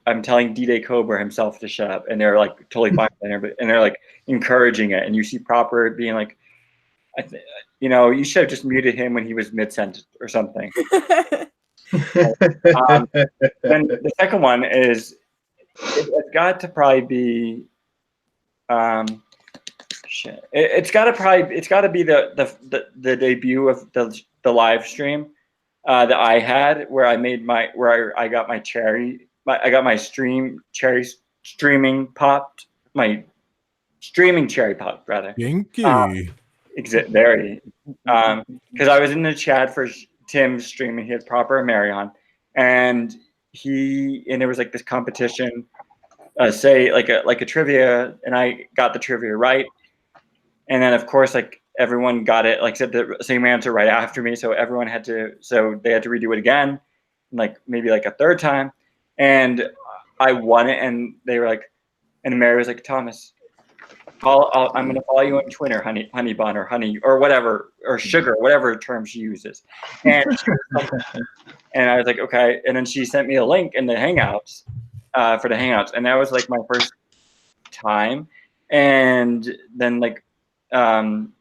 I'm telling D-Day Cobra himself to shut up, and they're like totally fine and they're like encouraging it. And you see Proper being like, you should have just muted him when he was mid-sentence or something. Then the second one is, it's got to probably be it's got to be the debut of the live stream that I had, where I got my cherry popped, my streaming cherry popped rather.
Yankee.
Very, because I was in the chat for Tim's stream, and he had Proper and Mary on, and there was like this competition, say like a trivia, and I got the trivia right, and then of course like everyone got it, like said the same answer right after me, so they had to redo it again, like maybe like a third time, and I won it, and they were like, and Mary was like, Thomas, I'm going to follow you on Twitter, honey bun, or honey, or whatever, or sugar, whatever term she uses. And I was like, okay. And then she sent me a link in the Hangouts, for the Hangouts. And that was like my first time. And then then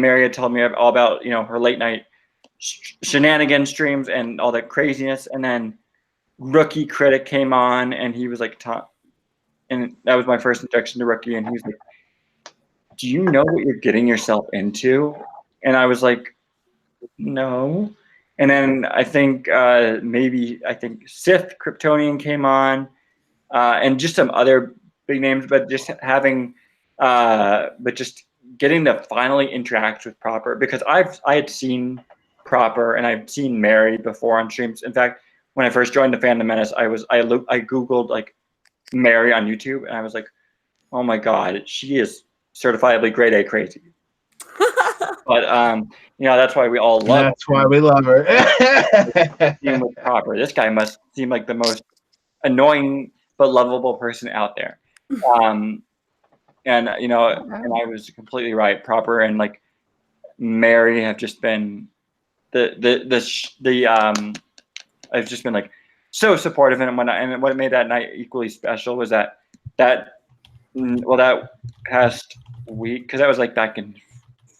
Mary had told me all about, her late night shenanigan streams and all that craziness. And then Rookie Critic came on, and he was like, and that was my first introduction to Rookie, and he was like, do you know what you're getting yourself into? And I was like, no. And then I think Sith Kryptonian came on, and just some other big names, but just getting to finally interact with Proper, because I had seen Proper and I've seen Mary before on streams. In fact, when I first joined the Phantom Menace, I Googled like Mary on YouTube, and I was like, oh my god, she is certifiably grade A crazy. But that's why we all love
That's why we love her.
with Proper. This guy must seem like the most annoying but lovable person out there. And I was completely right. Proper and like Mary have just been I've just been like so supportive, and what made that night equally special was that past week, because that was like back in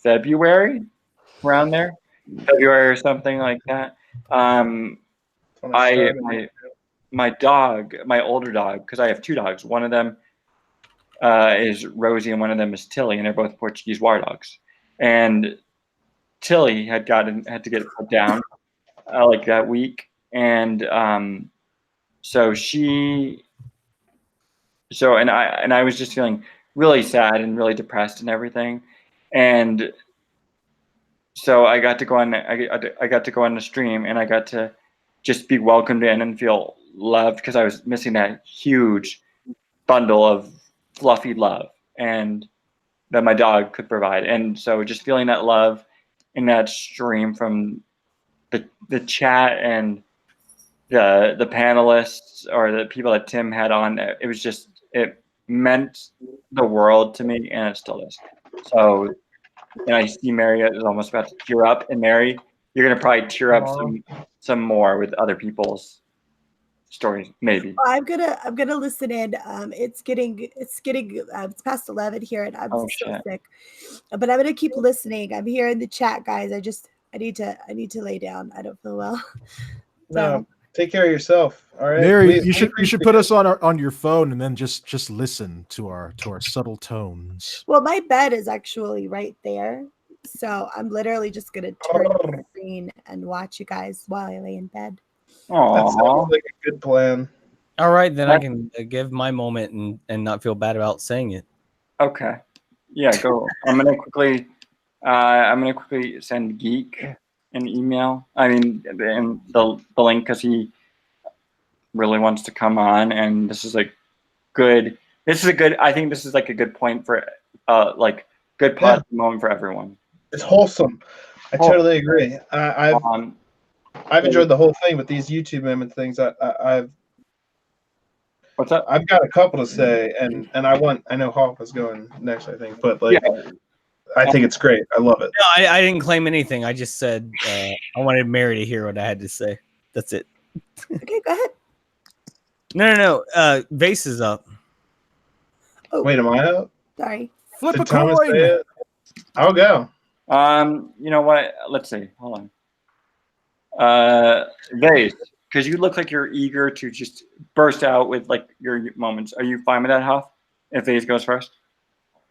February, around there, February or something like that. My dog, my older dog, because I have two dogs. One of them is Rosie, and one of them is Tilly, and they're both Portuguese war dogs. And Tilly had to get put down like that week. And I was just feeling really sad and really depressed and everything. And so I got to go on the stream, and I got to just be welcomed in and feel loved, because I was missing that huge bundle of fluffy love and that my dog could provide. And so just feeling that love in that stream from the chat and the panelists or the people that Tim had on, it meant the world to me, and it still does. So, and I see Mary is almost about to tear up, and Mary, you're gonna probably tear up some more with other people's stories, maybe.
I'm gonna listen in. It's past 11 here, and I'm
Oh,
still
shit.
sick. But I'm gonna keep listening. I'm here in the chat, guys. I need to lay down. I don't feel well.
No, take care of yourself. All right,
Mary, you should put us on your phone and then just listen to our subtle tones.
Well, my bed is actually right there, so I'm literally just gonna turn the screen and watch you guys while I lay in bed.
That sounds like a good plan.
All right, then I can give my moment and not feel bad about saying it.
Okay. Yeah, go. I'm gonna quickly send Geek an email. I mean, the link, because he really wants to come on, and this is like good. I think this is like a good point for like good positive moment for everyone.
It's wholesome. I totally agree. I've enjoyed the whole thing, but these YouTube moment things, I've
what's up?
I've got a couple to say, and I know Hawk is going next, I think, but like, I think it's great. I love it.
No, I didn't claim anything. I just said I wanted Mary to hear what I had to say. That's it.
Okay, go ahead.
No. Vase is up.
Oh,
wait, am I up?
Sorry.
Flip
Did
a
Thomas
coin.
say it? I'll go.
You know what? Let's see. Hold on. Vase, because you look like you're eager to just burst out with like your moments. Are you fine with that, Huff? If Vase goes first?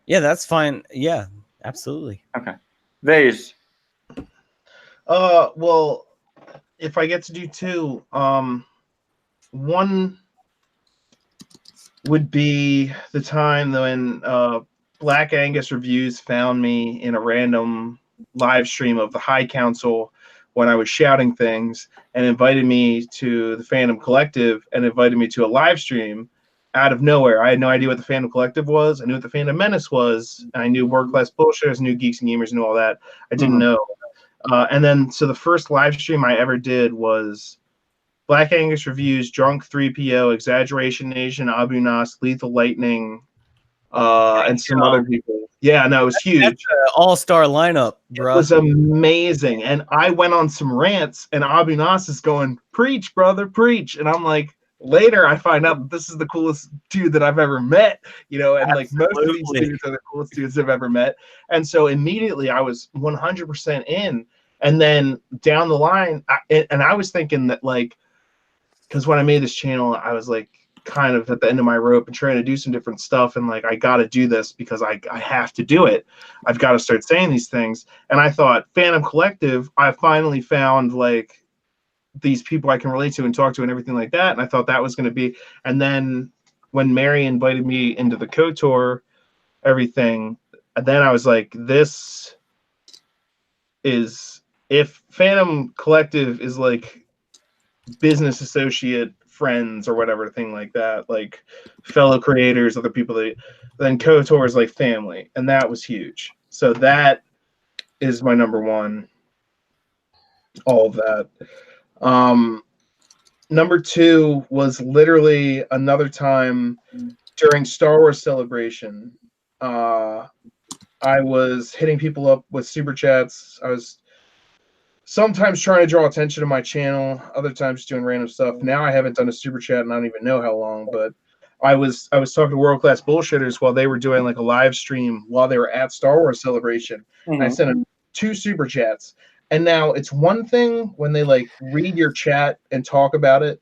Yeah, that's fine. Yeah, absolutely.
Okay. Vase.
Well, if I get to do two, one would be the time when Black Angus Reviews found me in a random live stream of the High Council when I was shouting things, and invited me to the Fandom Collective and invited me to a live stream out of nowhere. I had no idea what the Fandom Collective was. I knew what the Fandom Menace was. And I knew World Class Bullshitters, knew Geeks and Gamers, knew all that. I didn't know. And then, so the first live stream I ever did was Black Angus Reviews, Drunk 3PO, Exaggeration Nation, Abu Nas, Lethal Lightning, and some other people. Yeah, no, it was huge.
That's an all-star lineup, bro.
It was amazing. And I went on some rants, and Abu Nas is going, preach, brother, preach. And I'm like, later I find out that this is the coolest dude that I've ever met, and like most of these dudes are the coolest dudes I've ever met. And so immediately I was 100% in. And then down the line, I was thinking that, like, because when I made this channel, I was like kind of at the end of my rope and trying to do some different stuff. And like, I got to do this because I have to do it. I've got to start saying these things. And I thought, Fandom Collective, I finally found like these people I can relate to and talk to and everything like that. And I thought that was going to be. And then when Mary invited me into the KOTOR, everything, then I was like, this is, if Fandom Collective is like business associate friends or whatever thing like that, like fellow creators, other people, then KOTOR is like family, and that was huge. So that is my number one. All of that. Number two was literally another time during Star Wars Celebration. I was hitting people up with super chats. I was sometimes trying to draw attention to my channel, other times doing random stuff. Now I haven't done a super chat and I don't even know how long, but I was talking to World Class Bullshitters while they were doing like a live stream while they were at Star Wars Celebration.
Mm-hmm.
I sent them 2 super chats. And now it's one thing when they like read your chat and talk about it,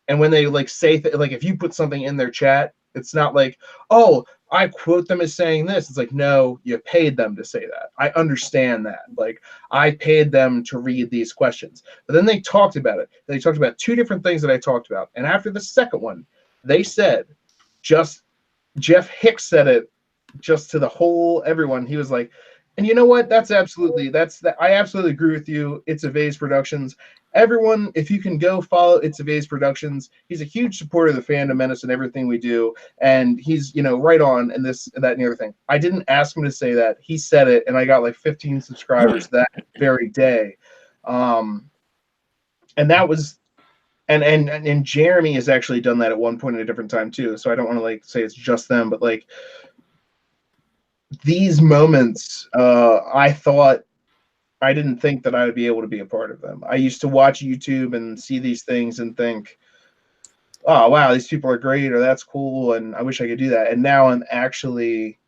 and when they like say like if you put something in their chat, it's not like, oh, I quote them as saying this. It's like, no, you paid them to say that. I understand that. Like, I paid them to read these questions. But then they talked about it. They talked about 2 different things that I talked about. And after the second one, they said, just Jeff Hicks said it just to the whole everyone. He was like, and you know what? I absolutely agree with you. It's a Vase Productions. Everyone, if you can go follow It's a Vase Productions, he's a huge supporter of the Fandom Menace and everything we do. And he's, right on and this, and that, and the other thing. I didn't ask him to say that. He said it, and I got like 15 subscribers that very day. And that was, and Jeremy has actually done that at one point at a different time too. So I don't want to like say it's just them, but like these moments, I didn't think that I would be able to be a part of them. I used to watch YouTube and see these things and think, oh wow, these people are great, or that's cool, and I wish I could do that. And now I'm actually,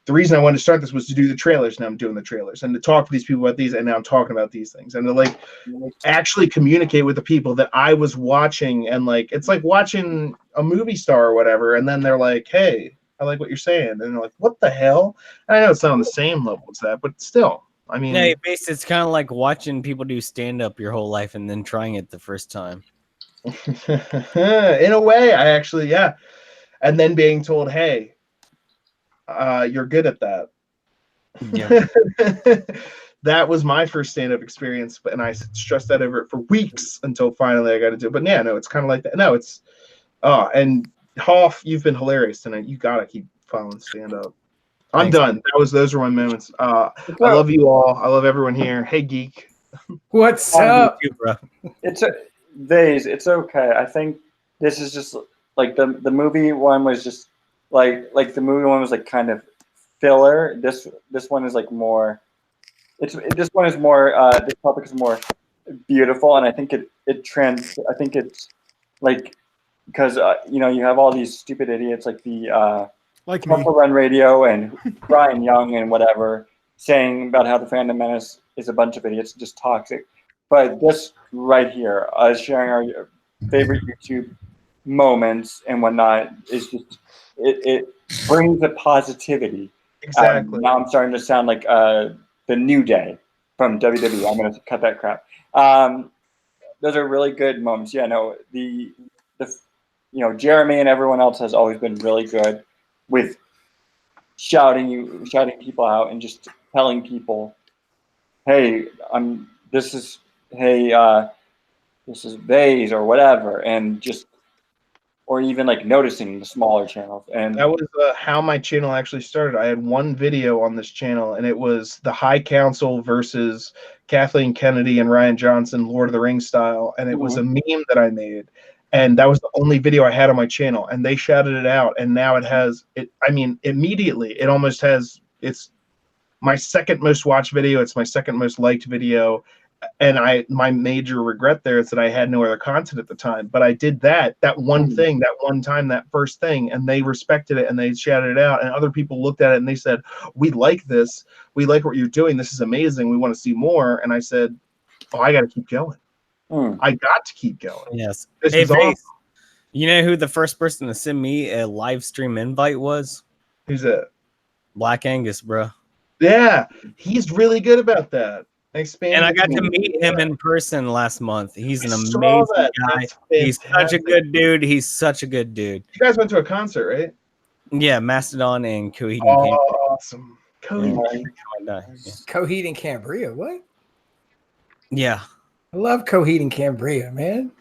the reason I wanted to start this was to do the trailers. Now I'm doing the trailers and to talk to these people about these, and now I'm talking about these things and to like actually communicate with the people that I was watching. And like it's like watching a movie star or whatever, and then they're like, hey, I like what you're saying, and they're like, what the hell? And I know it's not on the same level as that, but still, I mean,
Yeah, it's kind of like watching people do stand up your whole life and then trying it the first time.
in a way, I actually, yeah. And then being told, hey, you're good at that.
Yeah.
That was my first stand-up experience, and I stressed out over it for weeks until finally I got to do it. But yeah, no, it's kind of like that. No, it's and Hoff, you've been hilarious tonight. You gotta keep following stand-up. I'm
Thanks.
done. Those were my moments. I love you all. I love everyone here. Hey, geek.
What's up?
You, bro.
It's Vase. It's okay. I think this is just like the movie one was just like the movie one was like kind of filler. This one is like more. This one is more. This topic is more beautiful, and I think I think it's like because you have all these stupid idiots like the
Like me.
Temple Run Radio and Brian Young and whatever saying about how the Phantom Menace is a bunch of idiots, just toxic. But this right here, us sharing our favorite YouTube moments and whatnot, is just it brings the positivity.
Exactly.
Now I'm starting to sound like the New Day from WWE. I'm going to cut that crap. Those are really good moments. Yeah, no, the Jeremy and everyone else has always been really good with shouting people out and just telling people, hey, this is Vase or whatever, and just or even like noticing the smaller channels. And
that was how my channel actually started. I had one video on this channel, and it was the High Council versus Kathleen Kennedy and Ryan Johnson, Lord of the Rings style, and it was a meme that I made. And that was the only video I had on my channel, and they shouted it out, and now it has it. I mean, immediately it almost has. It's my second most watched video. It's my second most liked video, and my major regret there is that I had no other content at the time. But I did that one thing, that one time, that first thing, and they respected it and they shouted it out, and other people looked at it and they said, "We like this. We like what you're doing. This is amazing. We want to see more." And I said, "Oh, I got to keep going. I got to keep going."
Yes.
This
Hey,
is awesome.
Vase, you know who the first person to send me a live stream invite was?
Who's that?
Black Angus, bro.
Yeah, he's really good about that.
And I got to meet him in person last month. He's an
I saw
amazing
that.
guy.
That's
He's such a
fantastic.
good dude. He's such a good dude.
You guys went to a concert, right?
Yeah, Mastodon and Coheed and
Oh,
Cambria.
awesome. Coheed.
Yeah.
Coheed and Cambria. What?
Yeah.
I love Coheed and Cambria, man.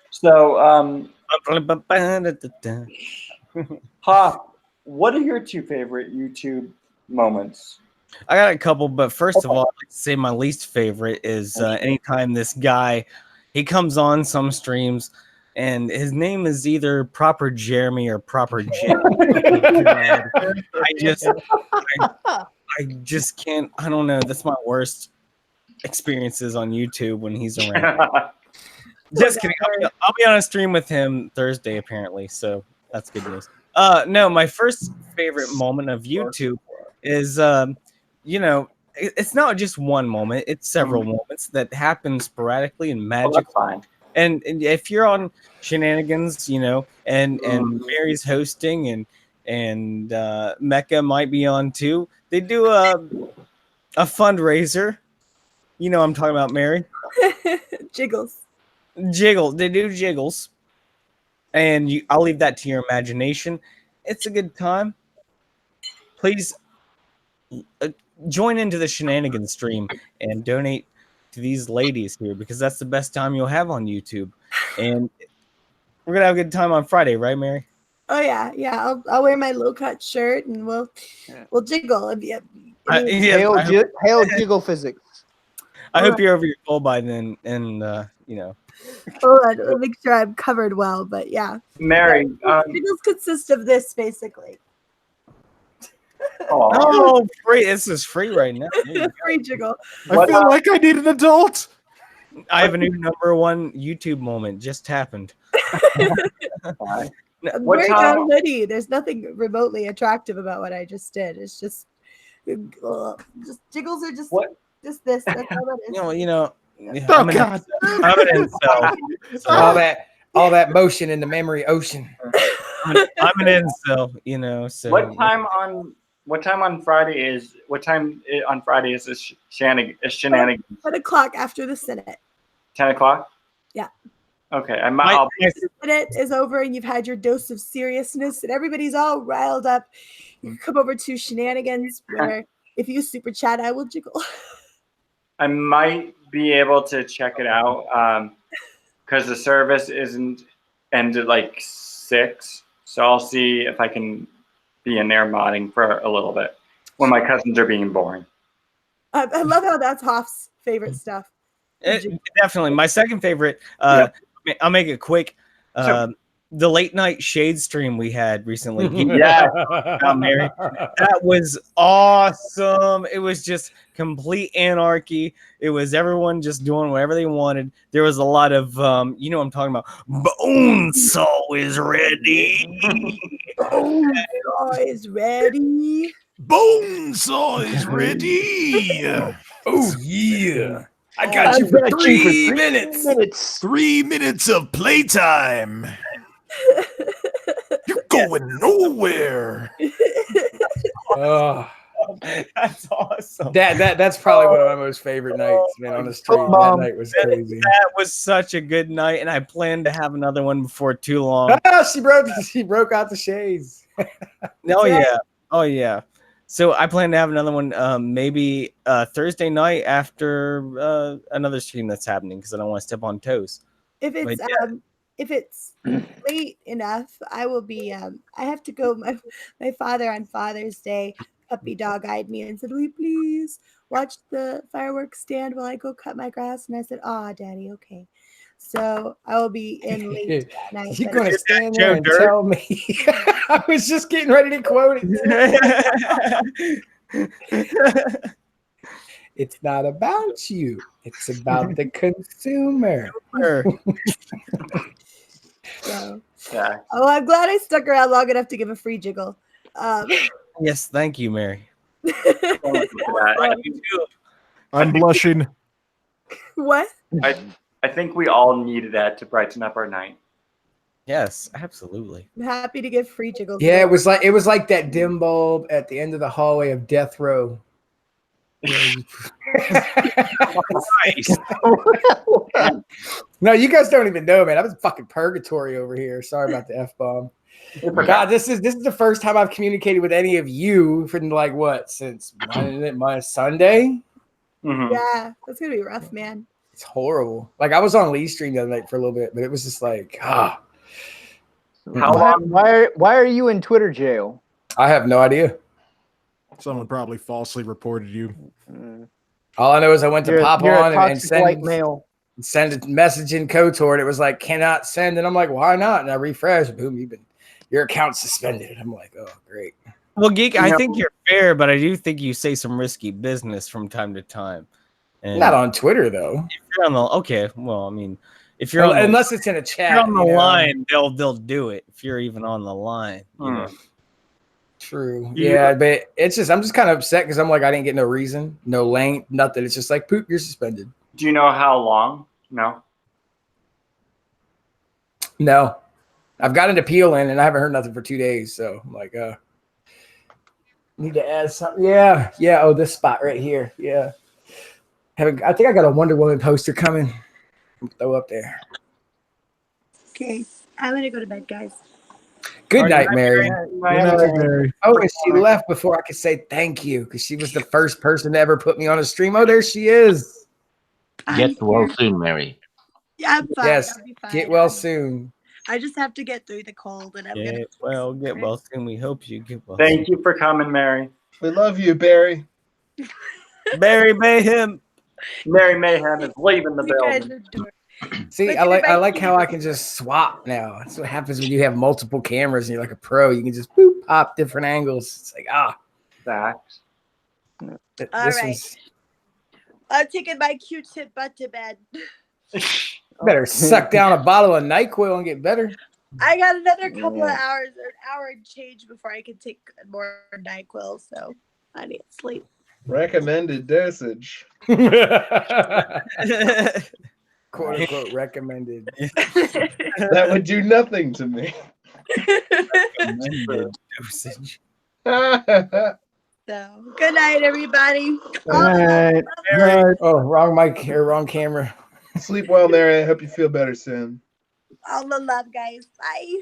so, Hoff, what are your two favorite YouTube moments?
I got a couple, but first of all, I'd like to say my least favorite is anytime this guy, he comes on some streams and his name is either Proper Jeremy or Proper Jim. I just can't. I don't know. That's my worst experiences on YouTube when he's around. Just kidding. I'll be on a stream with him Thursday apparently, so that's good news. No, my first favorite moment of YouTube is it's not just one moment, it's several moments that happen sporadically and magically. And if you're on Shenanigans, and Mary's hosting and Mecca might be on too, they do a fundraiser. I'm talking about, Mary.
Jiggles.
They do jiggles, and I'll leave that to your imagination. It's a good time. Please join into the Shenanigans stream and donate to these ladies here, because that's the best time you'll have on YouTube. And we're gonna have a good time on Friday, right, Mary?
Oh yeah. I'll wear my low cut shirt and we'll jiggle.
Hail jiggle physics.
I hope you're over your goal by then, and
Hold on, let me make sure I'm covered well. But yeah,
Mary,
jiggles consist of this basically.
Oh, free! This is free right now.
Free jiggle.
I feel like I need an adult.
I have a new #1 YouTube moment. Just happened.
I'm
What
wearing
time-
a hoodie. There's nothing remotely attractive about what I just did. It's just jiggles are just
What?
just this. That's all that is.
You know.
Oh,
I'm an
God.
incel.
all that motion in the memory ocean.
I'm an incel. You know. So
What time on Friday is this shenanigans?
10 o'clock after the Senate.
10 o'clock?
Yeah.
Okay.
My-
The Senate is over and you've had your dose of seriousness and everybody's all riled up. You can come over to Shenanigans where if you super chat, I will jiggle.
I might be able to check it out because the service isn't ended like 6. So I'll see if I can be in there modding for a little bit when my cousins are being born.
I love how that's Hoff's favorite stuff.
Definitely. My second favorite,
Yeah.
I'll make it quick.
Sure.
The late night shade stream we had recently.
Yeah.
Mary. That was awesome. It was just complete anarchy. It was everyone just doing whatever they wanted. There was a lot of, you know what I'm talking about. Bonesaw is ready.
Oh, is ready.
Bonesaw is ready.
Oh yeah. I got you for 3 minutes.
3 minutes of playtime. You're going nowhere.
Oh,
That's awesome.
that's probably one of my most favorite nights, man, on the stream. That night was crazy.
That was such a good night, and I plan to have another one before too long.
Ah, she broke out the shades.
Oh yeah. So I plan to have another one, maybe Thursday night after another stream that's happening because I don't want to step on toes.
If it's late enough, I will be. I have to go. My father on Father's Day, puppy dog eyed me and said, "Will you please watch the fireworks stand while I go cut my grass?" And I said, "Ah, Daddy, okay." So I will be in late that night.
You're
but
gonna
it's-
stand there and tell me. I was just getting ready to quote it. It's not about you. It's about the consumer.
So.
Yeah.
Oh, I'm glad I stuck around long enough to give a free jiggle.
Yes, thank you, Mary.
I'm blushing.
What?
I think we all needed that to brighten up our night.
Yes, absolutely.
I'm happy to give free jiggles.
Yeah, it was like that dim bulb at the end of the hallway of Death Row. No, you guys don't even know, man. I was fucking purgatory over here. Sorry about the F-bomb. God, this is the first time I've communicated with any of you for like what, since my Sunday?
Mm-hmm.
Yeah, that's gonna be rough, man.
It's horrible. Like I was on Lee's stream the other night for a little bit, but it was just like,
How long?
Why are you in Twitter jail?
I have no idea.
Someone probably falsely reported you.
All I know is I went to pop
you're
on
a
and
toxic white male.
send a message in KOTOR, and it was like, cannot send. And I'm like, why not? And I refreshed, boom, your account's suspended. I'm like, oh, great.
Well, Geek, I think you're fair, but I do think you say some risky business from time to time. And
Not on Twitter, though.
if you're on the well, I mean, if you're on the,
Unless it's in a chat.
if you're on the
you know?
line, they'll do it. If you're even on the line, you know.
True. Yeah, but it's just I'm just kind of upset because I'm like, I didn't get no reason, no length, nothing. It's just like, poop, you're suspended.
Do you know how long? No.
No. I've got an appeal in and I haven't heard nothing for 2 days. So I'm like, need to add something. Yeah. Yeah. Oh, this spot right here. Yeah. I think I got a Wonder Woman poster coming. Throw up there.
Okay, I'm gonna go to bed, guys.
Good night, Mary.
Mary.
Oh, and she left before I could say thank you because she was the first person to ever put me on a stream. Oh, there she is.
Get well soon, Mary.
Yeah, I'm fine.
Yes.
I'll be fine.
Get well soon.
I just have to get through the cold, and I'm gonna.
Get well soon. We hope you get well.
Thank you for coming, Mary.
We love you, Barry.
Barry Mayhem.
Mary Mayhem is leaving the
You guys
building.
are dork.
See,
Look
I
at
like
my
how I can just swap now. That's what happens when you have multiple cameras and you're like a pro. You can just boop, pop different angles. It's like
Facts.
All right. I'm taking my Q-tip butt to bed.
Better suck down a bottle of NyQuil and get better.
I got another couple of hours or an hour and change before I can take more NyQuil, so I need sleep.
Recommended dosage.
Quote unquote recommended.
That would do nothing to me.
Recommended dosage.
So, good night, everybody.
All right.
Oh, wrong mic here, wrong camera.
Sleep well, Mary. I hope you feel better soon.
All the love, guys. Bye.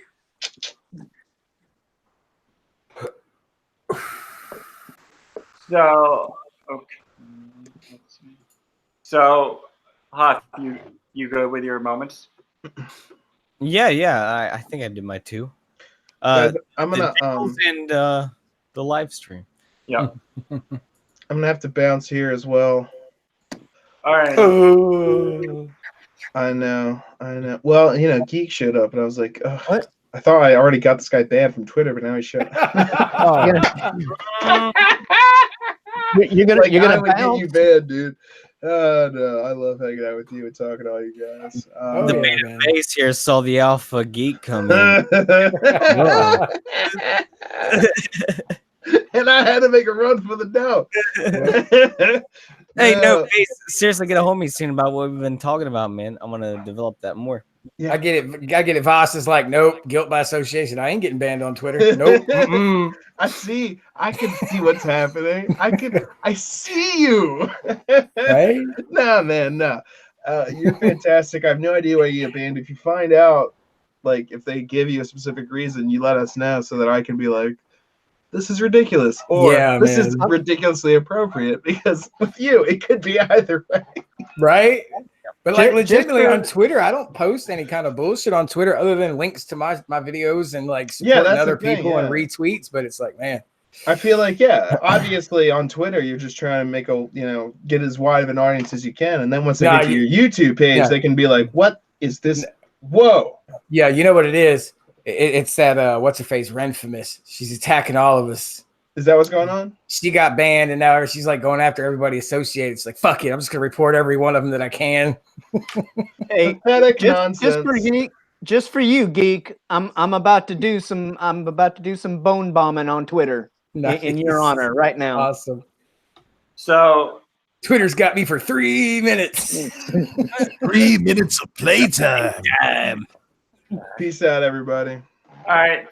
So, okay. So, Huff, you go with your moments?
Yeah. I think I did my two. I'm
gonna
and the live stream.
Yeah.
I'm gonna have to bounce here as well.
All right.
I know. Well, Geek showed up, and I was like, oh, what? I thought I already got this guy banned from Twitter, but now he showed up.
You're gonna
I would get
bounce?
you banned, dude. No, I love hanging out with you and talking to all you guys.
The beta base here saw the alpha geek come in.
And I had to make a run for the dough.
Hey, no, Base, seriously, get a hold of me soon about what we've been talking about, man. I'm gonna develop that more.
Yeah.
I get it. Voss is like, nope, guilt by association. I ain't getting banned on Twitter. Nope.
I can see what's happening. I see you.
Right?
No, man, no. You're fantastic. I have no idea why you get banned. If you find out, like, if they give you a specific reason, you let us know so that I can be like, this is ridiculous, or this is ridiculously appropriate, because with you, it could be either way.
Right? But like legitimately on Twitter, I don't post any kind of bullshit on Twitter other than links to my videos and like supporting other people and retweets. But it's like, man,
I feel like, obviously on Twitter, you're just trying to make get as wide of an audience as you can. And then once they get to your YouTube page, they can be like, what is this? Whoa.
Yeah, you know what it is? It's that, what's her face, Renfamous. She's attacking all of us.
Is that what's going on?
She got banned, and now she's like going after everybody associated. It's like, fuck it, I'm just gonna report every one of them that I can.
Hey,
pathetic nonsense.
Just for you, geek. I'm about to do some bone bombing on Twitter in your honor right now.
Awesome.
So
Twitter's got me for 3 minutes.
3 minutes of playtime.
Peace out, everybody.
All right.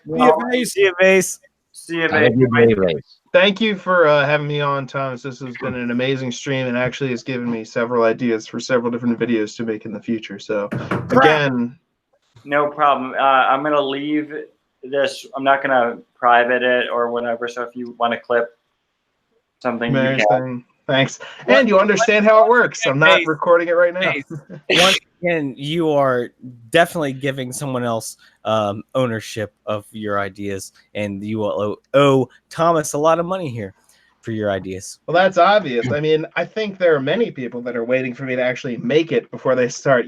See you, Base.
See you, Base.
Thank you for having me on, Thomas. This has been an amazing stream, and actually has given me several ideas for several different videos to make in the future. So, again,
no problem. I'm gonna leave this. I'm not gonna private it or whatever. So if you want to clip something, you can.
Thanks. And you understand how it works. I'm not recording it right now.
Once again, you are definitely giving someone else ownership of your ideas, and you will owe Thomas a lot of money here for your ideas.
Well, that's obvious. I mean, I think there are many people that are waiting for me to actually make it before they start,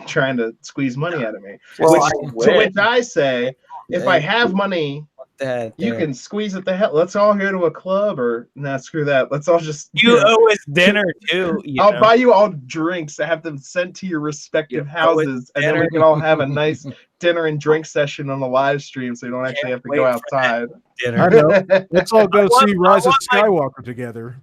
trying to squeeze money out of me.
Well,
to which I say, if I have money, you can squeeze it the hell. Let's all go to a club, or screw that. Let's all just.
You owe us dinner too.
I'll buy you all drinks. Have them sent to your respective houses, and then we can all have a nice dinner and drink session on the live stream, so you don't actually have to go outside.
I know. Let's all go see Rise of Skywalker together.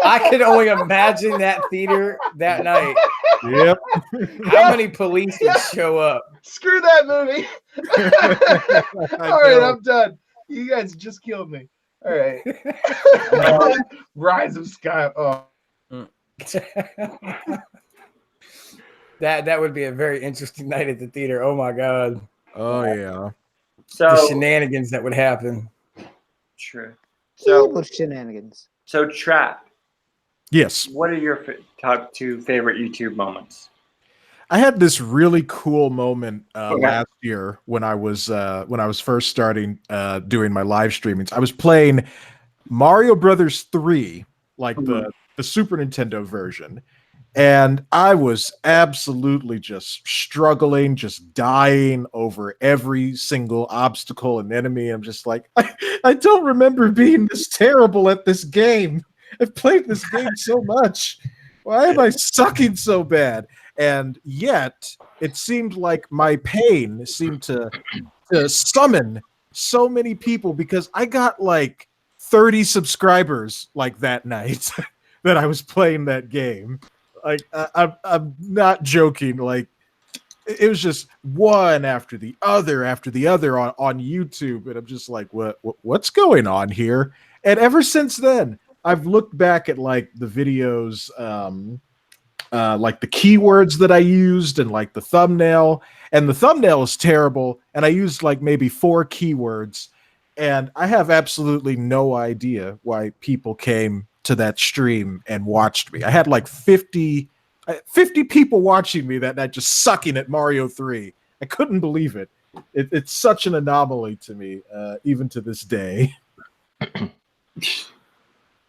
I could only imagine that theater that night.
Yep.
How many police would show up?
Screw that movie. All right, I'm done. You guys just killed me. All right. Rise of Sky. Oh.
That would be a very interesting night at the theater. Oh my god.
Oh yeah.
So
the shenanigans that would happen.
True. So
evil shenanigans.
So Trap.
Yes.
What are your top 2 favorite YouTube moments?
I had this really cool moment last year when I was first starting doing my live streamings. I was playing Mario Brothers 3, like the Super Nintendo version, and I was absolutely just struggling, just dying over every single obstacle and enemy. I'm just like, I don't remember being this terrible at this game. I've played this game so much. Why am I sucking so bad? And yet, it seemed like my pain seemed to summon so many people because I got like 30 subscribers like that night that I was playing that game. Like I'm not joking. Like it was just one after the other on YouTube, and I'm just like, what's going on here? And ever since then, I've looked back at like the videos, like the keywords that I used and like the thumbnail, and the thumbnail is terrible. And I used like maybe 4 keywords, and I have absolutely no idea why people came to that stream and watched me. I had like 50 people watching me that night, just sucking at Mario 3. I couldn't believe it. It's such an anomaly to me, even to this day.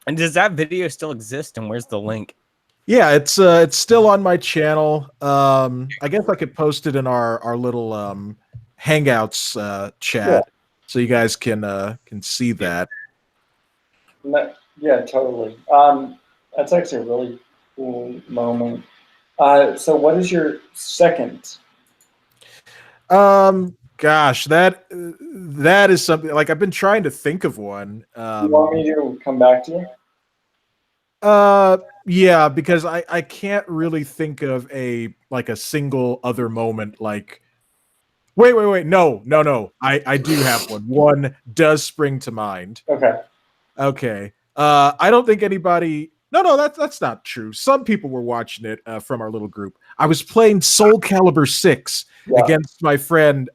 And does that video still exist? And where's the link?
Yeah, it's still on my channel. I guess I could post it in our little Hangouts chat, so you guys can see that.
Yeah, totally. That's actually a really cool moment. So what is your second?
Gosh, that is something like I've been trying to think of one.
You want me to come back to you?
Yeah, because I can't really think of a single other moment. Like, wait, no. I do have one. One does spring to mind. Okay. I don't think anybody. No, that's not true. Some people were watching it from our little group. I was playing Soul Calibur 6 against my friend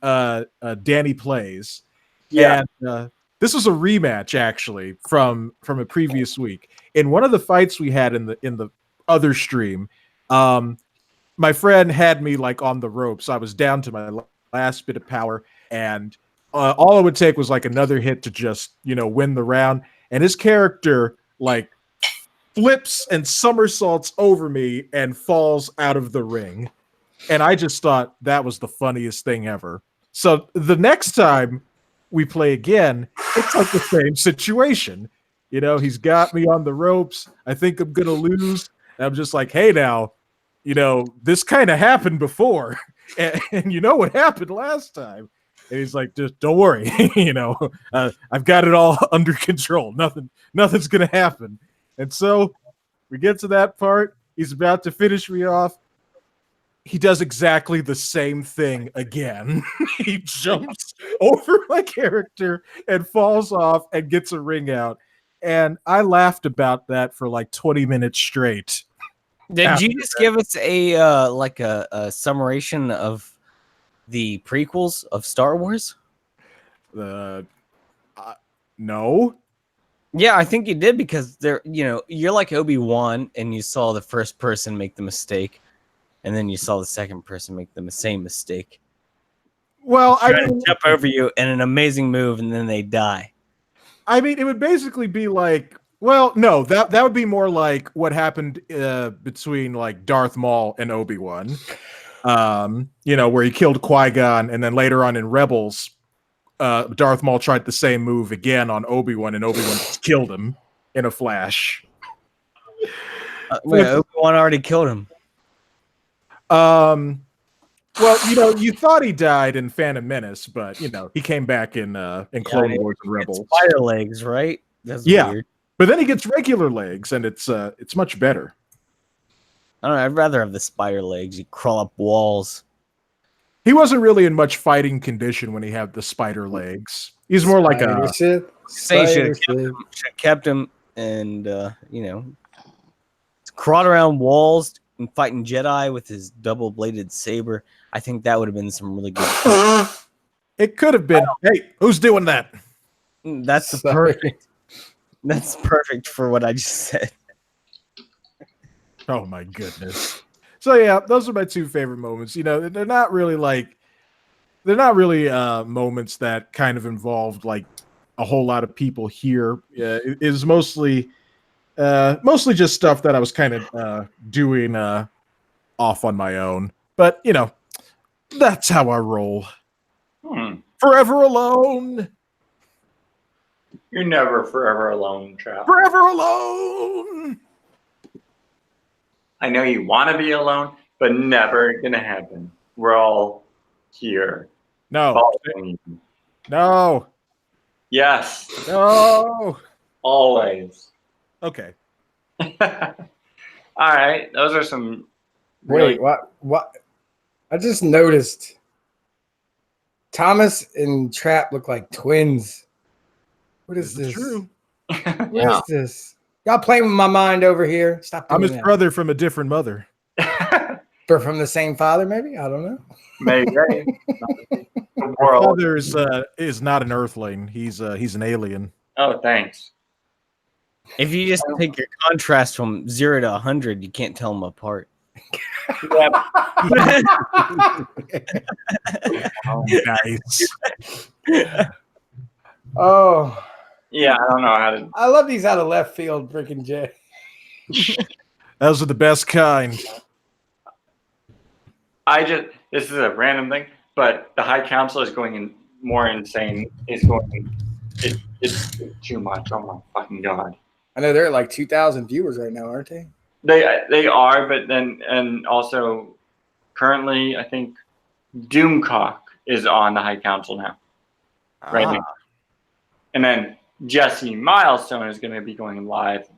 Danny Plays.
Yeah.
And this was a rematch actually from a previous week. In one of the fights we had in the other stream, my friend had me like on the ropes. I was down to my last bit of power, and all it would take was like another hit to just win the round. And his character like flips and somersaults over me and falls out of the ring. And I just thought that was the funniest thing ever. So the next time we play again, it's like the same situation. He's got me on the ropes. I think I'm going to lose. And I'm just like, hey, now, this kind of happened before. And you know what happened last time? And he's like, just don't worry. I've got it all under control. Nothing's going to happen. And so we get to that part. He's about to finish me off. He does exactly the same thing again. He jumps over my character and falls off and gets a ring out. And I laughed about that for like 20 minutes straight.
Did you just give us a a summation of the prequels of Star Wars?
No.
Yeah, I think you did, because you're like Obi-Wan, and you saw the first person make the mistake, and then you saw the second person make the same mistake.
Well, I
jump over you in an amazing move, and then they die.
I mean, it would basically be like, well, no, that would be more like what happened between like Darth Maul and Obi-Wan. Where he killed Qui-Gon, and then later on in Rebels, Darth Maul tried the same move again on Obi-Wan, and Obi-Wan killed him in a flash.
Wait, Obi-Wan already killed him.
Well, you thought he died in Phantom Menace, but he came back in Clone Wars and Rebels.
Spider legs, right? That's weird.
But then he gets regular legs, and it's much better.
I don't know. I'd rather have the spider legs. You crawl up walls.
He wasn't really in much fighting condition when he had the spider legs. He's more like a.
Should have kept him, and crawled around walls and fighting Jedi with his double-bladed saber. I think that would have been some really good.
It could have been. Hey, who's doing that?
That's perfect. That's perfect for what I just said.
Oh my goodness. So yeah, those are my two favorite moments. They're not really moments that kind of involved like a whole lot of people here. It is mostly just stuff that I was kind of doing off on my own. But that's how I roll. Forever alone.
You're never forever alone, Trap.
Forever alone.
I know you want to be alone, but never gonna happen. We're all here.
No.
Following you.
No.
Yes.
No.
Always.
Okay.
All right. Those are some really
Wait, what? I just noticed Thomas and Trap look like twins. What is
This
this?
is true.
What
Yeah.
is this? Y'all playing with my mind over here. Stop doing
I'm his
that.
brother from a different mother.
But from the same father, maybe? I don't know.
maybe. The
My
world.
father is not an Earthling. He's an alien.
Oh, thanks.
If you just take your contrast from 0 to 100, you can't tell them apart.
Yep.
Nice.
Oh,
Yeah, I don't know how to.
I love these out of left field freaking Jay.
Those are the best kind.
This is a random thing, but the High Council is going in more insane. It's too much. Oh my fucking god.
I know they're at like 2,000 viewers right now, aren't they?
They are, but then and also currently I think Doomcock is on the High Council now. Right now. And then Jesse Milestone is going to be going live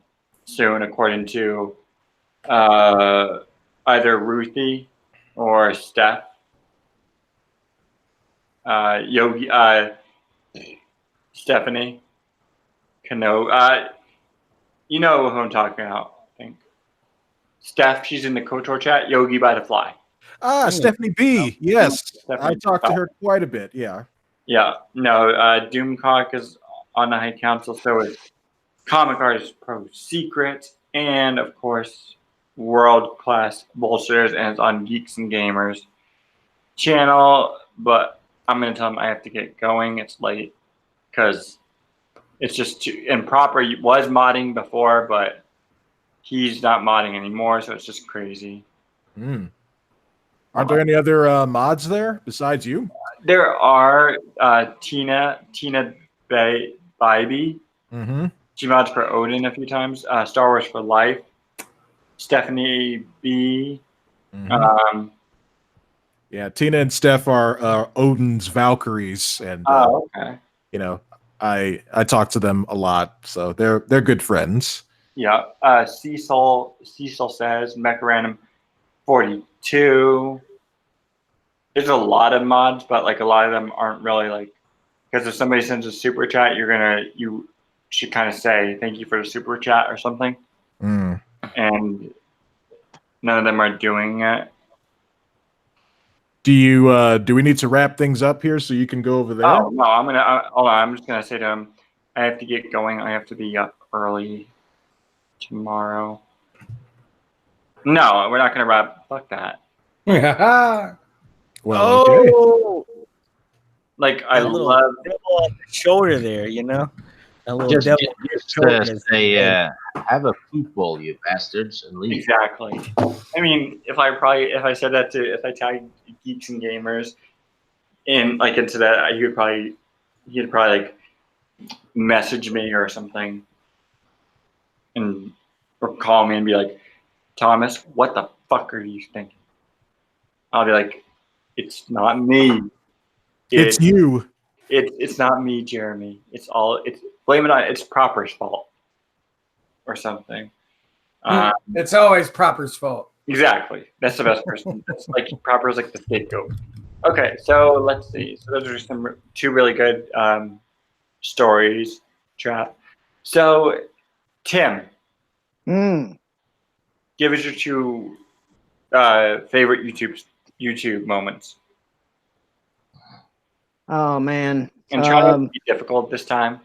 soon, according to either Ruthie or Steph. Stephanie Cano. You know who I'm talking about, I think. Steph, she's in the KOTOR chat. Yogi by the Fly.
Stephanie B. Yes.
Stephanie
I talked to her quite a bit. Yeah.
Yeah. No, Doomcock is on the High Council. So is Comic Artist Pro Secret. And, of course, World Class Bullshitters. And it's on Geeks and Gamers channel. But I'm going to tell them I have to get going. It's late. Because it's just too improper. He was modding before, but he's not modding anymore. So it's just crazy.
Are there any other mods there besides you?
There are Tina Bybee.
Mm-hmm.
She mods for Odin a few times. Star Wars for Life. Stephanie B.
Mm-hmm. Yeah, Tina and Steph are Odin's Valkyries, and
okay.
You know, I talk to them a lot, so they're good friends.
Yeah. Cecil says Mecha Random 42. There's a lot of mods, but like a lot of them aren't really like, because if somebody sends a super chat, you should kind of say thank you for the super chat or something. And none of them are doing it.
Do we need to wrap things up here so you can go over there?
Oh no, hold on. I'm just gonna say to him, I have to get going. I have to be up early tomorrow. No, we're not gonna wrap. Fuck that.
Well, okay.
Like I
little
love
devil on the shoulder there, you know. A little
Just
devil on the shoulder.
say, have a football, you bastards, and leave.
exactly. I mean, if I said that if I tagged Geeks and Gamers into that, he'd probably like message me or something, or call me and be like, Thomas, what the fuck are you thinking? I'll be like, it's not me.
It's you.
It's not me, Jeremy. Blame it on it's Proper's fault or something.
It's always Proper's fault.
Exactly. That's the best person. That's like Proper's like the scapegoat. Okay, so let's see. So those are two really good stories, Trap. So Tim, give us your two favorite YouTube moments.
Oh man.
And try not to be difficult this time.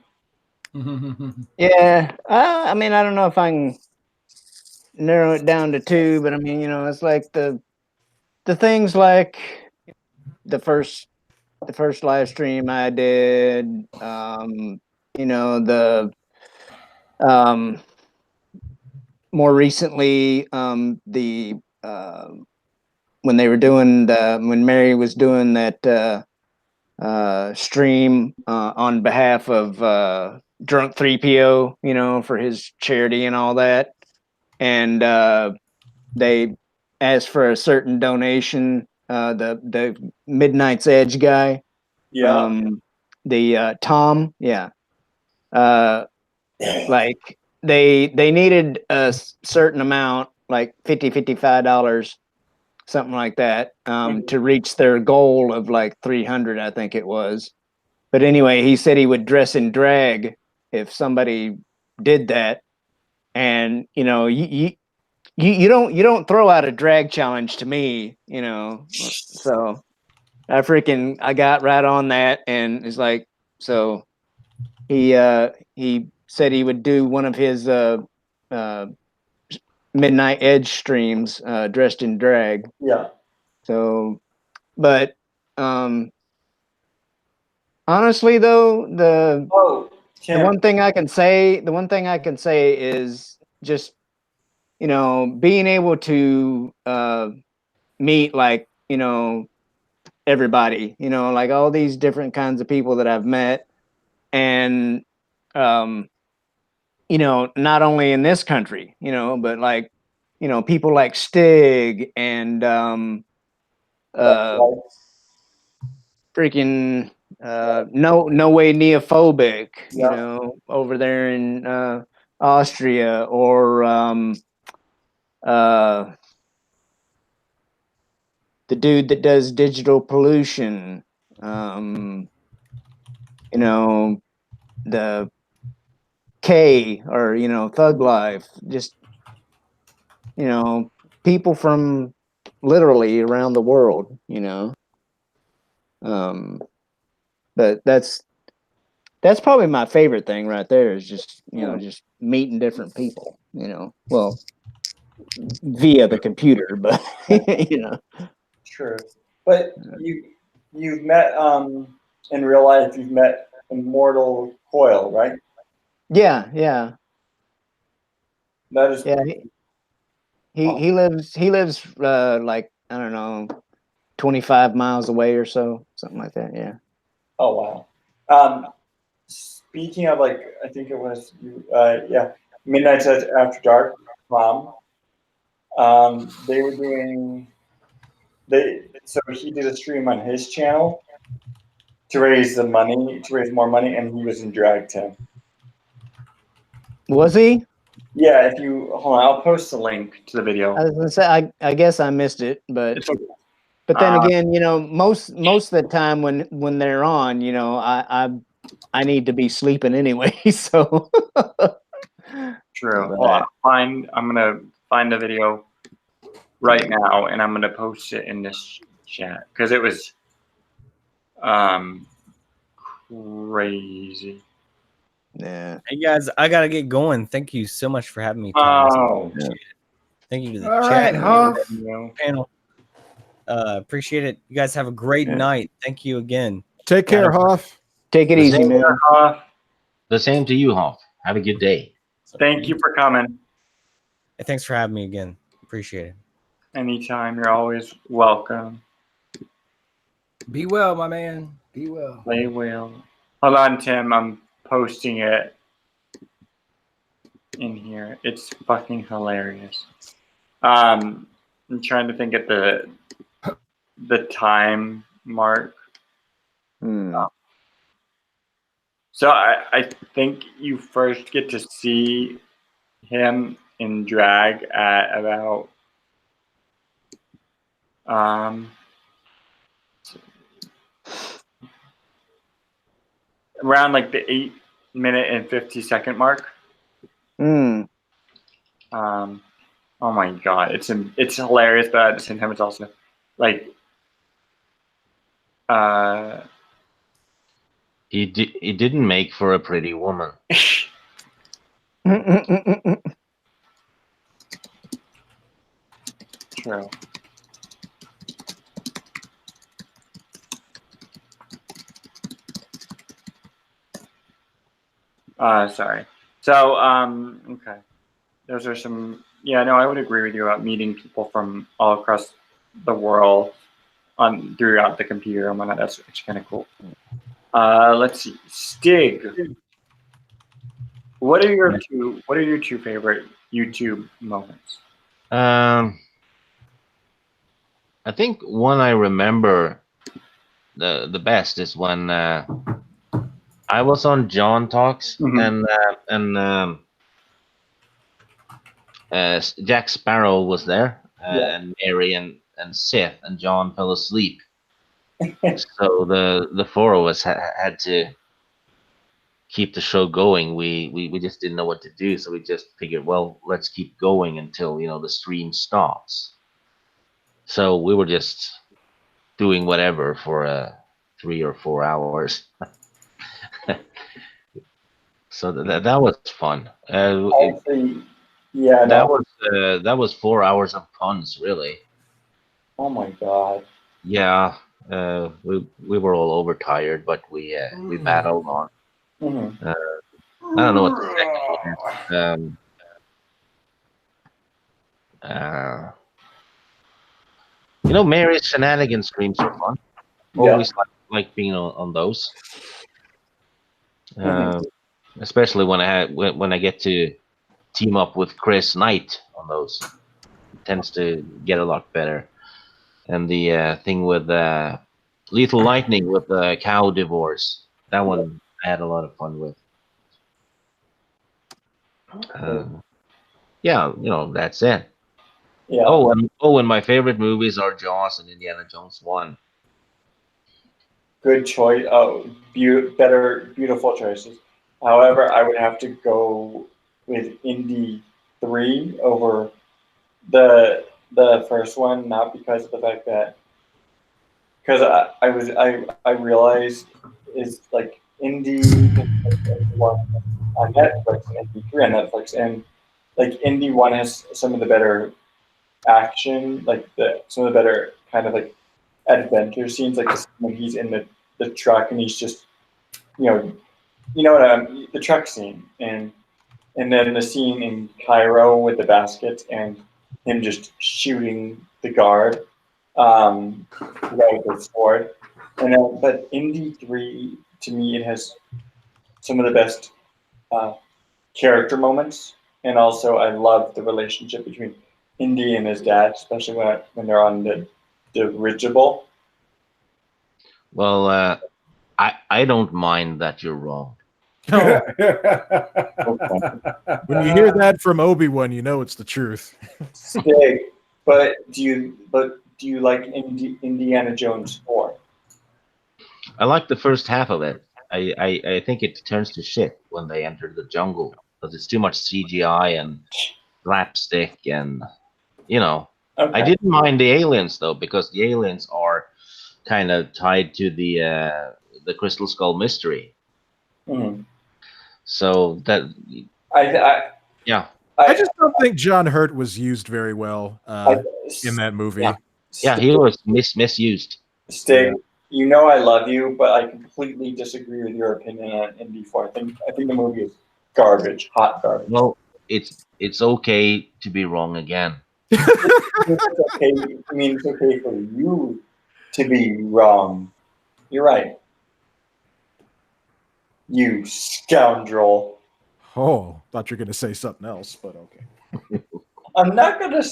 Yeah. I mean, I don't know if I can narrow it down to two, but I mean, you know, it's like the things like the first live stream I did, you know, the more recently, the when they were doing when Mary was doing that stream on behalf of drunk 3PO, you know, for his charity and all that. And they asked for a certain donation. The Midnight's Edge guy, the Tom, yeah. Like they needed a certain amount, like $55, something like that, to reach their goal of like 300, I think it was. But anyway, he said he would dress in drag if somebody did that. And you know, you don't throw out a drag challenge to me, you know. So I got right on that, and it's like, so he said he would do one of his Midnight Edge streams dressed in drag.
Yeah.
So, but honestly though, the one thing I can say is just, you know, being able to meet, like, you know, everybody, you know, like all these different kinds of people that I've met, and you know, not only in this country, you know, but like, you know, people like Stig and freaking no way neophobic, you know, over there in Austria, or the dude that does Digital Pollution, you know, the K, or, you know, Thug Life, just, you know, people from literally around the world, you know. But that's probably my favorite thing right there, is just, you know, just meeting different people, you know, well, via the computer, but you know.
True. But you've met in real life, you've met Immortal Coil, right?
Yeah.
That is,
yeah. He lives like, I don't know, 25 miles away or so, something like that. Yeah.
Oh wow. Speaking of, like, I think it was Midnight After Dark prom. They were doing so he did a stream on his channel to raise more money, and he was in drag Tim.
Was he?
Yeah, if you hold on, I'll post the link to the video.
I was gonna say, I guess I missed it, but then again, you know, most of the time when they're on, you know, I need to be sleeping anyway, so.
True. Well, I'm gonna find the video right now, and I'm gonna post it in this chat because it was crazy.
Yeah.
Hey guys, I gotta get going. Thank you so much for having me.
Oh,
thank you to the
all
chat
right, Hoff.
panel. Appreciate it. You guys have a great night. Thank you again.
Take care, Hoff.
Take it easy, man.
The same to you, Hoff. Have a good day.
Thank you for coming.
Hey, thanks for having me again. Appreciate it.
Anytime. You're always welcome.
Be well, my man. Be well.
Play well. Hold on, Tim. I'm posting it in here. It's fucking hilarious. I'm trying to think at the time mark. So I think you first get to see him in drag at about around like the 8-minute and 50-second mark. Oh my god, it's hilarious, but at the same time, it's also like
He didn't make for a pretty woman.
True. Sorry. So, okay. Those are some, yeah, no, I would agree with you about meeting people from all across the world throughout the computer and whatnot. That's kind of cool. Let's see. Stig. What are your two favorite YouTube moments?
I think one I remember the best is when I was on John Talks and Jack Sparrow was there and Mary and Seth, and John fell asleep. So the four of us had to keep the show going. We just didn't know what to do, so we just figured, well, let's keep going until the stream stops. So we were just doing whatever for 3 or 4 hours. So that was fun.
Actually,
that was 4 hours of puns, really.
Oh my god.
Yeah, we were all overtired, but we battled on. I don't know what the second one is. Mary's shenanigans streams are fun. Always like being on those. Especially when I get to team up with Chris Knight on those. It tends to get a lot better. And the thing with Lethal Lightning with the cow divorce, that one I had a lot of fun with. That's it.
Yeah.
And my favorite movies are Jaws and Indiana Jones 1.
Good choice. Oh, beautiful choices. However, I would have to go with Indy 3 over the first one, not because of the fact that, because I realized is like Indy one on Netflix and Indy 3 on Netflix, and like Indy 1 has some of the better action, like some of the better kind of like adventure scenes, like when he's in the truck and he's just the truck scene, and then the scene in Cairo with the baskets and him just shooting the guard with the sword. But Indy 3, to me, it has some of the best character moments, and also I love the relationship between Indy and his dad, especially when they're on the dirigible.
Well, I don't mind that you're wrong.
When you hear that from Obi-Wan, you know it's the truth.
Stig, but do you like Indiana Jones 4?
I like the first half of it. I think it turns to shit when they enter the jungle because it's too much CGI and slapstick, and Okay. I didn't mind the aliens though, because the aliens are kind of tied to the Crystal Skull mystery. So that
I
just don't think John Hurt was used very well in that movie.
Yeah, he was misused.
Stig, I love you, but I completely disagree with your opinion on Indy 4. I think the movie is garbage, hot garbage.
Well, it's okay to be wrong again.
It's okay for you to be wrong. You're right. You scoundrel.
Oh, thought you were gonna say something else, but okay.
I'm not gonna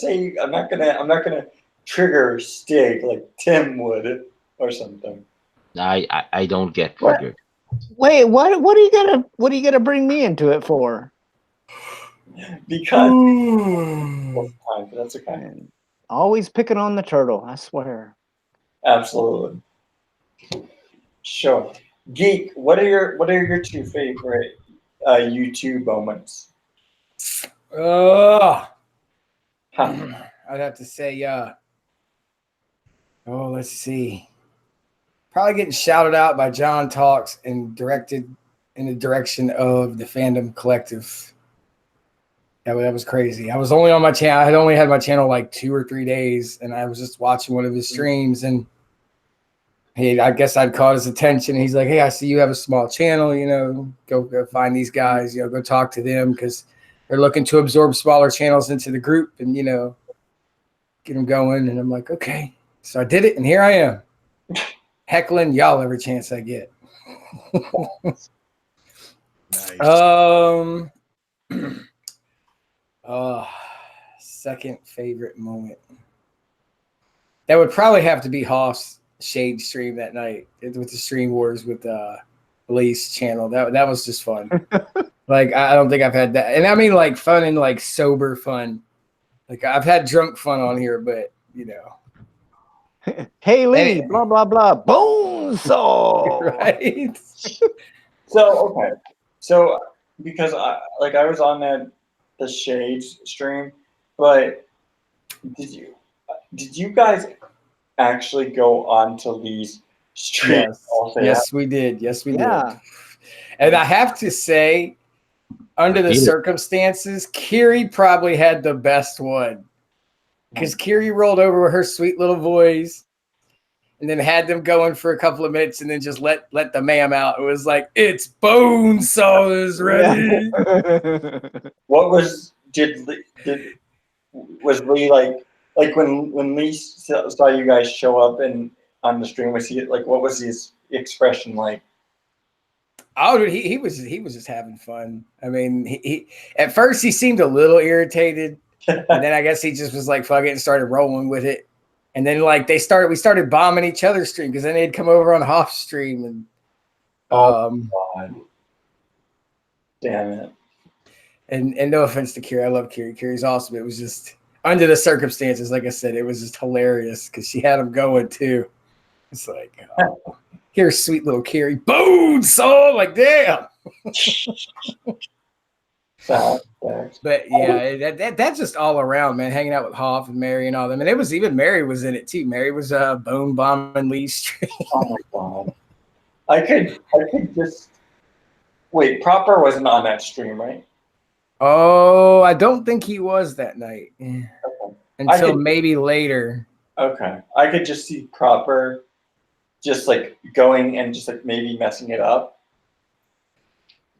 trigger Stig like Tim would or something.
I don't get triggered.
Wait, what are you gonna bring me into it for?
Because that's okay.
Always picking on the turtle, I swear.
Absolutely. Sure. Geek, what are your two favorite YouTube moments?
I'd have to say, let's see. Probably getting shouted out by John Talks and directed in the direction of the Fandom Collective. That was crazy. I was only on my channel. I had only had my channel like 2 or 3 days, and I was just watching one of his streams, and I guess I'd caught his attention. He's like, "Hey, I see you have a small channel. Go find these guys. Go talk to them because they're looking to absorb smaller channels into the group and get them going." And I'm like, "Okay." So I did it, and here I am, heckling y'all every chance I get.
Nice.
Second favorite moment. That would probably have to be Hoff's Shade stream that night with the Stream Wars with Blaze channel. That was just fun. Like I don't think I've had that, and I mean like fun and like sober fun. Like I've had drunk fun on here, but you know.
Hey Lee, blah blah blah, bone saw.
Right.
So okay, so because I was on the Shades stream, but did you guys actually go on to Lee's stream?
Yes, we did. Yes, we did. And I have to say, under the circumstances, Kiri probably had the best one. Because Kiri rolled over with her sweet little voice and then had them going for a couple of minutes and then just let the ma'am out. It was like, it's bone saws ready.
What was was Lee like when Lee saw you guys show up and on the stream, was he like, what was his expression like?
Oh, dude, he was just having fun. I mean, he at first he seemed a little irritated, and then I guess he just was like, fuck it, and started rolling with it. And then like we started bombing each other's stream because then they'd come over on Hoff's stream and
God. Damn it.
And no offense to Kiri, I love Kiri. Kiri's awesome. It was just under the circumstances, like I said, it was just hilarious because she had him going too. It's like, oh, here's sweet little Kiri. Boom, so like damn. But yeah, that's just all around, man. Hanging out with Hoff and Mary and all them, and it was even Mary was in it too. Mary was bone bombing Lee's stream.
Oh my God. I could just wait. Proper wasn't on that stream, right?
Oh, I don't think he was that night.
Okay.
Until maybe later.
Okay, I could just see Proper just like going and just like maybe messing it up.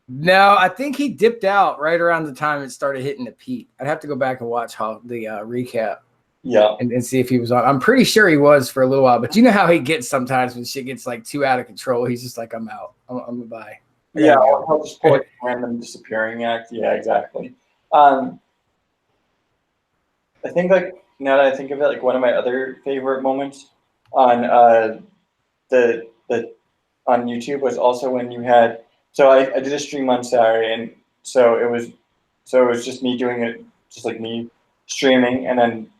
No, I think he dipped out right around the time it started hitting the peak. I'd have to go back and watch the recap.
Yeah.
And see if he was on. I'm pretty sure he was for a little while, but you know how he gets sometimes when shit gets like too out of control. He's just like, I'm out. I'm gonna bye.
Yeah, I'll just pull like a random disappearing act. Yeah, exactly. I think like now that I think of it, like one of my other favorite moments on the on YouTube was also when you had. So I did a stream on Saturday, and so it was just me doing it, just like me streaming, and then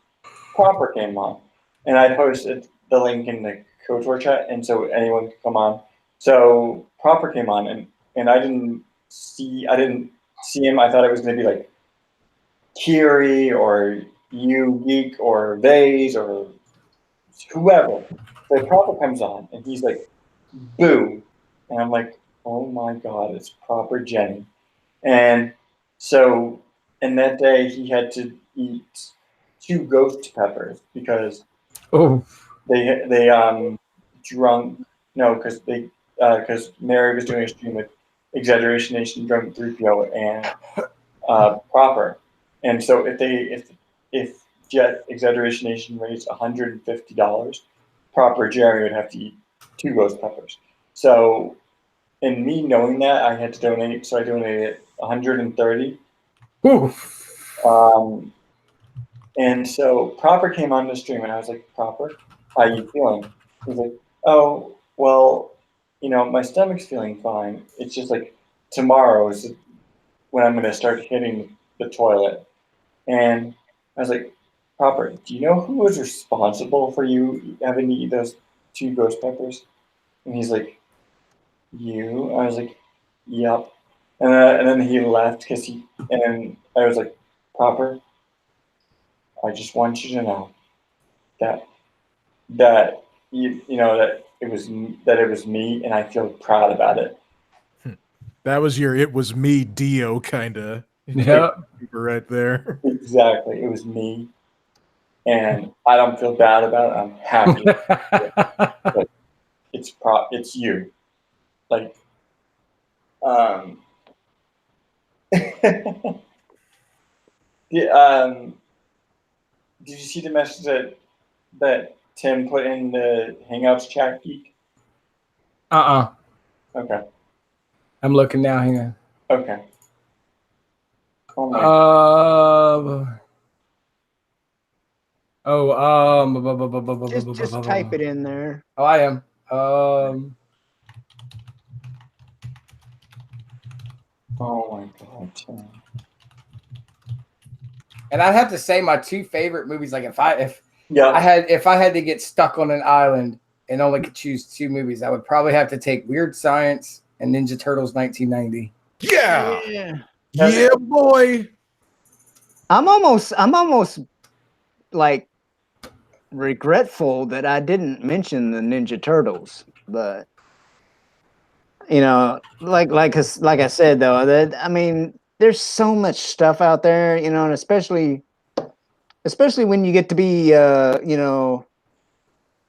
Proper came on, and I posted the link in the KOTOR chat, and so anyone could come on. So Proper came on, and I didn't see him. I thought it was going to be like Kiri or you Geek or Vase or whoever. So Proper comes on, and he's like, "Boo," and I'm like, oh my God, it's Proper Jenny. And so, and that day he had to eat 2 ghost peppers because they drunk, no, because Mary was doing a stream with Exaggeration Nation, Drunk 3PO, and Proper. And so if Jet Exaggeration Nation raised $150, Proper Jerry would have to eat 2 ghost peppers. So, and me knowing that, I had to donate, so I donated 130. And so Proper came on the stream, and I was like, Proper, how you feeling? He's like, oh, well, you know, my stomach's feeling fine. It's just like tomorrow is when I'm going to start hitting the toilet. And I was like, Proper, do you know who was responsible for you having to eat those 2 ghost peppers? And he's like, you? I was like, yep. And then he left and I was like, Proper, I just want you to know that you know that it was me, and I feel proud about it.
That was your "it was me" Dio kind of right there.
Exactly, it was me, and I don't feel bad about it. I'm happy. But it's you. Like, yeah, did you see the message that Tim put in the Hangouts chat, Geek?
Okay.
Okay.
I'm looking now. Hang on.
Okay. Oh my.
Just type it in there.
Oh, I am.
Oh my god. Tim.
And I'd have to say my two favorite movies. Like if I
Yeah.
had to get stuck on an island and only could choose two movies, I would probably have to take Weird Science and Ninja Turtles 1990.
Yeah. Yeah, boy.
I'm almost like regretful that I didn't mention the Ninja Turtles, but you know, like I said though, that I mean, there's so much stuff out there, you know, and especially when you get to be you know,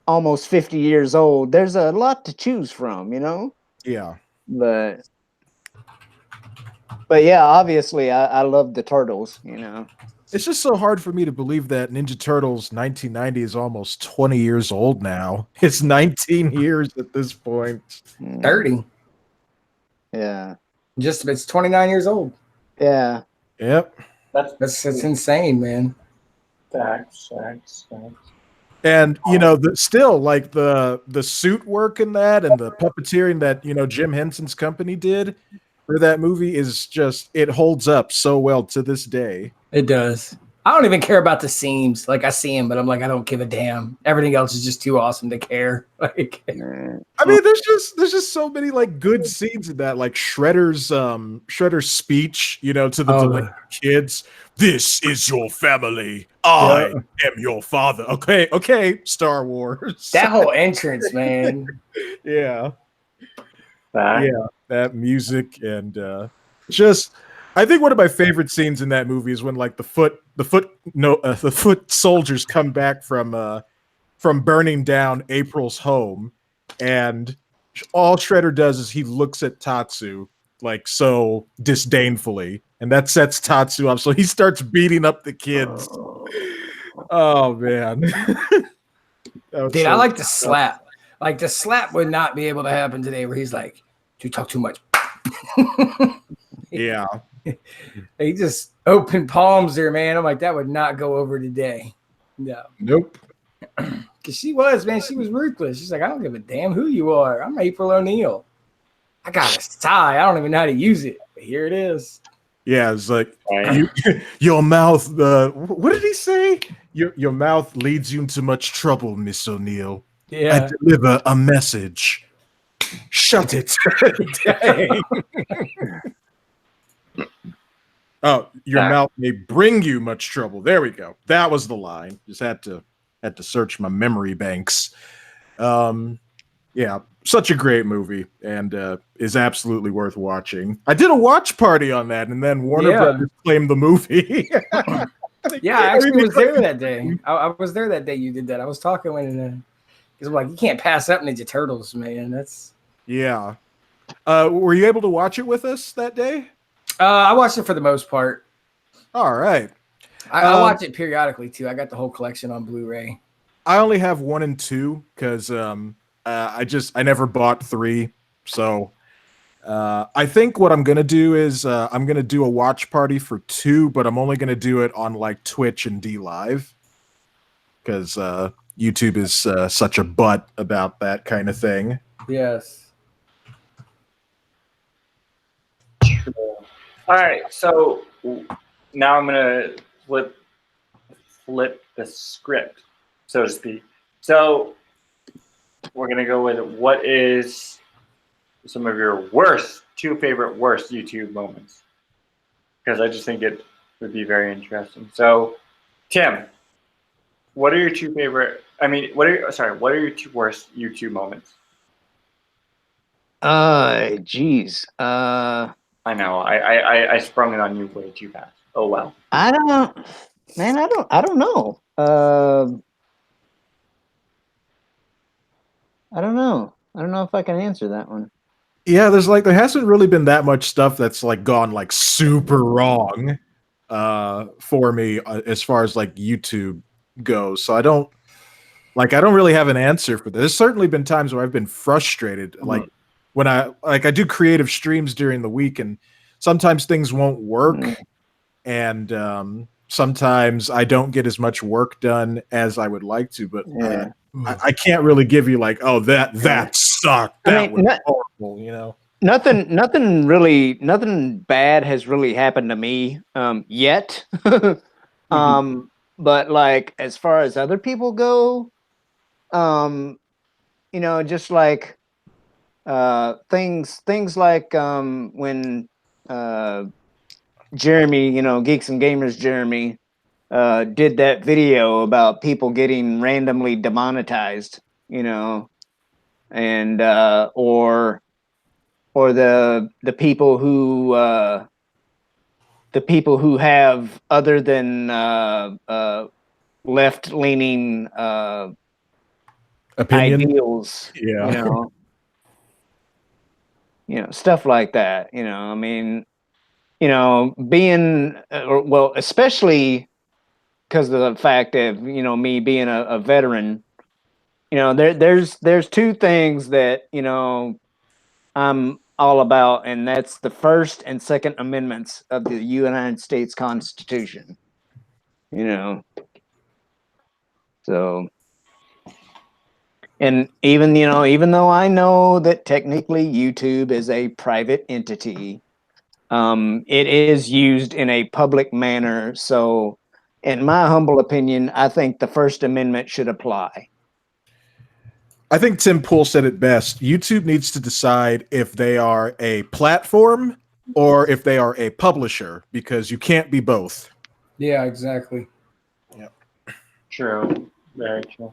almost 50 years old, there's a lot to choose from, you know.
Yeah.
But yeah, obviously I love the Turtles, you know.
It's just so hard for me to believe that Ninja Turtles 1990 is almost 20 years old now. It's 19 years at this point.
30.
Yeah.
It's 29 years old.
Yeah.
Yep.
That's insane, man.
Facts.
And you know, still like the suit work in that and the puppeteering that, you know, Jim Henson's company did for that movie is just, it holds up so well to this day.
It does. I don't even care about the seams. Like I see them, but I'm like, I don't give a damn. Everything else is just too awesome to care. Like,
I mean, there's just so many like good scenes in that, like Shredder's speech, you know, to the delinquent kids. This is your family. I am your father. Okay, Star Wars.
That whole entrance, man.
Yeah. Yeah, that music and just, I think one of my favorite scenes in that movie is when like the foot soldiers come back from burning down April's home, and all Shredder does is he looks at Tatsu like so disdainfully, and that sets Tatsu up, so he starts beating up the kids. Oh man.
Dude, I like the slap. Like the slap would not be able to happen today where he's like, you talk too much.
Yeah.
He just open palms there, man. I'm like, that would not go over today. No.
Nope.
Because she was ruthless. She's like, I don't give a damn who you are. I'm April O'Neil. I got a tie. I don't even know how to use it. But here it is.
Yeah, it's like your mouth. What did he say? Your mouth leads you into much trouble, Miss O'Neil.
Yeah.
I deliver a message. Shut it. Oh, your mouth may bring you much trouble. There we go. That was the line. Just had to search my memory banks. Yeah, such a great movie and is absolutely worth watching. I did a watch party on that, and then Warner Brothers claimed the movie.
Yeah, I actually was there that day. I was there that day you did that. I was talking when because I'm like, you can't pass up Ninja Turtles, man. That's
yeah. Were you able to watch it with us that day?
I watched it for the most part.
All right.
I watch it periodically too. I got the whole collection on Blu-ray.
I only have 1 and 2 because I never bought 3. So I think what I'm gonna do is I'm gonna do a watch party for 2, but I'm only gonna do it on like Twitch and D Live because YouTube is such a butt about that kind of thing.
Yes.
All right, so now I'm gonna flip the script, so to speak. So we're gonna go with what is some of your two favorite worst YouTube moments, because I just think it would be very interesting. So, Tim, what are your two favorite? I mean, what are your two worst YouTube moments?
Geez.
I know. I sprung it on you way too fast. Oh well.
I don't know. I don't know. I don't know. I don't know if I can answer that one.
Yeah, there hasn't really been that much stuff that's like gone like super wrong for me as far as like YouTube goes. So I don't really have an answer for this. There's certainly been times where I've been frustrated, like when I do creative streams during the week and sometimes things won't work. and sometimes I don't get as much work done as I would like to. But I can't really give you like, oh, that sucked. That was horrible, you know.
Nothing bad has really happened to me yet. But like as far as other people go, you know, just like things like when Jeremy, you know, Geeks and Gamers Jeremy, did that video about people getting randomly demonetized, you know, and or the people who have other than left leaning ideals,
yeah,
you know, stuff like that. You know, I mean, you know, being well, especially because of the fact that, you know, me being a veteran, you know, there's two things that, you know, I'm all about, and that's the First and Second Amendments of the United States Constitution. You know, so, and even, you know, even though I know that technically YouTube is a private entity, it is used in a public manner. So, in my humble opinion, I think the First Amendment should apply.
I think Tim Pool said it best. YouTube needs to decide if they are a platform or if they are a publisher, because you can't be both.
Yeah, exactly.
Yeah.
True. Very true.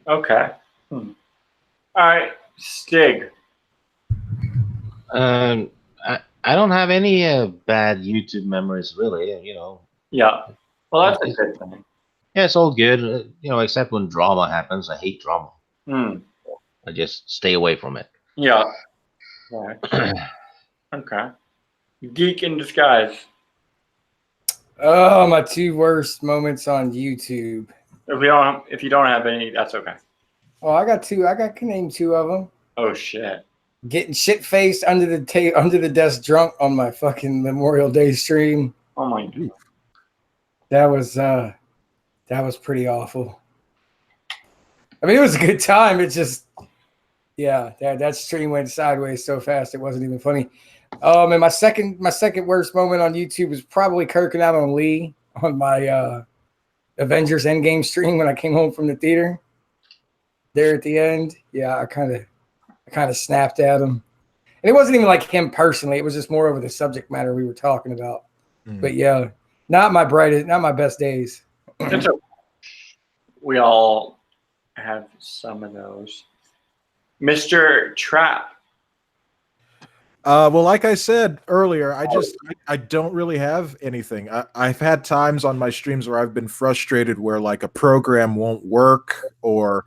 Okay. All right, Stig.
I don't have any bad YouTube memories, really. You know.
Yeah. Well, that's a good thing.
Yeah, it's all good. You know, except when drama happens. I hate drama. I just stay away from it.
Yeah. Right. Okay. Geek in disguise.
Oh, my two worst moments on YouTube.
If you don't have any, that's okay.
Oh, I got two. I can name two of them.
Oh shit.
Getting shit faced under the desk drunk on my fucking Memorial Day stream.
Oh my god.
That was pretty awful. I mean, it was a good time. It just, yeah, that stream went sideways so fast it wasn't even funny. And my second worst moment on YouTube was probably kirking out on Lee on my Avengers Endgame stream when I came home from the theater. There at the end, yeah, I kind of snapped at him, and it wasn't even like him personally. It was just more over the subject matter we were talking about. But yeah, not my best days.
We all have some of those. Mr. Trap.
Well, like I said earlier, I don't really have anything. I've had times on my streams where I've been frustrated where like a program won't work, or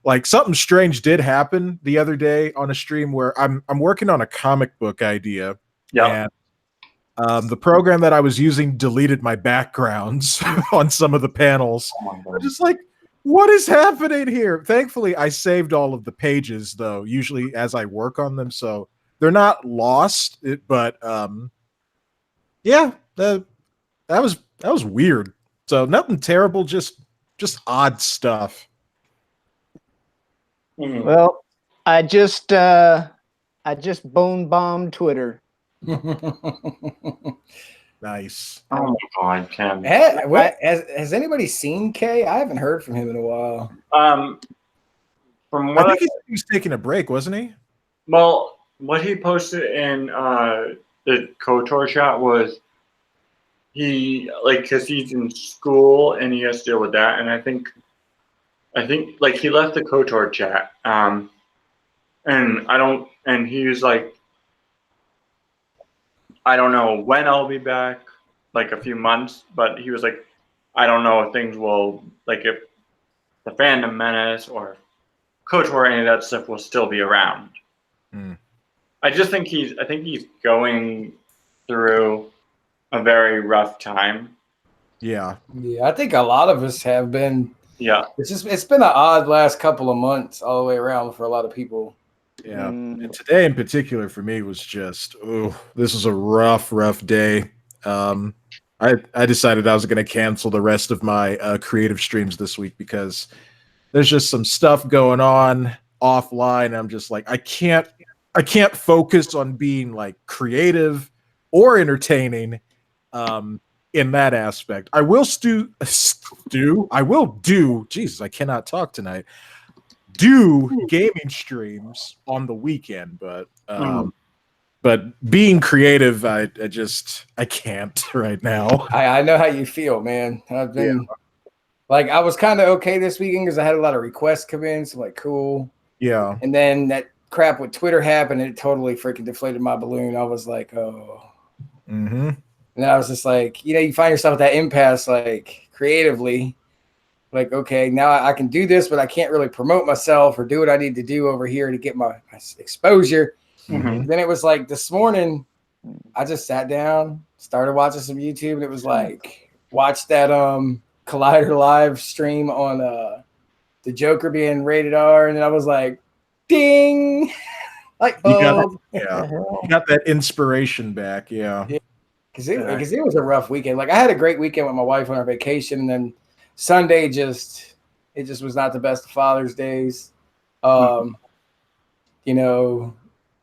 like something strange did happen the other day on a stream where I'm working on a comic book idea.
Yeah.
And the program that I was using deleted my backgrounds on some of the panels. I'm just like, what is happening here? Thankfully, I saved all of the pages though, usually as I work on them, so they're not lost. But yeah, that was weird. So nothing terrible, just odd stuff.
Well, I just bone bombed Twitter.
Nice.
Oh my god, Tim.
Has anybody seen Kay? I haven't heard from him in a while.
From what
I think he was taking a break, wasn't he?
Well, what he posted in the KOTOR chat was because he's in school and he has to deal with that, and I think like he left the KOTOR chat, and he was like, I don't know when I'll be back, like a few months, but he was like, I don't know if things will, like if the Fandom Menace or KOTOR or any of that stuff will still be around. I think he's going through a very rough time.
Yeah.
Yeah, I think a lot of us have been.
Yeah.
It's been an odd last couple of months all the way around for a lot of people.
Yeah. And today in particular for me was just, this is a rough day. I decided I was going to cancel the rest of my creative streams this week because there's just some stuff going on offline. I'm just like, I can't focus on being like creative or entertaining in that aspect. I will Jesus, I cannot talk tonight. Do gaming streams on the weekend, but being creative, I can't right now.
I know how you feel, man. I've been like, I was kind of okay this weekend because I had a lot of requests come in, so like, cool.
Yeah.
And then that crap with Twitter happened, and it totally freaking deflated my balloon. I was like, oh.
Mm-hmm.
And I was just like, you find yourself at that impasse, like creatively, like, okay, now I can do this, but I can't really promote myself or do what I need to do over here to get my exposure.
Mm-hmm.
Then it was like this morning, I just sat down, started watching some YouTube, and it was like, watch that Collider live stream on the Joker being rated R, and then I was like, ding, like,
you got that inspiration back, yeah.
Because it was a rough weekend. Like, I had a great weekend with my wife on our vacation, and then Sunday just was not the best of Father's Days.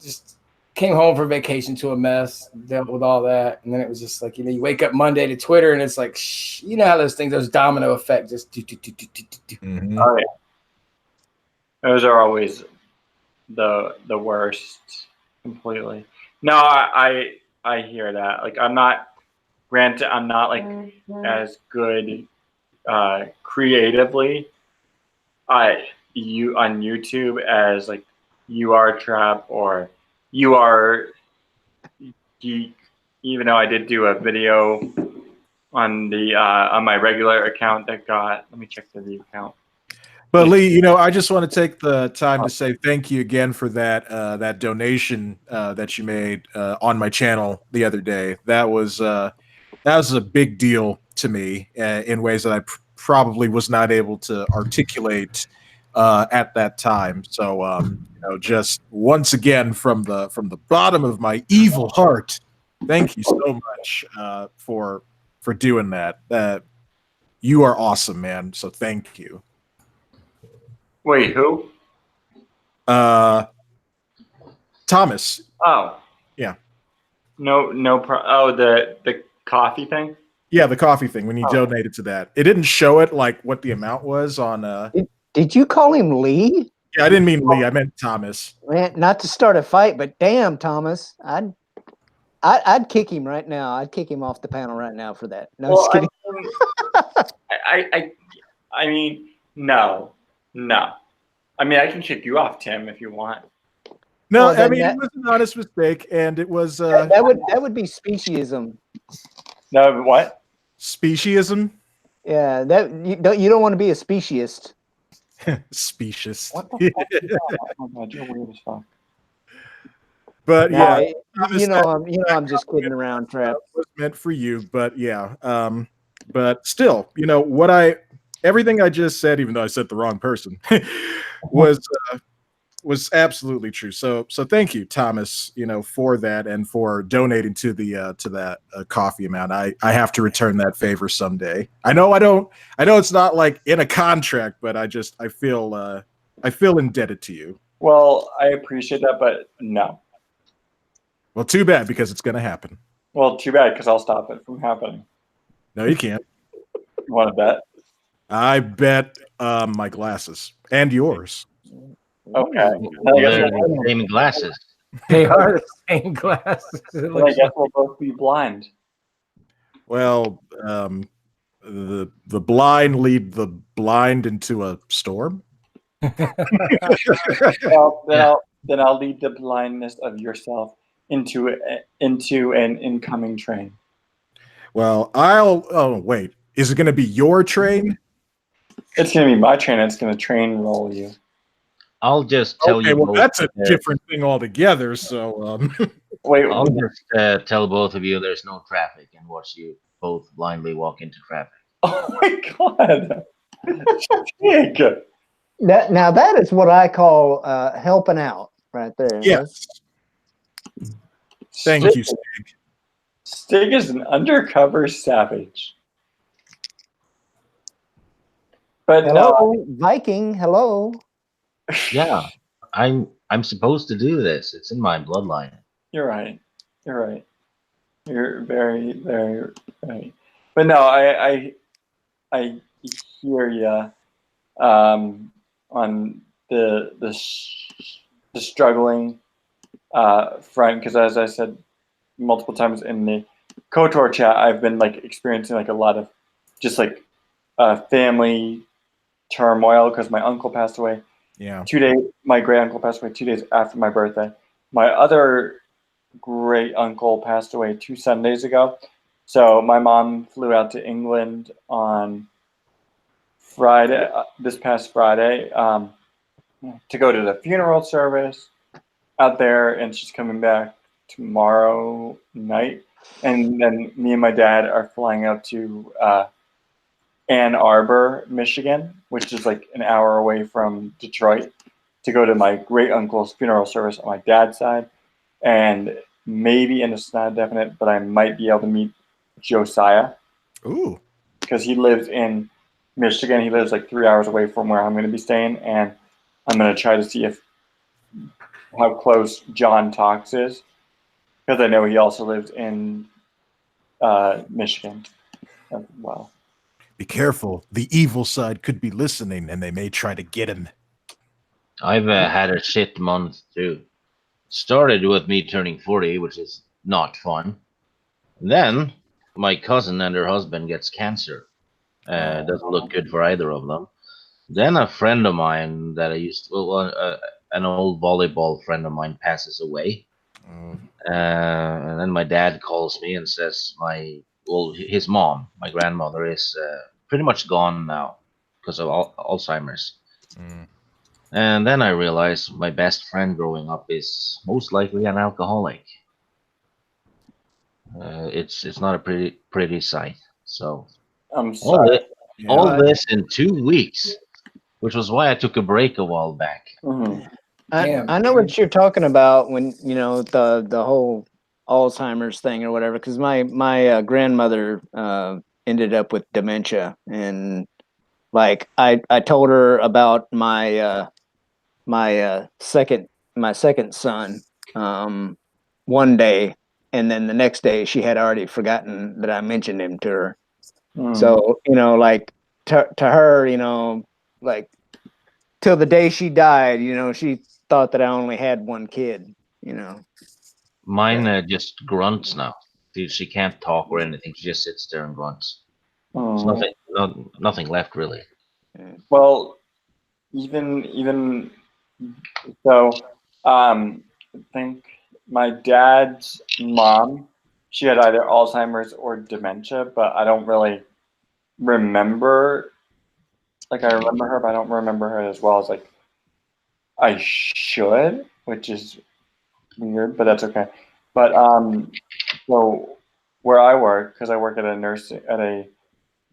Just came home from vacation to a mess, dealt with all that, and then it was just like, you wake up Monday to Twitter, and it's like, how those things, those domino effect, just do.
Mm-hmm.
Oh yeah, those are always the worst. Completely. No, I hear that. Like, I'm not like as good creatively on YouTube as like you are, Trap, or you are Geek. Even though I did do a video on the on my regular account that got, let me check the view count.
But Lee, I just want to take the time to say thank you again for that donation that you made on my channel the other day. That was a big deal to me in ways that I probably was not able to articulate at that time. So just once again from the bottom of my evil heart, thank you so much for doing that. You are awesome, man. So thank you.
Wait, who?
Thomas.
Oh.
Yeah.
The coffee thing?
Yeah, the coffee thing, when you donated to that. It didn't show it like what the amount was on
Did you call him Lee?
Yeah, I didn't mean Lee, I meant Thomas.
Man, not to start a fight, but damn, Thomas. I'd kick him right now. I'd kick him off the panel right now for that. No, just kidding.
I mean, no. I mean, I can kick you off, Tim, if you want.
No, I mean, it was an honest mistake, and it was
that would be speciesism.
No, what?
Speciesism?
Yeah, that you don't want to be a speciesist.
Specious.
What the fuck is that? Oh my God, you're weird as fuck.
But yeah,
I'm just kidding around, Trap.
It was meant for you, but yeah. But still, everything I just said, even though I said the wrong person, was absolutely true. So thank you, Thomas, for that and for donating to that coffee amount. I have to return that favor someday. I know it's not like in a contract, but I feel indebted to you.
Well, I appreciate that, but no.
Well, too bad, because it's going to happen.
Well, too bad, because I'll stop it from happening.
No, you can't.
You want to bet?
I bet my glasses and yours.
Okay.
They're the same glasses.
They are the same glasses.
Well, I guess we'll both be blind.
Well, the blind lead the blind into a storm.
Well, then I'll lead the blindness of yourself into an incoming train.
Well, oh wait, is it going to be your train?
It's going to be my train. It's going to train roll you.
I'll just tell you.
Well, that's a different thing altogether. So,
wait.
I'll just tell both of you there's no traffic and watch you both blindly walk into traffic.
Oh my God! Big.
Now that is what I call helping out, right there.
Yes. Thank you, Stig.
Stig is an undercover savage. But
Hello, Viking. Hello.
Yeah, I'm supposed to do this. It's in my bloodline.
You're right. You're right. You're very, very right. But no, I hear you on the struggling front, because as I said multiple times in the KOTOR chat, I've been like experiencing like a lot of just like family turmoil because my uncle passed away.
Yeah.
My great uncle passed away 2 days after my birthday. My other great uncle passed away 2 Sundays ago. So my mom flew out to England on Friday, this past Friday, to go to the funeral service out there, and she's coming back tomorrow night. And then me and my dad are flying out to Ann Arbor, Michigan, which is like an hour away from Detroit, to go to my great uncle's funeral service on my dad's side. And maybe, and it's not definite, but I might be able to meet Josiah.
Ooh.
Because he lives in Michigan. He lives like 3 hours away from where I'm going to be staying. And I'm going to try to see how close John Talks is. Because I know he also lives in Michigan as well.
Be careful. The evil side could be listening, and they may try to get him.
I've had a shit month too. Started with me turning 40, which is not fun. Then my cousin and her husband gets cancer. Doesn't look good for either of them. Then a friend of mine that I used to, an old volleyball friend of mine passes away. And then my dad calls me and says his mom, my grandmother, is pretty much gone now because of Alzheimer's. And then I realized my best friend growing up is most likely an alcoholic. It's not a pretty sight. So
I'm sorry.
all this in 2 weeks, which was why I took a break a while back.
Mm-hmm.
I know what you're talking about when you know the whole Alzheimer's thing or whatever. Because my grandmother ended up with dementia, and like I told her about my my second son one day, and then the next day she had already forgotten that I mentioned him to her. So you know, like to her, you know, like till the day she died, you know, she thought that I only had one kid, you know.
Mine just grunts now. She can't talk or anything. She just sits there and grunts. There's nothing left really.
Well, even so, I think my dad's mom, she had either Alzheimer's or dementia, but I don't really remember. Like, I remember her, but I don't remember her as well as like I should, which is weird, but that's okay. But so where I work, because I work at a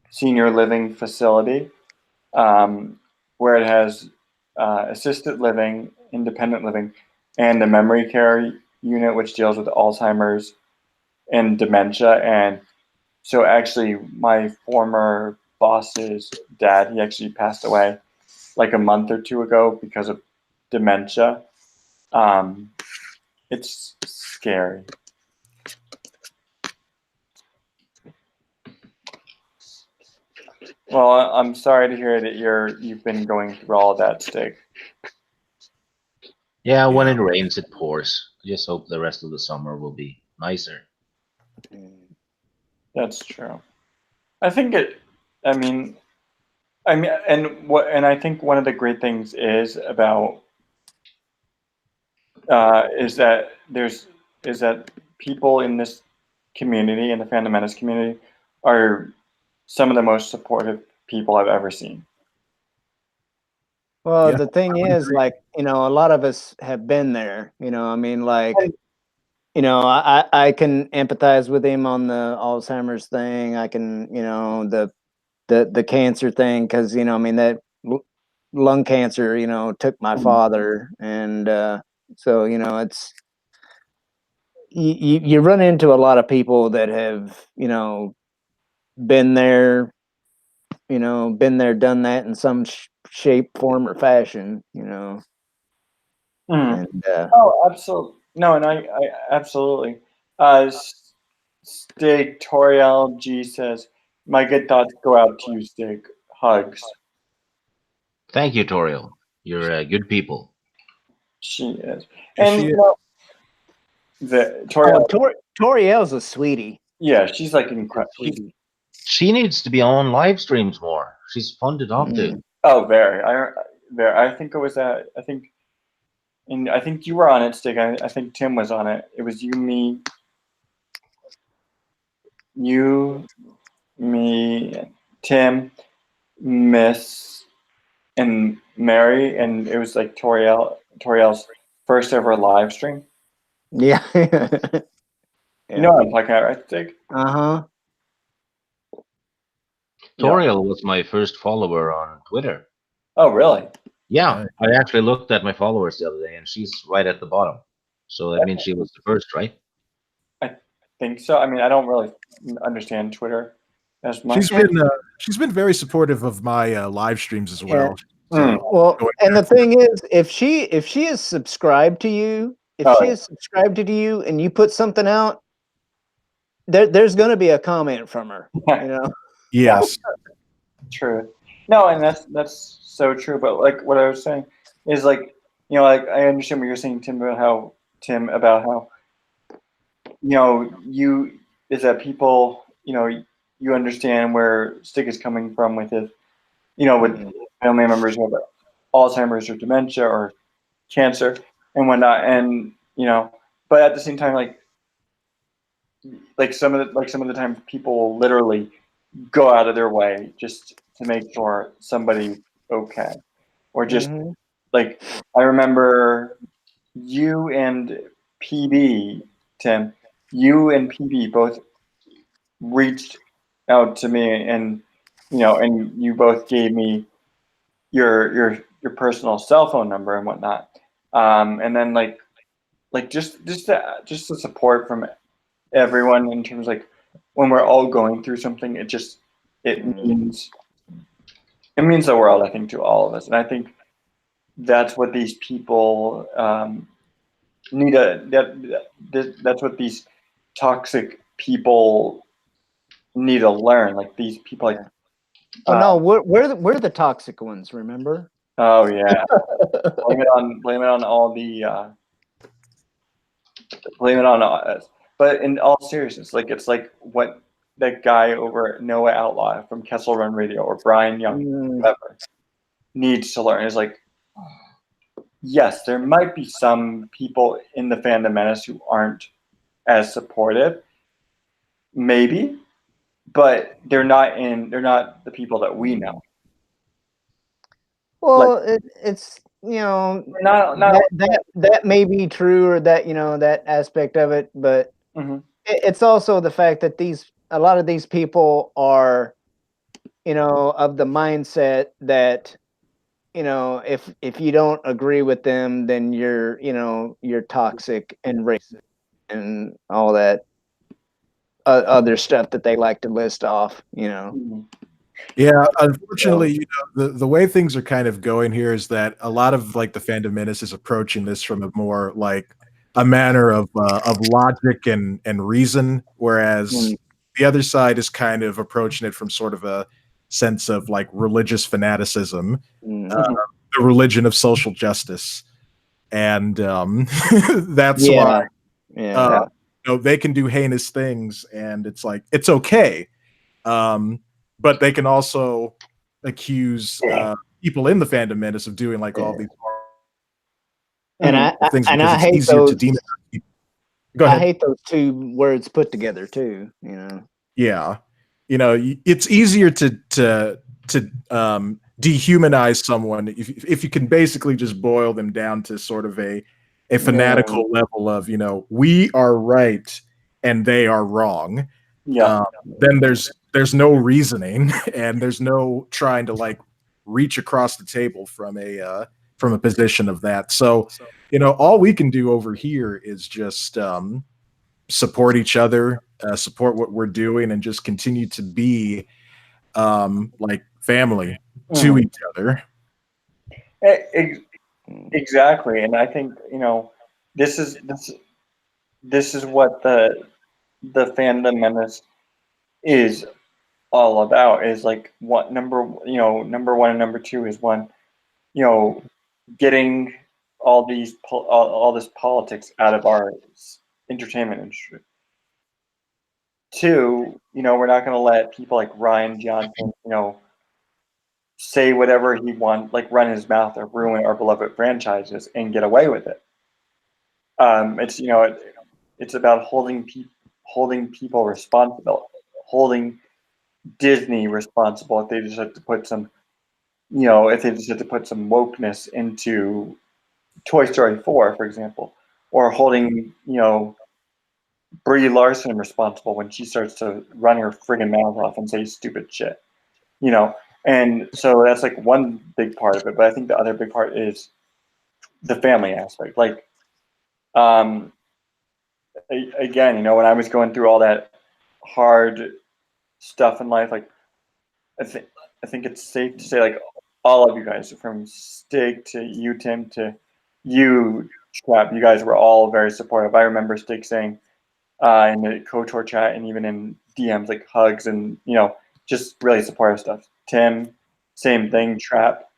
senior living facility, where it has assisted living, independent living, and a memory care unit which deals with Alzheimer's and dementia. And so actually my former boss's dad, he actually passed away like a month or two ago because of dementia. It's scary. Well, I'm sorry to hear that you've been going through all of that, Stig.
Yeah, when it rains, it pours. I just hope the rest of the summer will be nicer.
That's true. I think and I think one of the great things is about is that people in this community, in the Fandom Menace community, are some of the most supportive people I've ever seen.
Well, the thing is, like, you know, a lot of us have been there, you know, I mean, like, you know, I can empathize with him on the Alzheimer's thing. I can, you know, the cancer thing, because, you know, I mean, that lung cancer, you know, took my father. And so, you know, you run into a lot of people that have, been there, done that in some shape, form, or fashion,
Mm.
And
Oh, absolutely. No, and I absolutely. Stig Toriel G says, "My good thoughts go out to you, Stig. Hugs."
Thank you, Toriel. You're good people.
She is,
Yes,
and
she
you
is.
know, the Toriel.
Toriel's a sweetie.
Yeah, she's like incredible.
She needs to be on live streams more. She's fun to talk to.
Oh, very. I think it was I think, and I think you were on it, Stig. I think Tim was on it. It was you, me, Tim, Miss, and Mary, and it was like Toriel's first ever live stream.
Yeah.
You know what I'm talking about, right, Stig?
Uh-huh.
Toriel was my first follower on Twitter.
Oh, really?
Yeah, I actually looked at my followers the other day, and she's right at the bottom. So that means she was the first, right?
I think so. I mean, I don't really understand Twitter as much.
She's been very supportive of my live streams as well.
Yeah.
Well, and the thing is, if she is subscribed to you, and you put something out, there's going to be a comment from her.
Yes.
True. No, and that's so true. But like what I was saying is like, like I understand what you're saying, Tim, about how you is that people, you understand where Stig is coming from with his, with family members who have Alzheimer's or dementia or cancer and whatnot, and but at the same time, like some of the time, people will literally go out of their way just to make sure somebody's okay, or just like I remember you and PB, Tim, you and PB both reached out to me, and and you both gave me your personal cell phone number and whatnot, and then like just the support from everyone in terms like when we're all going through something, it means the world, I think, to all of us, and I think that's what these people need that's what these toxic people need to learn. Like these people, like
no, we're the toxic ones. Remember?
Oh yeah, blame it on all the blame it on us. But in all seriousness, like it's like what that guy over at Noah Outlaw from Kessel Run Radio or Brian Young, whoever, needs to learn is like, yes, there might be some people in the Fandom Menace who aren't as supportive, maybe, but they're not the people that we know.
Well, it's that may be true, or that that aspect of it, but it's also the fact that a lot of these people are of the mindset that if you don't agree with them, then you're toxic and racist and all that other stuff that they like to list off.
Yeah, unfortunately, the way things are kind of going here is that a lot of like the Fandom Menace is approaching this from a more like a manner of logic and reason, whereas the other side is kind of approaching it from sort of a sense of like religious fanaticism, the religion of social justice, and that's why they can do heinous things, and it's like it's okay. But they can also accuse people in the Fandom Menace of doing like all these things.
And I hate those. I hate those two words put together too.
Yeah, it's easier to dehumanize someone if you can basically just boil them down to sort of a fanatical level of we are right and they are wrong.
Yeah.
Then there's no reasoning and there's no trying to like reach across the table from a position of that. So all we can do over here is just support each other, support what we're doing, and just continue to be like family to each other.
Exactly, and I think this is what the fandom menace is all about. Is like what number one and number two is one, getting all this politics out of our entertainment industry. Two, we're not going to let people like Ryan Johnson, say whatever he wants, like run his mouth or ruin our beloved franchises and get away with it. It's about holding people responsible, holding Disney responsible if they just have to put some, wokeness into Toy Story 4, for example, or holding, Brie Larson responsible when she starts to run her friggin' mouth off and say stupid shit, And so that's like one big part of it, but I think the other big part is the family aspect. Like, again, when I was going through all that hard stuff in life, like I think it's safe to say, like, all of you guys, from Stig to you, Tim, to you, Trap, you guys were all very supportive. I remember Stig saying in the KOTOR chat and even in DMs, like hugs and just really supportive stuff. Tim, same thing. Trap,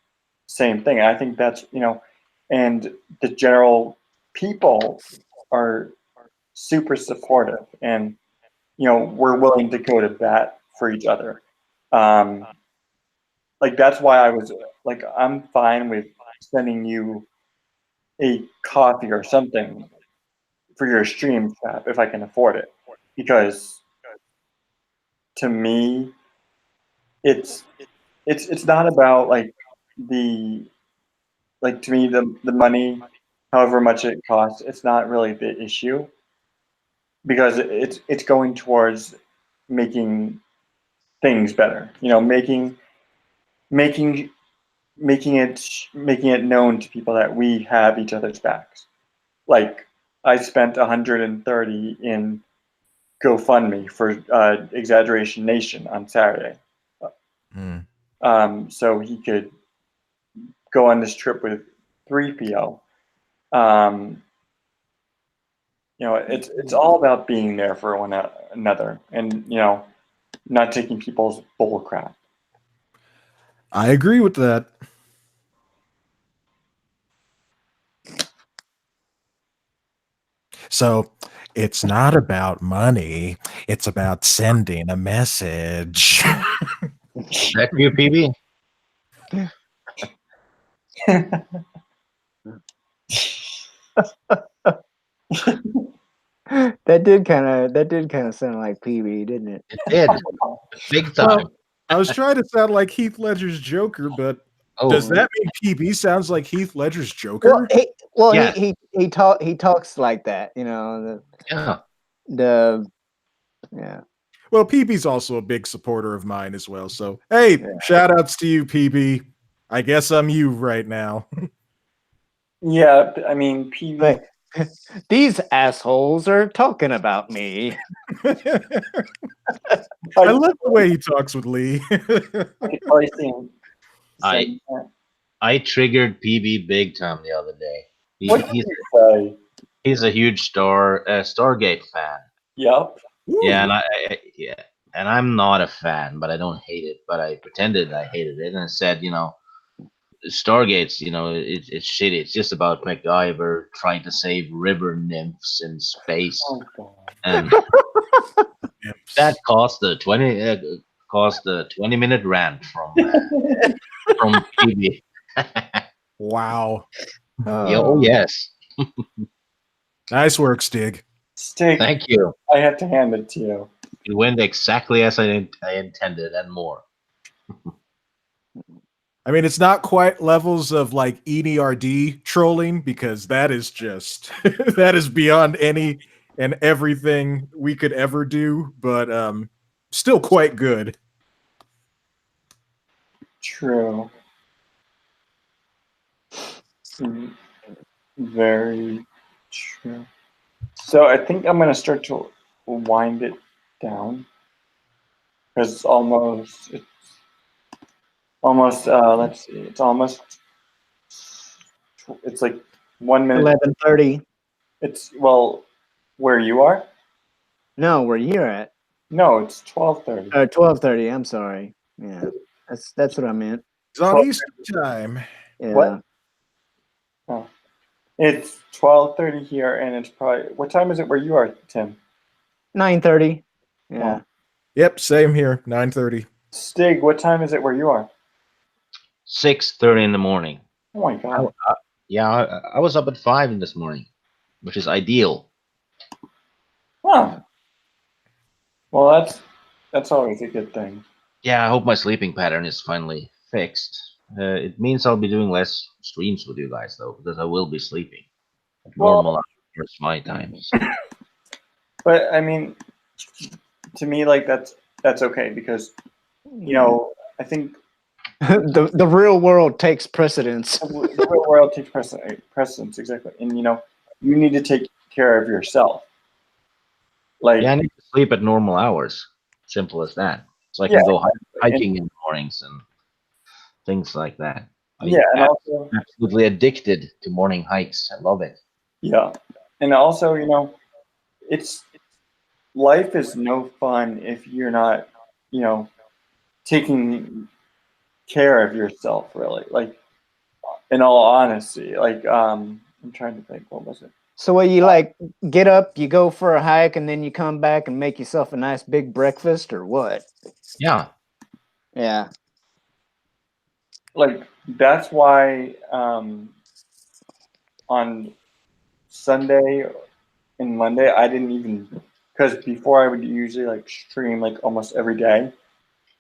same thing. I think that's and the general people are super supportive, and we're willing to go to bat for each other. Like that's why I was like, I'm fine with sending you a coffee or something for your stream, Trap, if I can afford it, because to me, it's not about like to me the money, however much it costs, it's not really the issue, because it's going towards making things better, making it known to people that we have each other's backs. Like I spent 130 in GoFundMe for Exaggeration Nation on Saturday. So he could go on this trip with 3PO. It's all about being there for one another, and not taking people's bull crap.
I agree with that. So it's not about money. It's about sending a message.
That you, PB?
That did kind of sound like PB, didn't it?
It did. Big time.
Well, I was trying to sound like Heath Ledger's Joker, but does that mean PB sounds like Heath Ledger's Joker?
Well, he talks like that,
Yeah.
Yeah.
Well, PB's also a big supporter of mine as well. So hey, shout outs to you, PB. I guess I'm you right now.
Yeah, I mean, PB.
These assholes are talking about me.
I love the way he talks with Lee.
I triggered PB big time the other day.
What did you say?
He's a huge Stargate fan.
Yep.
Yeah, and I'm not a fan, but I don't hate it. But I pretended I hated it, and I said, Stargates, it's shitty. It's just about MacGyver trying to save river nymphs in space, and that caused the 20-minute rant from PB.
Wow.
Oh yes.
Nice work, Stig.
Stig.
Thank you.
I have to hand it to you.
It went exactly as I intended and more.
I mean, it's not quite levels of like ENERD trolling, because that is just that is beyond any and everything we could ever do, but still quite good.
True. Very true. So I think I'm gonna start to wind it down because it's almost let's see, it's like 1 minute.
11:30.
It's well, where you are?
No, where you're at.
No, it's 12:30.
12:30. I'm sorry. Yeah, that's what I meant.
It's on Eastern time.
Yeah.
What? Oh. It's 12:30 here, and it's probably what time is it where you are, Tim?
9:30. Yeah.
Yep, same here. 9:30.
Stig, what time is it where you are?
6:30 in the morning.
Oh my god.
Yeah, I was up at 5 this morning, which is ideal.
Huh. Well, that's always a good thing.
Yeah, I hope my sleeping pattern is finally fixed. It means I'll be doing less streams with you guys, though, because I will be sleeping at normal hours my time. So.
But I mean, to me, like that's okay because I think
the real world takes precedence.
the real world takes precedence exactly, and you need to take care of yourself. Like
Yeah, I need to sleep at normal hours. Simple as that. So I can go hiking in the mornings and things like that.
And also
absolutely addicted to morning hikes. I love it.
Yeah, and also it's life is no fun if you're not taking care of yourself really. Like in all honesty, like I'm trying to think, what was it?
So what you like get up, you go for a hike, and then you come back and make yourself a nice big breakfast, or what?
Yeah.
Yeah.
Like that's why on Sunday and Monday I didn't even, because before I would usually like stream like almost every day,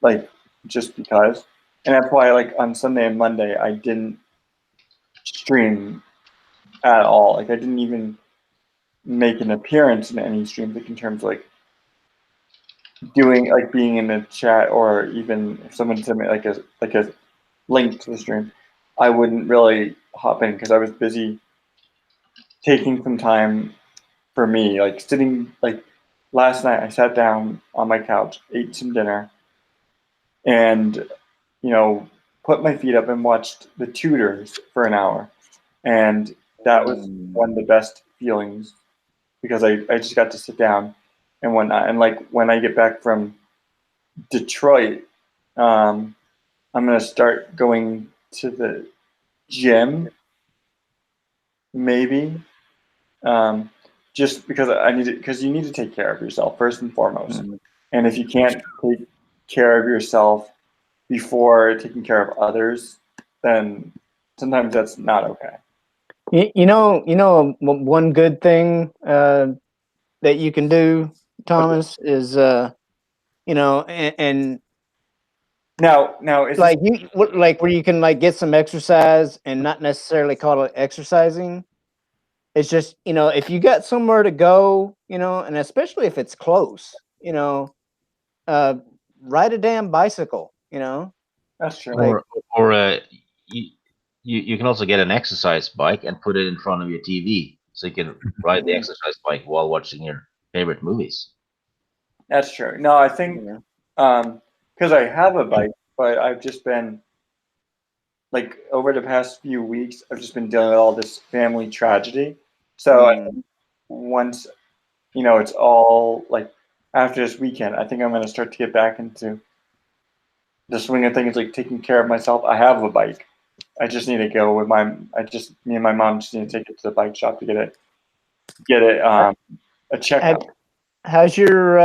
like just because, and that's why like on Sunday and Monday I didn't stream at all. Like I didn't even make an appearance in any streams, like in terms of like doing like being in the chat, or even if someone sent me like a link to the stream, I wouldn't really hop in because I was busy taking some time for me, like sitting, like last night I sat down on my couch, ate some dinner, and put my feet up and watched The Tudors for an hour, and that was one of the best feelings because I just got to sit down and whatnot. And like when I get back from Detroit, I'm gonna start going to the gym, maybe, just because I need to, because you need to take care of yourself first and foremost. And if you can't take care of yourself before taking care of others, then sometimes that's not okay.
One good thing that you can do, Thomas, is and
now is
like where you can like get some exercise and not necessarily call it exercising. It's just if you got somewhere to go, and especially if it's close, ride a damn bicycle.
That's true.
Or you can also get an exercise bike and put it in front of your TV, so you can ride the exercise bike while watching your favorite movies.
That's true. No, I think because I have a bike, but I've just been like over the past few weeks, I've just been dealing with all this family tragedy. So once it's all like after this weekend, I think I'm going to start to get back into the swing of things, like taking care of myself. I have a bike. I just need to go with me and my mom just need to take it to the bike shop to get it a checkup.
How's your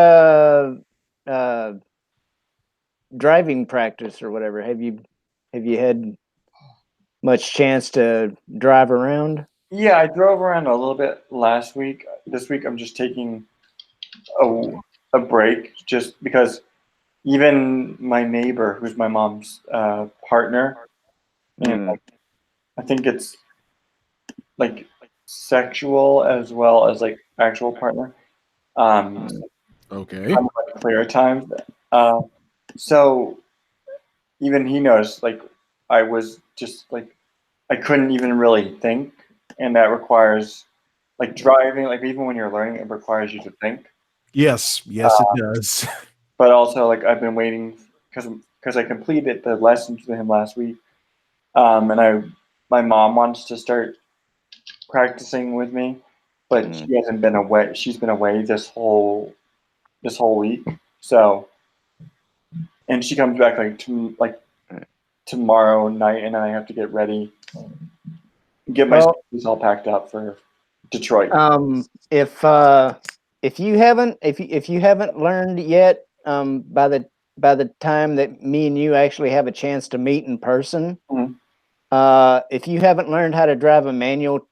driving practice or whatever? Have you had much chance to drive around?
Yeah, I drove around a little bit last week. This week I'm just taking a break, just because even my neighbor, who's my mom's partner, and I think it's like sexual as well as like actual partner.
Okay.
Kind of like clear at times. So even he noticed, like I was just like I couldn't even really think, and that requires like driving, like even when you're learning, it requires you to think.
Yes, it does.
But also, like I've been waiting because I completed the lessons with him last week, and my mom wants to start practicing with me, but she hasn't been away. She's been away this whole week. So, and she comes back tomorrow night, and I have to get ready, get my stuff all packed up for Detroit.
If you haven't learned yet, by the time that me and you actually have a chance to meet in person, if you haven't learned how to drive a manual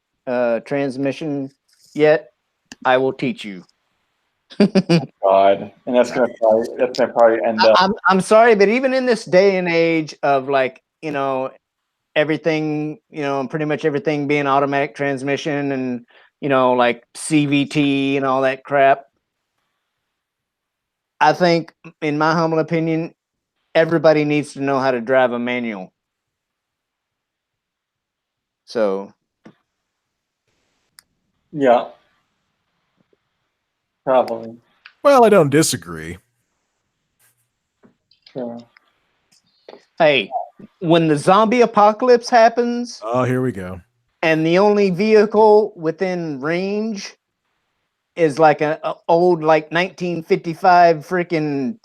transmission yet, I will teach you.
God, and that's gonna probably end up.
I'm sorry, but even in this day and age of everything, pretty much everything being automatic transmission and like CVT and all that crap, I think, in my humble opinion, everybody needs to know how to drive a manual. So,
yeah, probably.
Well, I don't disagree.
Sure.
Hey, when the zombie apocalypse happens,
oh, here we go,
and the only vehicle within range is like a old 1955 freaking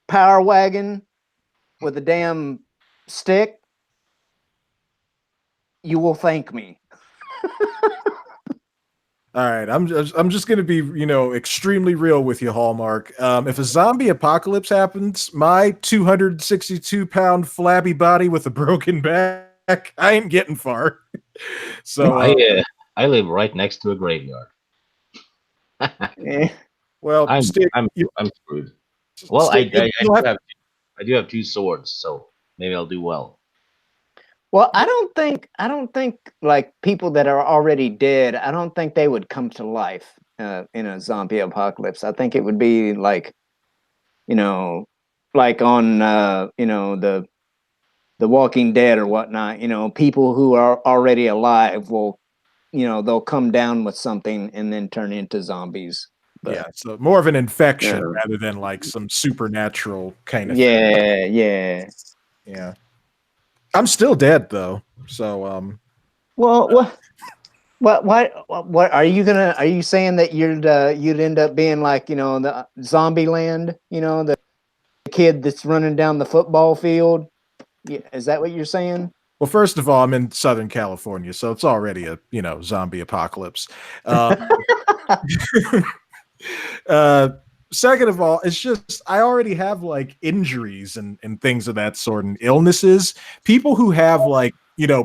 power wagon with a damn stick, you will thank me.
All right, I'm just gonna be extremely real with you, Hallmark. If a zombie apocalypse happens, my 262-pound flabby body with a broken back, I ain't getting far. So
I live right next to a graveyard.
Well,
I'm
Steve,
I'm screwed. Well,
Steve,
I do have 2 swords, so maybe I'll do well.
Well, I don't think like people that are already dead, I don't think they would come to life in a zombie apocalypse. I think it would be like on the Walking Dead or whatnot. People who are already alive will they'll come down with something and then turn into zombies. But,
yeah, so more of an infection rather than like some supernatural kind of
thing.
Yeah. I'm still dead though. So
well, what are you saying that you'd end up being like, the Zombie Land, the kid that's running down the football field? Is that what you're saying?
Well, first of all, I'm in Southern California, so it's already a zombie apocalypse. Second of all, it's just I already have like injuries and things of that sort and illnesses. People who have like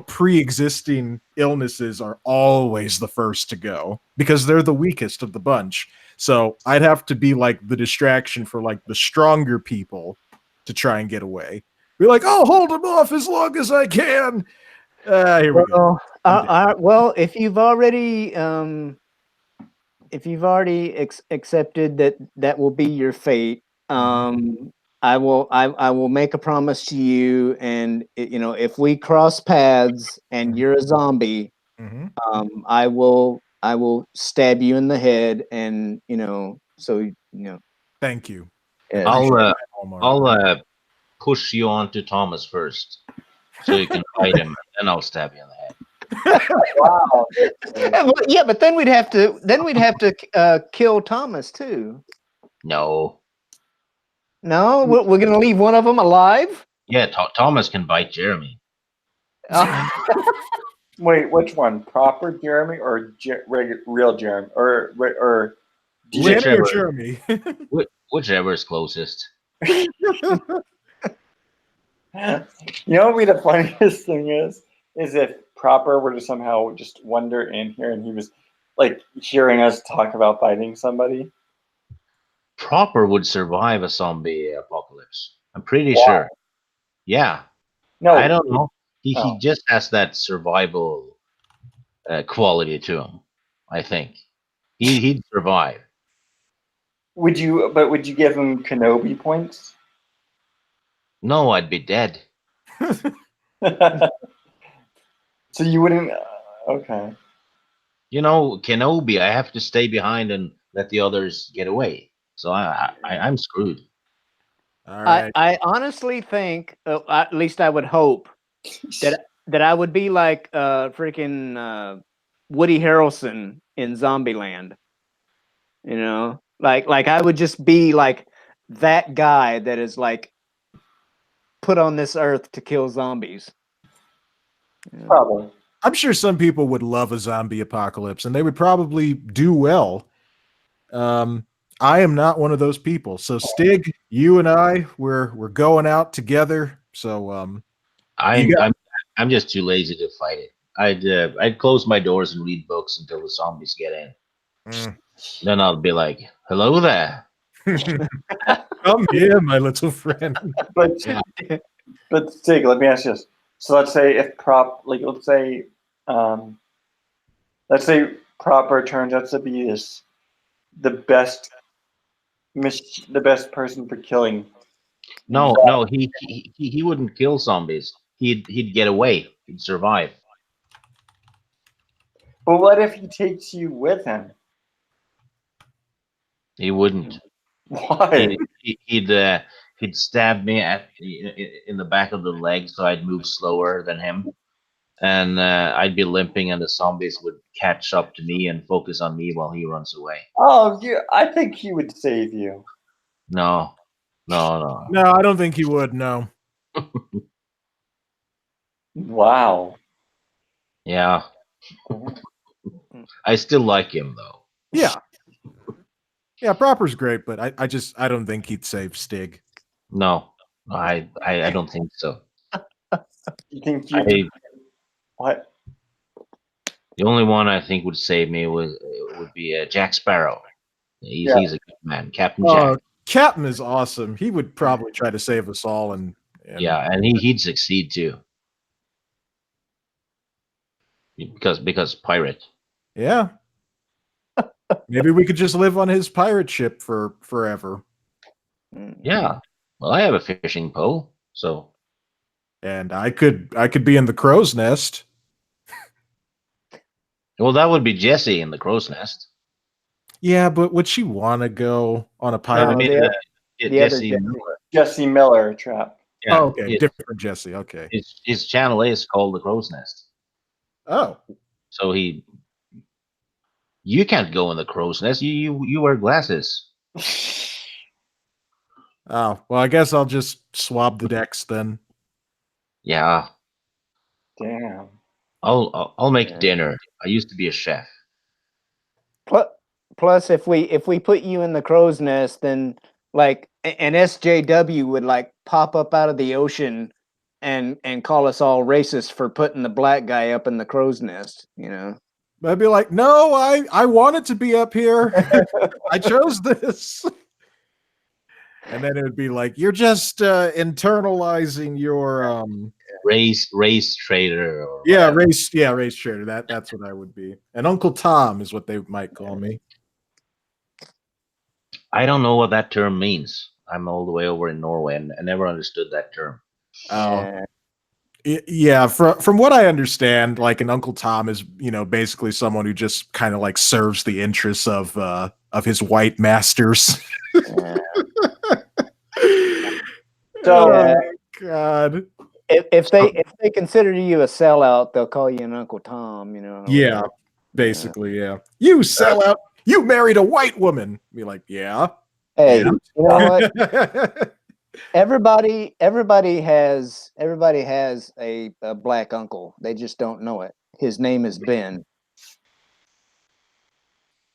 pre-existing illnesses are always the first to go because they're the weakest of the bunch. So I'd have to be like the distraction for like the stronger people to try and get away. Be like, oh, hold them off as long as I can. Here we go.
Well, if you've already accepted that will be your fate, I will make a promise to you, and if we cross paths and you're a zombie, I will stab you in the head, and
Thank you.
I'll push you onto Thomas first, so you can fight him, and then I'll stab you in the head.
Wow.
Yeah, but then we'd have to kill Thomas too.
No,
we're gonna leave one of them alive.
Yeah, Thomas can bite Jeremy.
Wait, which one? Proper Jeremy or real Jeremy or
Jeremy?
Whichever is closest.
What would be the funniest thing is if Proper were to somehow just wander in here and he was like hearing us talk about fighting somebody.
Proper would survive a zombie apocalypse. I'm pretty sure. Yeah.
No,
I don't know. He just has that survival quality to him. I think he'd survive.
Would you give him Kenobi points?
No, I'd be dead.
So you wouldn't. Okay.
You know, Kenobi, I have to stay behind and let the others get away. So I'm screwed.
All right.
I honestly think, at least I would hope, that I would be like freaking Woody Harrelson in Zombieland. You know, like I would just be like that guy that is like put on this earth to kill zombies.
Probably.
I'm sure some people would love a zombie apocalypse, and they would probably do well. I am not one of those people. So Stig, you and I, we're going out together. So
I'm just too lazy to fight it. I'd close my doors and read books until the zombies get in. Then I'll be like, "Hello there."
Come here, my little friend.
But Stig, let me ask you this. So let's say if let's say Proper turns out to be the best person for killing.
No, he wouldn't kill zombies. He'd get away. He'd survive.
But what if he takes you with him?
He wouldn't.
Why?
He'd stab me in the back of the leg, so I'd move slower than him, and I'd be limping, and the zombies would catch up to me and focus on me while he runs away.
Oh, I think he would save you.
No,
No, I don't think he would. No.
Wow.
Yeah. I still like him though.
Yeah. Yeah, Proper's great, but I don't think he'd save Stig.
No, I don't think so.
You think what?
The only one I think would save me would be Jack Sparrow. He's a good man, Captain Jack.
Captain is awesome. He would probably try to save us all, and
he'd succeed too. Because pirate.
Yeah. Maybe we could just live on his pirate ship for forever.
Yeah. Well, I have a fishing pole, so.
And I could be in the crow's nest.
Well, that would be Jessie in the crow's nest.
Yeah, but would she want to go on a pirate?
Jesse Miller trap.
Yeah,
okay, different Jesse. Okay.
His channel is called the Crow's Nest.
Oh.
So you can't go in the crow's nest. You wear glasses.
Oh, well, I guess I'll just swab the decks then.
Yeah.
Damn.
I'll make dinner. I used to be a chef.
Plus, if we put you in the crow's nest, then like an SJW would like pop up out of the ocean and call us all racist for putting the black guy up in the crow's nest, you know.
I'd be like, no, I wanted to be up here. I chose this. And then it would be like, you're just internalizing your
race trader.
Race trader. That's what I would be. And Uncle Tom is what they might call me.
I don't know what that term means. I'm all the way over in Norway, and I never understood that term.
Oh. Yeah, from what I understand, like an Uncle Tom is, basically someone who just kind of like serves the interests of his white masters.
So,
God,
if they consider you a sellout, they'll call you an Uncle Tom. You know.
Yeah, basically, yeah. You sellout. You married a white woman. Be like, yeah.
Hey, you know what? Everybody has a black uncle. They just don't know it. His name is Ben.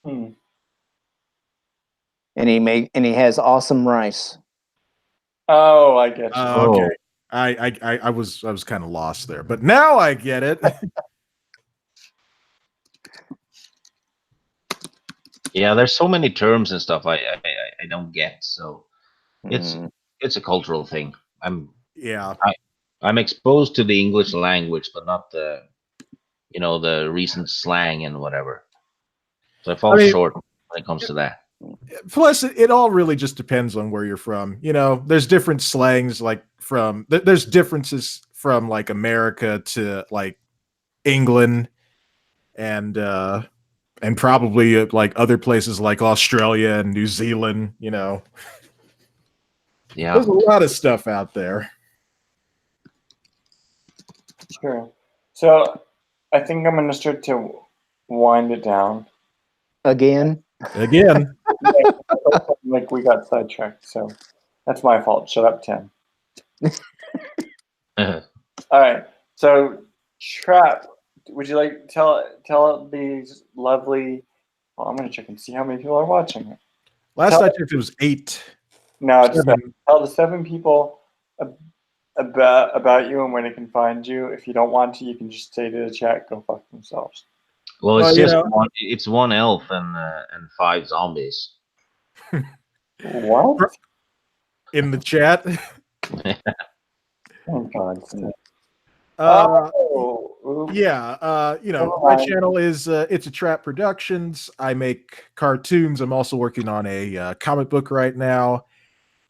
And he has awesome rice.
Oh, I get you.
Okay. I was kind of lost there, but now I get it.
Yeah, there's so many terms and stuff I don't get. So it's a cultural thing. I'm exposed to the English language, but not the recent slang and whatever. So I fall short when it comes to that.
Plus, it all really just depends on where you're from. There's different slangs, there's differences from like America to like England, and and probably like other places like Australia and New Zealand. You know,
Yeah.
there's a lot of stuff out there.
Sure. So I think I'm going to start to wind it down.
Again.
Again.
Like we got sidetracked, so that's my fault. Shut up, Tim. All right. So, Trap, would you like to tell these lovely? Well, I'm going to check and see how many people are watching it.
Last I checked, it was 8.
No, it's
7.
7. Tell the 7 people about you and where they can find you. If you don't want to, you can just say to the chat, "Go fuck themselves."
Well, it's
Well, you
just
know-
one. It's 1 elf and 5 zombies.
What?
In the chat.
Oh God.
Yeah, you know,
Never
my
mind.
channel is It's a Trap Productions. I make cartoons. I'm also working on a comic book right now.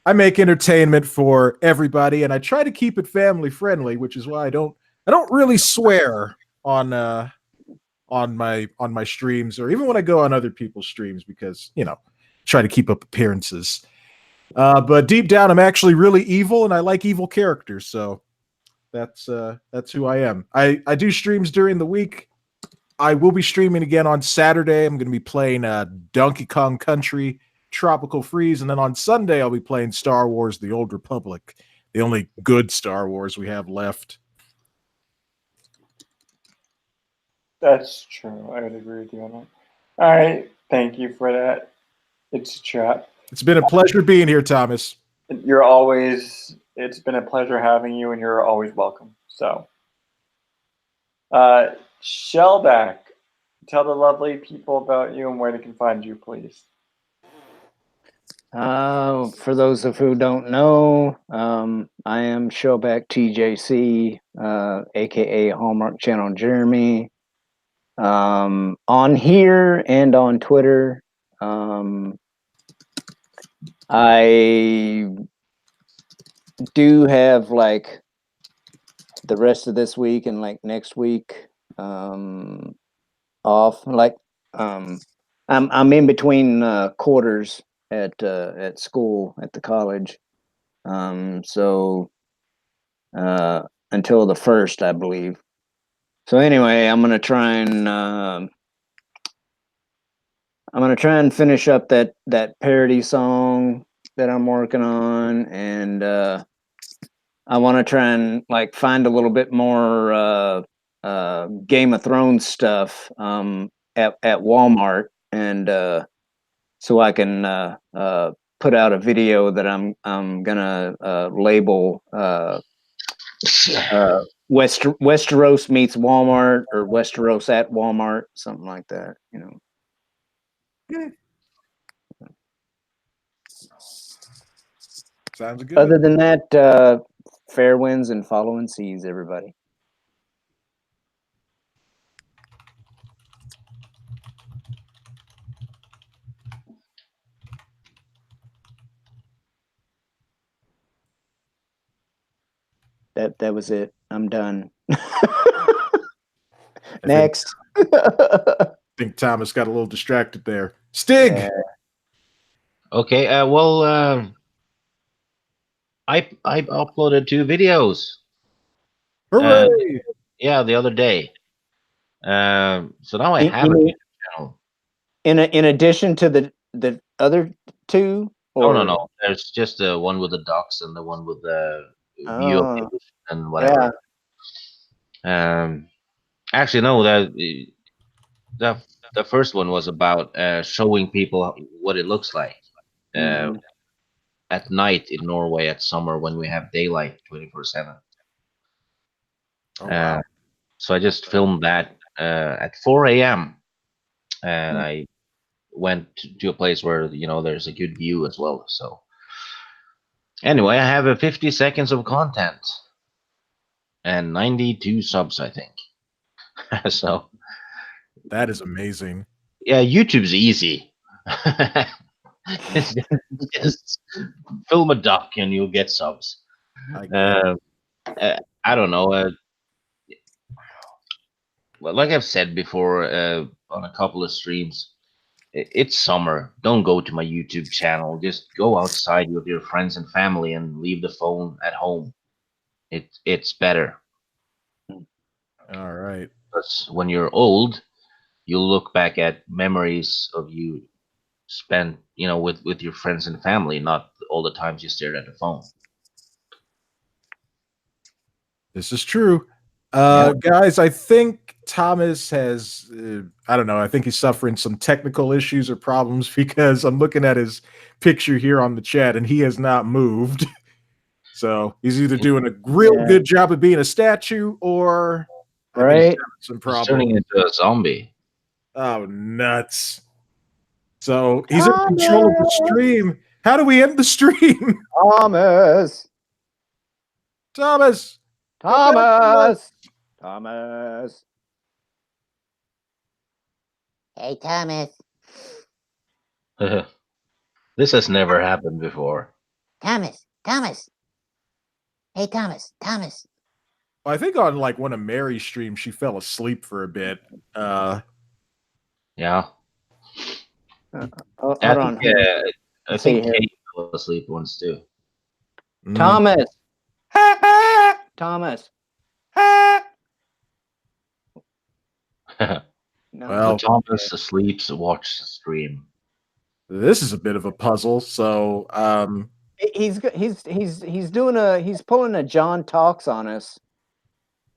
I make entertainment for everybody, and I try to keep it family friendly, which is why I don't really swear on my streams, or even when I go on other people's streams, because you know, try to keep up appearances. But deep down, I'm actually really evil, and I like evil characters. So that's who I am. I do streams during the week. I will be streaming again on Saturday. I'm going to be playing Donkey Kong Country Tropical Freeze, and then on Sunday I'll be playing Star Wars: The Old Republic, the only good Star Wars we have left.
That's true. I would agree with you on that. All right. Thank you for that. It's a Trap.
It's been a pleasure being here, Thomas.
It's been a pleasure having you, and you're always welcome. So, Shellback, tell the lovely people about you and where they can find you, please.
For those of who don't know, I am Showback TJC, aka Hallmark Channel Jeremy. On here and on Twitter. I do have like the rest of this week and like next week off. Like I'm in between quarters at school at the college. So until the 1st, I believe. So anyway, I'm gonna try and finish up that parody song that I'm working on, and I want to try and like find a little bit more Game of Thrones stuff at Walmart, and so I can put out a video that I'm gonna label Westeros meets Walmart, or Westeros at Walmart, something like that, you know.
Sounds good.
Other than that, fair winds and following seas, everybody. That was it. I'm done. Next.
I think Thomas got a little distracted there. Stig.
Yeah.
Okay. Well, I uploaded 2 videos.
Hooray!
Yeah, the other day. So now I
You
have a
mean-
YouTube channel.
In addition to the other 2?
No. There's just the one with the ducks and the one with the view of the
Oh,
ocean and whatever. Actually, no. The first one was about showing people what it looks like at night in Norway at summer when we have daylight 24/7.
Oh, wow.
So I just filmed that at 4 a.m. and I went to a place where there's a good view as well. So anyway, I have 50 seconds of content and 92 subs, I think. So
that is amazing.
Yeah, YouTube's easy. just film a duck and you'll get subs. I don't know. Well, like I've said before, a on a couple of streams. It's summer. Don't go to my YouTube channel. Just go outside with your friends and family and leave the phone at home. It's better.
All right.
Because when you're old, you'll look back at memories of you spent, with your friends and family, not all the times you stared at the phone.
This is true. Guys, I think Thomas has, I don't know, I think he's suffering some technical issues or problems because I'm looking at his picture here on the chat and he has not moved. So he's either doing a real good job of being a statue or some problems.
He's turning into a zombie.
Oh, nuts. So he's in control of the stream. How do we end the stream?
Thomas.
Thomas.
Thomas. Thomas.
Hey, Thomas.
This has never happened before.
Thomas. Thomas. Hey, Thomas. Thomas.
I think on like one of Mary's streams, she fell asleep for a bit.
Yeah.
Hold on.
I think Kate fell asleep once too.
Thomas. Thomas.
Well,
Thomas asleep, so watch the stream.
This is a bit of a puzzle. So
he's pulling a John Talks on us.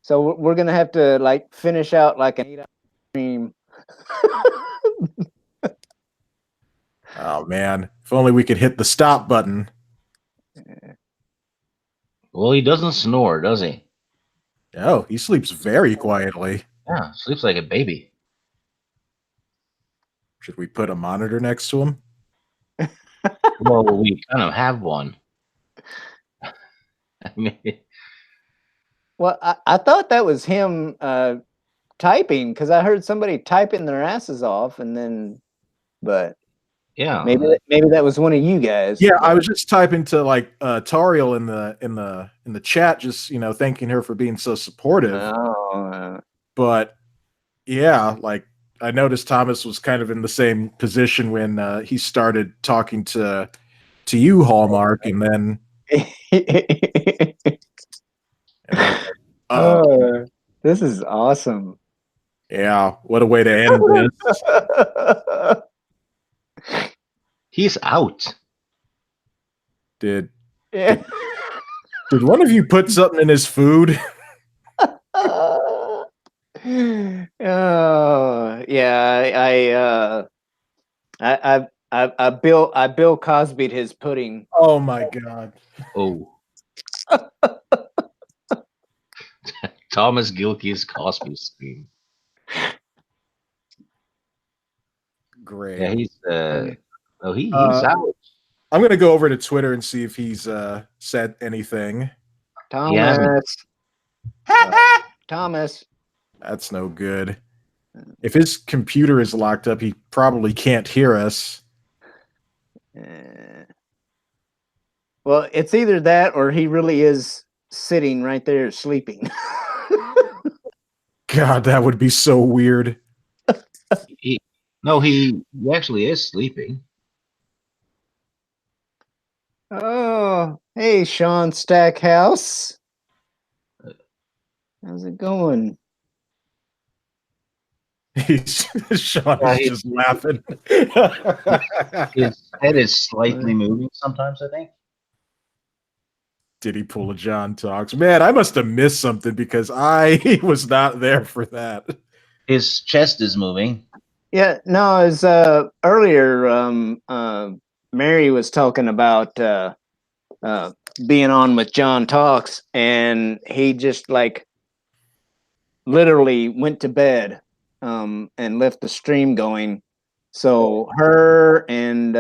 So we're gonna have to like finish out like an 8-hour stream.
Oh man, if only we could hit the stop button.
Well, he doesn't snore, does he?
Oh, he sleeps very quietly.
Yeah, sleeps like a baby.
Should we put a monitor next to him?
Well, we kind of have one. I mean,
Well, I thought that was him typing because I heard somebody typing their asses off, and then, but
yeah,
maybe that was one of you guys.
Yeah, I was just typing to like Tariel in the chat, just thanking her for being so supportive.
Oh,
but yeah, like I noticed Thomas was kind of in the same position when he started talking to you, Hallmark, and then.
This is awesome.
Yeah, what a way to end this.
He's out.
Did one of you put something in his food?
Oh yeah, I Bill Cosby'd his pudding.
Oh my god.
Oh. Thomas Gilkey's Cosby stream.
Great.
Yeah, he's out.
I'm gonna go over to Twitter and see if he's said anything.
Thomas. Thomas.
That's no good. If his computer is locked up, he probably can't hear us.
Well, it's either that or he really is sitting right there sleeping.
God, that would be so weird.
He actually is sleeping.
Oh, hey, Sean Stackhouse. How's it going?
Sean is just laughing.
His head is slightly moving sometimes, I think.
Did he pull a John Talks? Man, I must have missed something because I was not there for that.
His chest is moving.
Yeah, no, as earlier, Mary was talking about being on with John Talks, and he just like literally went to bed and left the stream going. So her and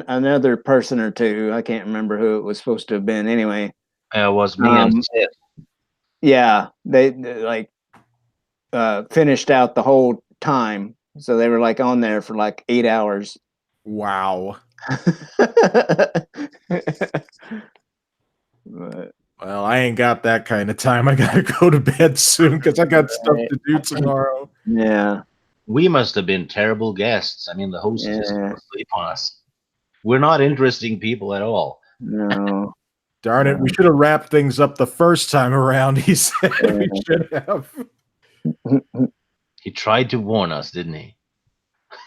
another person or two, I can't remember who it was supposed to have been. Anyway,
it was me and Sid.
Yeah, they like finished out the whole time, so they were like on there for like 8 hours.
Wow.
But,
well, I ain't got that kind of time. I gotta go to bed soon because I got stuff to do tomorrow.
Yeah.
We must have been terrible guests. I mean, the host just fell asleep on us. We're not interesting people at all.
No.
Darn it, we should have wrapped things up the first time around. He said we should have.
He tried to warn us, didn't he?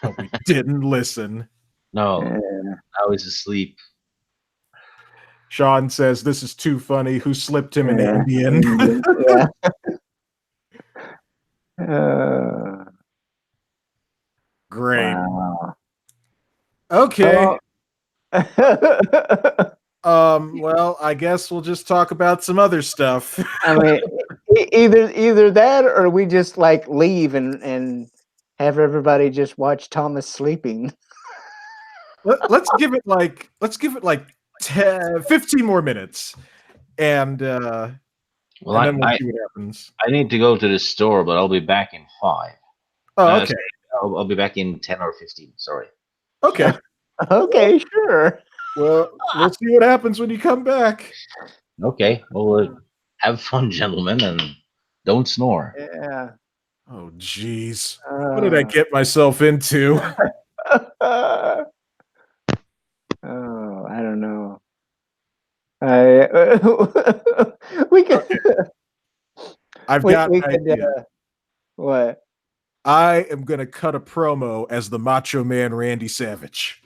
We didn't listen.
No. Now he's asleep.
Sean says this is too funny. Who slipped him an Indian? Great.
Wow.
Okay. Well, I guess we'll just talk about some other stuff.
I mean, either that or we just like leave and have everybody just watch Thomas sleeping.
Let's give it like 15 more minutes, and
Well,
then we'll see what happens.
I need to go to the store, but I'll be back in 5.
Oh, okay.
I'll be back in 10 or 15. Sorry.
Okay.
Okay, sure.
Well, we'll see what happens when you come back.
Okay. Well, have fun, gentlemen, and don't snore.
Yeah.
Oh, jeez. What did I get myself into?
Oh, I don't know. We could.
I've got
we
an
could,
idea.
What?
I am going to cut a promo as the Macho Man Randy Savage.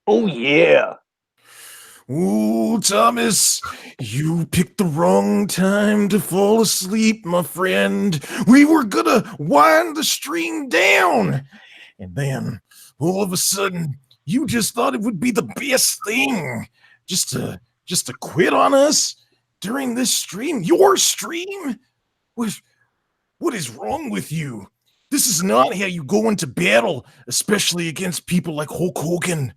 Oh, yeah.
Ooh, Thomas, you picked the wrong time to fall asleep, my friend. We were gonna wind the stream down. And then, all of a sudden, you just thought it would be the best thing just to quit on us during this stream. Your stream? What is wrong with you? This is not how you go into battle, especially against people like Hulk Hogan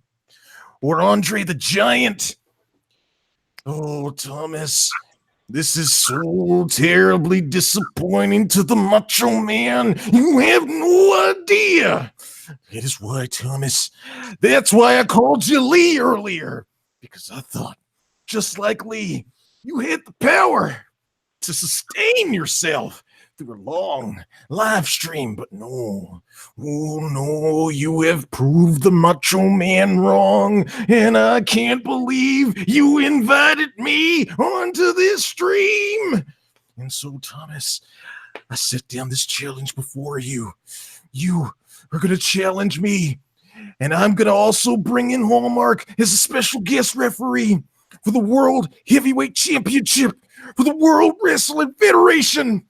or Andre the Giant. Oh, Thomas, this is so terribly disappointing to the Macho Man. You have no idea. That is why, Thomas, that's why I called you Lee earlier. Because I thought, just like Lee, you had the power to sustain yourself through a long live stream, but no. Oh, no, you have proved the Macho Man wrong, and I can't believe you invited me onto this stream. And so, Thomas, I set down this challenge before you. You are going to challenge me, and I'm going to also bring in Hallmark as a special guest referee for the World Heavyweight Championship for the World Wrestling Federation.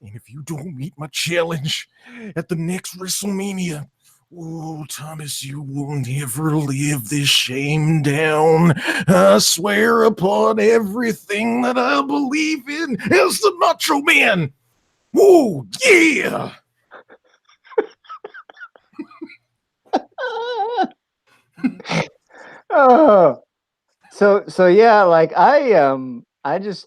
And if you don't meet my challenge at the next WrestleMania, oh, Thomas, you will never live this shame down. I swear upon everything that I believe in as the Macho Man. Oh, yeah.
Oh, so yeah, like I just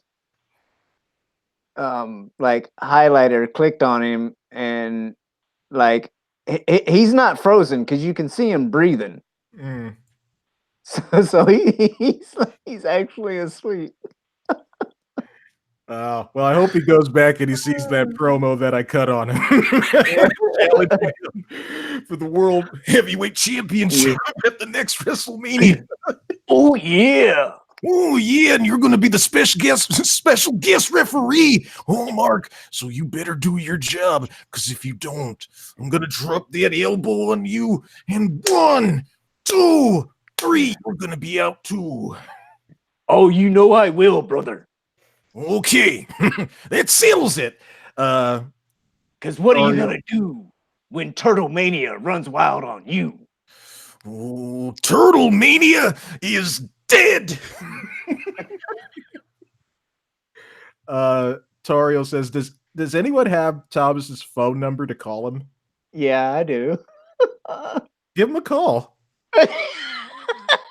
like highlighted or clicked on him, and like he's not frozen because you can see him breathing. So he's actually asleep.
Well, I hope he goes back and he sees that promo that I cut on him. For the World Heavyweight Championship at the next WrestleMania.
Oh yeah.
Oh yeah, and you're going to be the special guest referee, Hallmark. So you better do your job, because if you don't, I'm going to drop that elbow on you. And 1, 2, 3, you're going to be out too.
Oh, you know I will, brother.
Okay, that settles it.
Because what are you gonna do when Turtle Mania runs wild on you?
Oh, Turtle Mania is dead. Tario says, does anyone have Thomas's phone number to call him?
Yeah, I do.
Give him a call.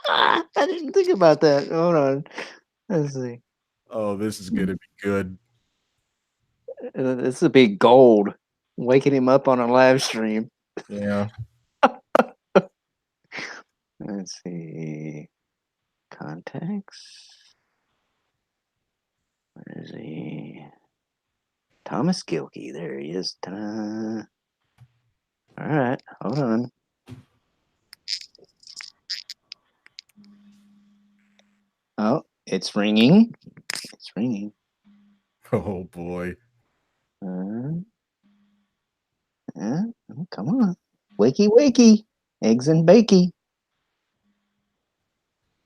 I didn't think about that. Hold on. Let's see.
Oh, this is gonna be good.
This would be gold. Waking him up on a live stream.
Yeah.
Let's see. Contacts. Where is he? Thomas Gilkey. There he is. Ta-da. All right, hold on. Oh, it's ringing. It's ringing.
Oh boy.
Oh, come on. Wakey, wakey. Eggs and bakey.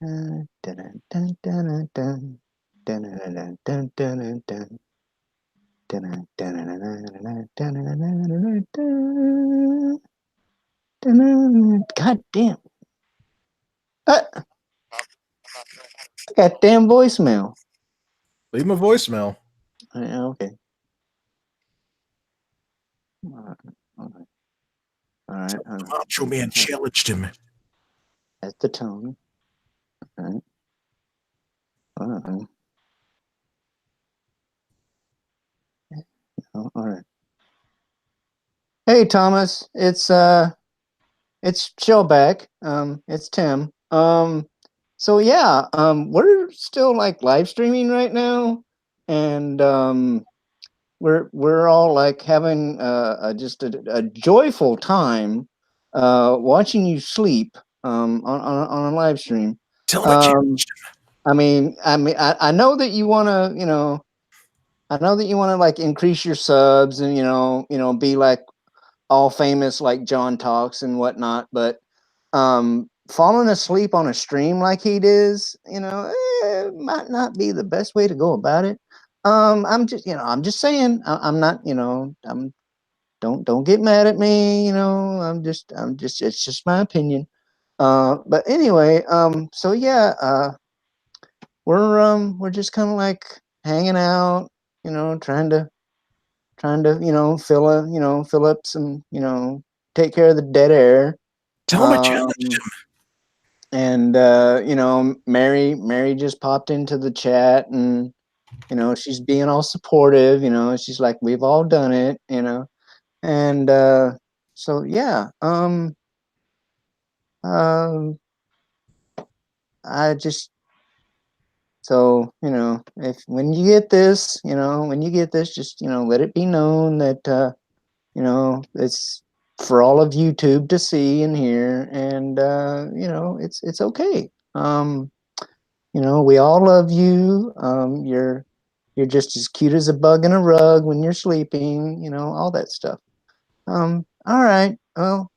Dun, dun, dun, dun, dun, dun, dun, dun, dun, dun. God damn. Goddamn voicemail.
Leave him a voicemail.
Okay. All right.
Macho Man challenged him.
That's the tone. All right. All right. Hey Thomas, it's Shellback. It's Tim. So yeah, we're still like live streaming right now, and we're all like having just a joyful time watching you sleep on a live stream.
Tell him I challenged him.
I know that you want to, I know that you want to like increase your subs and be like all famous like John Talks and whatnot, but falling asleep on a stream like he does, might not be the best way to go about it. I'm just saying. I'm not, don't get mad at me. It's just my opinion. But anyway, so yeah, we're just kind of like hanging out, trying to fill up some, take care of the dead air.
Tell him I challenged him.
And Mary just popped into the chat, and she's being all supportive. She's like, we've all done it. And so yeah. I just if when you get this, just let it be known that it's for all of YouTube to see and hear, and it's okay. We all love you. You're just as cute as a bug in a rug when you're sleeping. All that stuff. All right. Well,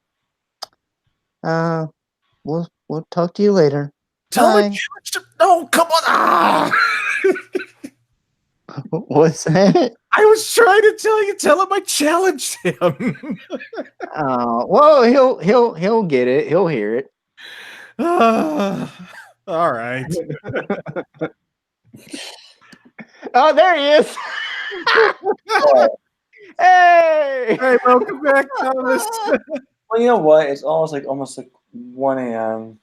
we'll talk to you later.
Tell him I
Bye.
challenged him. No, come on. Ah!
What's that?
I was trying to tell you. Tell him I challenged him.
Well, he'll get it. He'll hear it.
All right.
Oh, there he is. Hey,
welcome back, Thomas.
Well, you know what? It's almost like 1 a.m.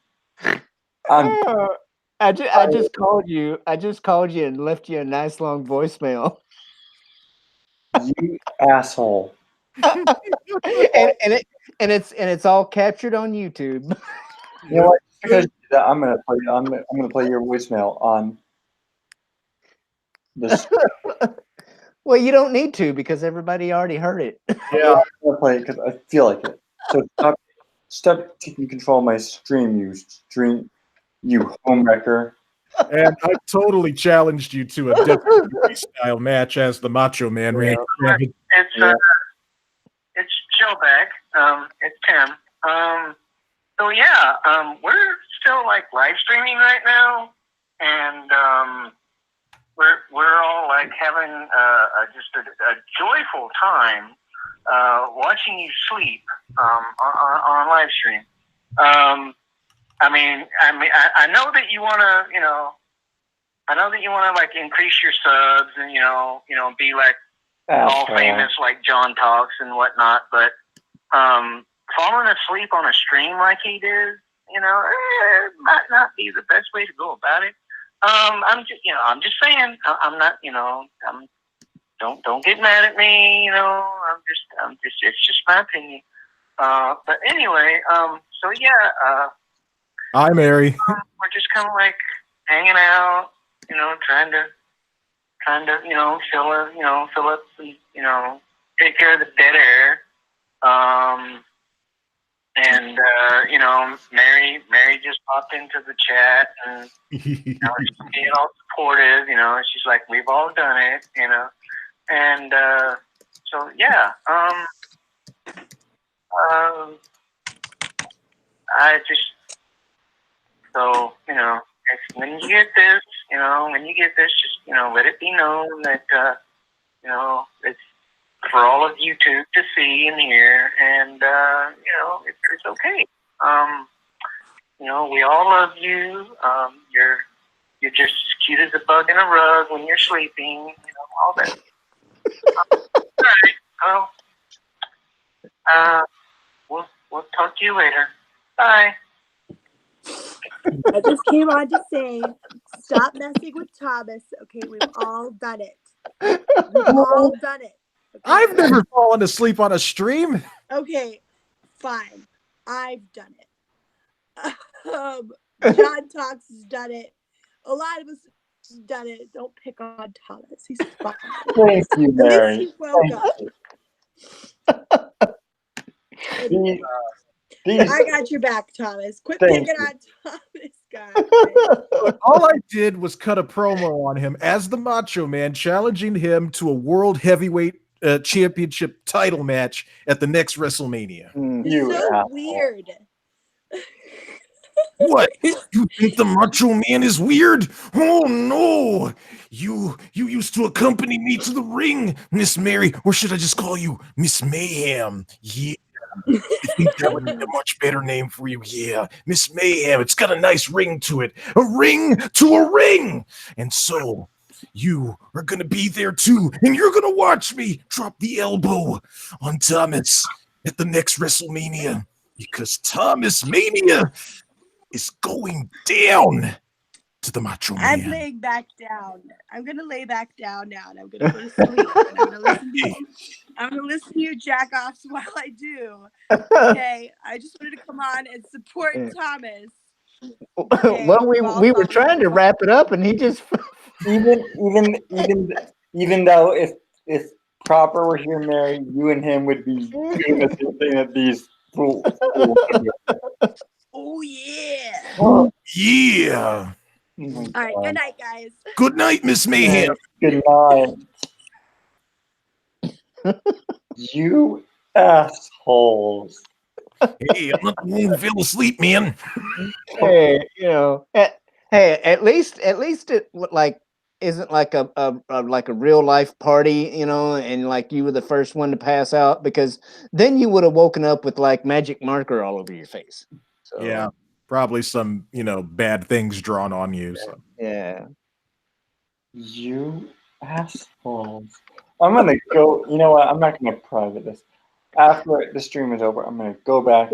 I just called you. I just called you and left you a nice long voicemail.
You asshole.
and it's all captured on YouTube.
You know what? Because you did that, I'm gonna play your voicemail on this.
Well, you don't need to because everybody already heard it.
Yeah, I'm gonna play it because I feel like it. So stop taking control of my stream, you homewrecker.
And I totally challenged you to a WWE style match as the Macho Man. Randy Savage.
It's Shellback. It's Tim. So yeah, we're still like live streaming right now, and we're all like having just a joyful time watching you sleep on live stream. I know that you want to, I know that you want to like increase your subs and be like all famous like John Talks and whatnot, but falling asleep on a stream like he did, might not be the best way to go about it. I'm just saying. I'm not, don't get mad at me. It's just my opinion. But anyway, so yeah.
Hi, Mary.
We're just kind of like hanging out, trying to, fill up, and, take care of the dead air. Mary just popped into the chat and she's being all supportive. She's like, we've all done it, and so yeah. I just when you get this, just let it be known that it's for all of you to see and hear, and it's okay. We all love you. You're just as cute as a bug in a rug when you're sleeping. All that. All right. Well, we'll talk to you later. Bye.
I just came on to say, stop messing with Thomas. Okay, we've all done it. We've all done it. Okay?
I've never fallen asleep on a stream.
Okay, fine. I've done it. John Talks has done it. A lot of us have done it. Don't pick on Thomas. He's fine.
Thank you, Mary.
At least he woke up. I got your back, Thomas. Quit picking on Thomas, guys.
All I did was cut a promo on him as the Macho Man, challenging him to a World Heavyweight Championship title match at the next WrestleMania.
You're so weird.
What? You think the Macho Man is weird? Oh no! You used to accompany me to the ring, Miss Mary, or should I just call you Miss Mayhem? Yeah. I think that would be a much better name for you. Yeah, Miss Mayhem. It's got a nice ring to it. A ring to a ring. And so you are going to be there too. And you're going to watch me drop the elbow on Thomas at the next WrestleMania. Because Thomas Mania is going down to the Macho Man.
I'm laying back down. I'm going to lay back down now, and I'm going to go to sleep. And I'm going to listen to you jack offs while I do. Okay, I just wanted to come on and support Thomas. Okay,
Well, we were trying to wrap it up, and he just
even though if Proper were here, Mary, you and him would be doing the same thing that these fools.
Oh yeah.
Yeah.
All right. Good night, guys.
Good night, Miss Mayhem.
Good night. You assholes.
Hey, I'm not the one who fell asleep, man.
Hey, at least it isn't like a real life party, and like you were the first one to pass out, because then you would have woken up with like magic marker all over your face. So,
yeah, probably some bad things drawn on you. So.
Yeah.
You assholes. I'm gonna go. You know what? I'm not gonna private this. After the stream is over, I'm gonna go back.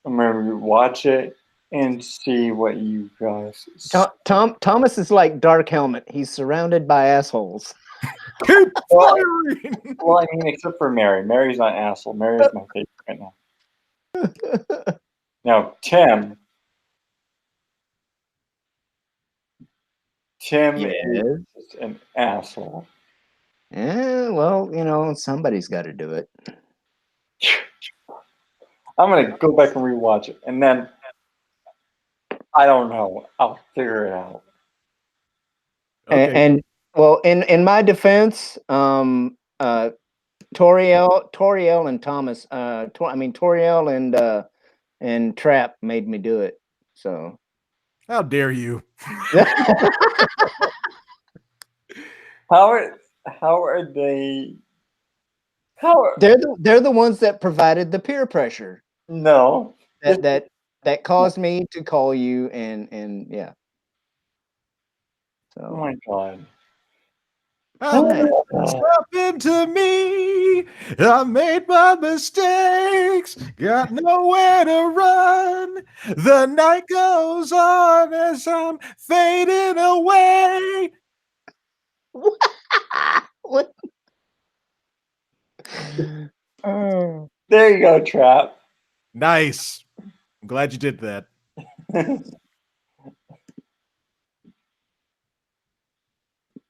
I'm gonna watch it and see what you guys.
Thomas is like Dark Helmet. He's surrounded by assholes.
Well, I mean, except for Mary. Mary's not an asshole. Mary's my favorite right now. Now, Tim is just an asshole.
Yeah, well, somebody's got to do it.
I'm gonna go back and rewatch it, and then I don't know. I'll figure it out.
Okay. And well, in my defense, Toriel and Thomas, Toriel and Trap made me do it. So
how dare you?
How are they?
They're the ones that provided the peer pressure.
No,
that caused me to call you and yeah. So.
Oh my god.
What's happened to me? I made my mistakes, got nowhere to run. The night goes on as I'm fading away.
What?
There you go, Trap.
Nice. I'm glad you did that.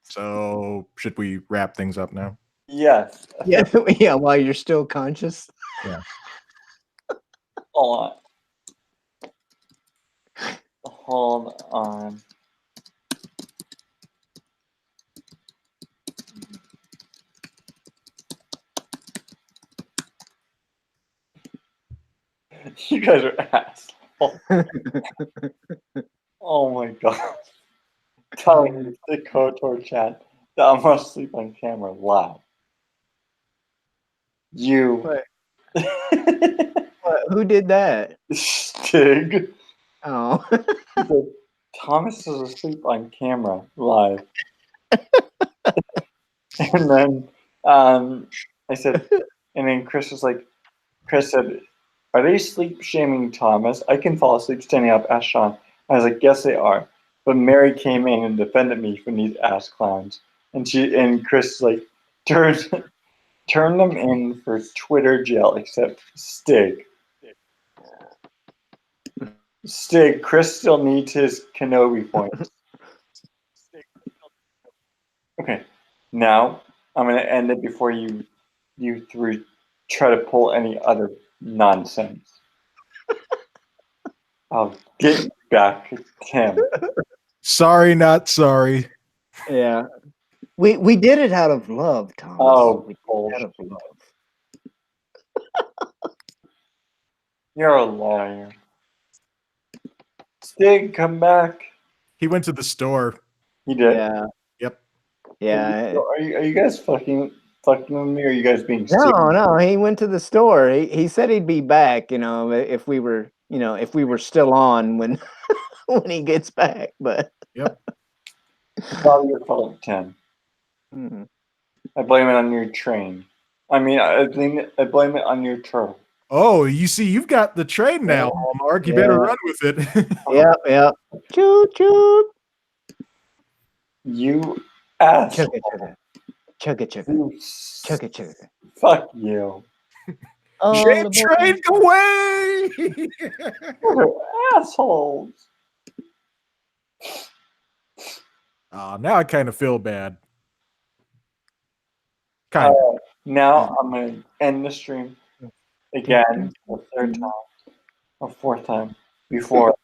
So, should we wrap things up now?
Yes.
Yeah, yeah. While you're still conscious.
Yeah.
Hold on. Hold on. You guys are assholes. Oh my god. Telling the KOTOR chat that I'm gonna sleep on camera live. You.
What? Who did that?
Stig.
Oh.
He said, Thomas is asleep on camera live. And then I said, and then Chris said, are they sleep shaming Thomas? I can fall asleep standing up, asked Sean. I was like, yes, they are. But Mary came in and defended me from these ass clowns. And Chris like, turn them in for Twitter jail, except Stig. Stig, Chris still needs his Kenobi points. Okay, now I'm gonna end it before you three try to pull any other nonsense. I'll get back to Tim.
Sorry, not sorry.
Yeah. We did it out of love, Thomas.
Oh,
we did it
bullshit.
out of love.
You're a liar. Stig, come back.
He went to the store.
He did.
Yeah.
Yep.
Yeah.
Are you guys fucking with me, or are you guys being
No,
stupid?
no. He went to the store. He said he'd be back. If we were, if we were still on when when he gets back. But
yep.
It's all your fault, Tim.
Mm-hmm.
I blame it on your train. I mean, I blame it on your turtle.
Oh, you see, you've got the train now, Hallmark. You better run with it.
Yeah. Choo choo.
You asshole.
Chugga.
Fuck you.
Train away!
You're assholes.
Now I kind of feel bad. Kind of.
Now I'm going to end the stream again for the third time or fourth time before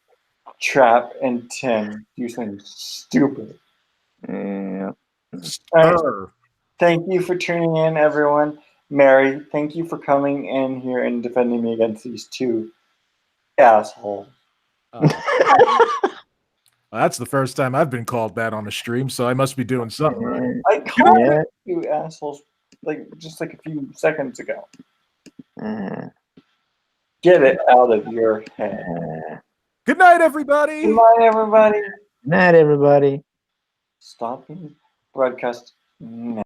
Trap and Tim do something stupid.
Yeah.
Thank you for tuning in, everyone. Mary, thank you for coming in here and defending me against these two assholes.
Well, that's the first time I've been called that on a stream, so I must be doing something right.
I called you assholes just a few seconds ago. Get it out of your head.
Good night, everybody.
Good night, everybody.
Good night, everybody.
Stopping broadcast now.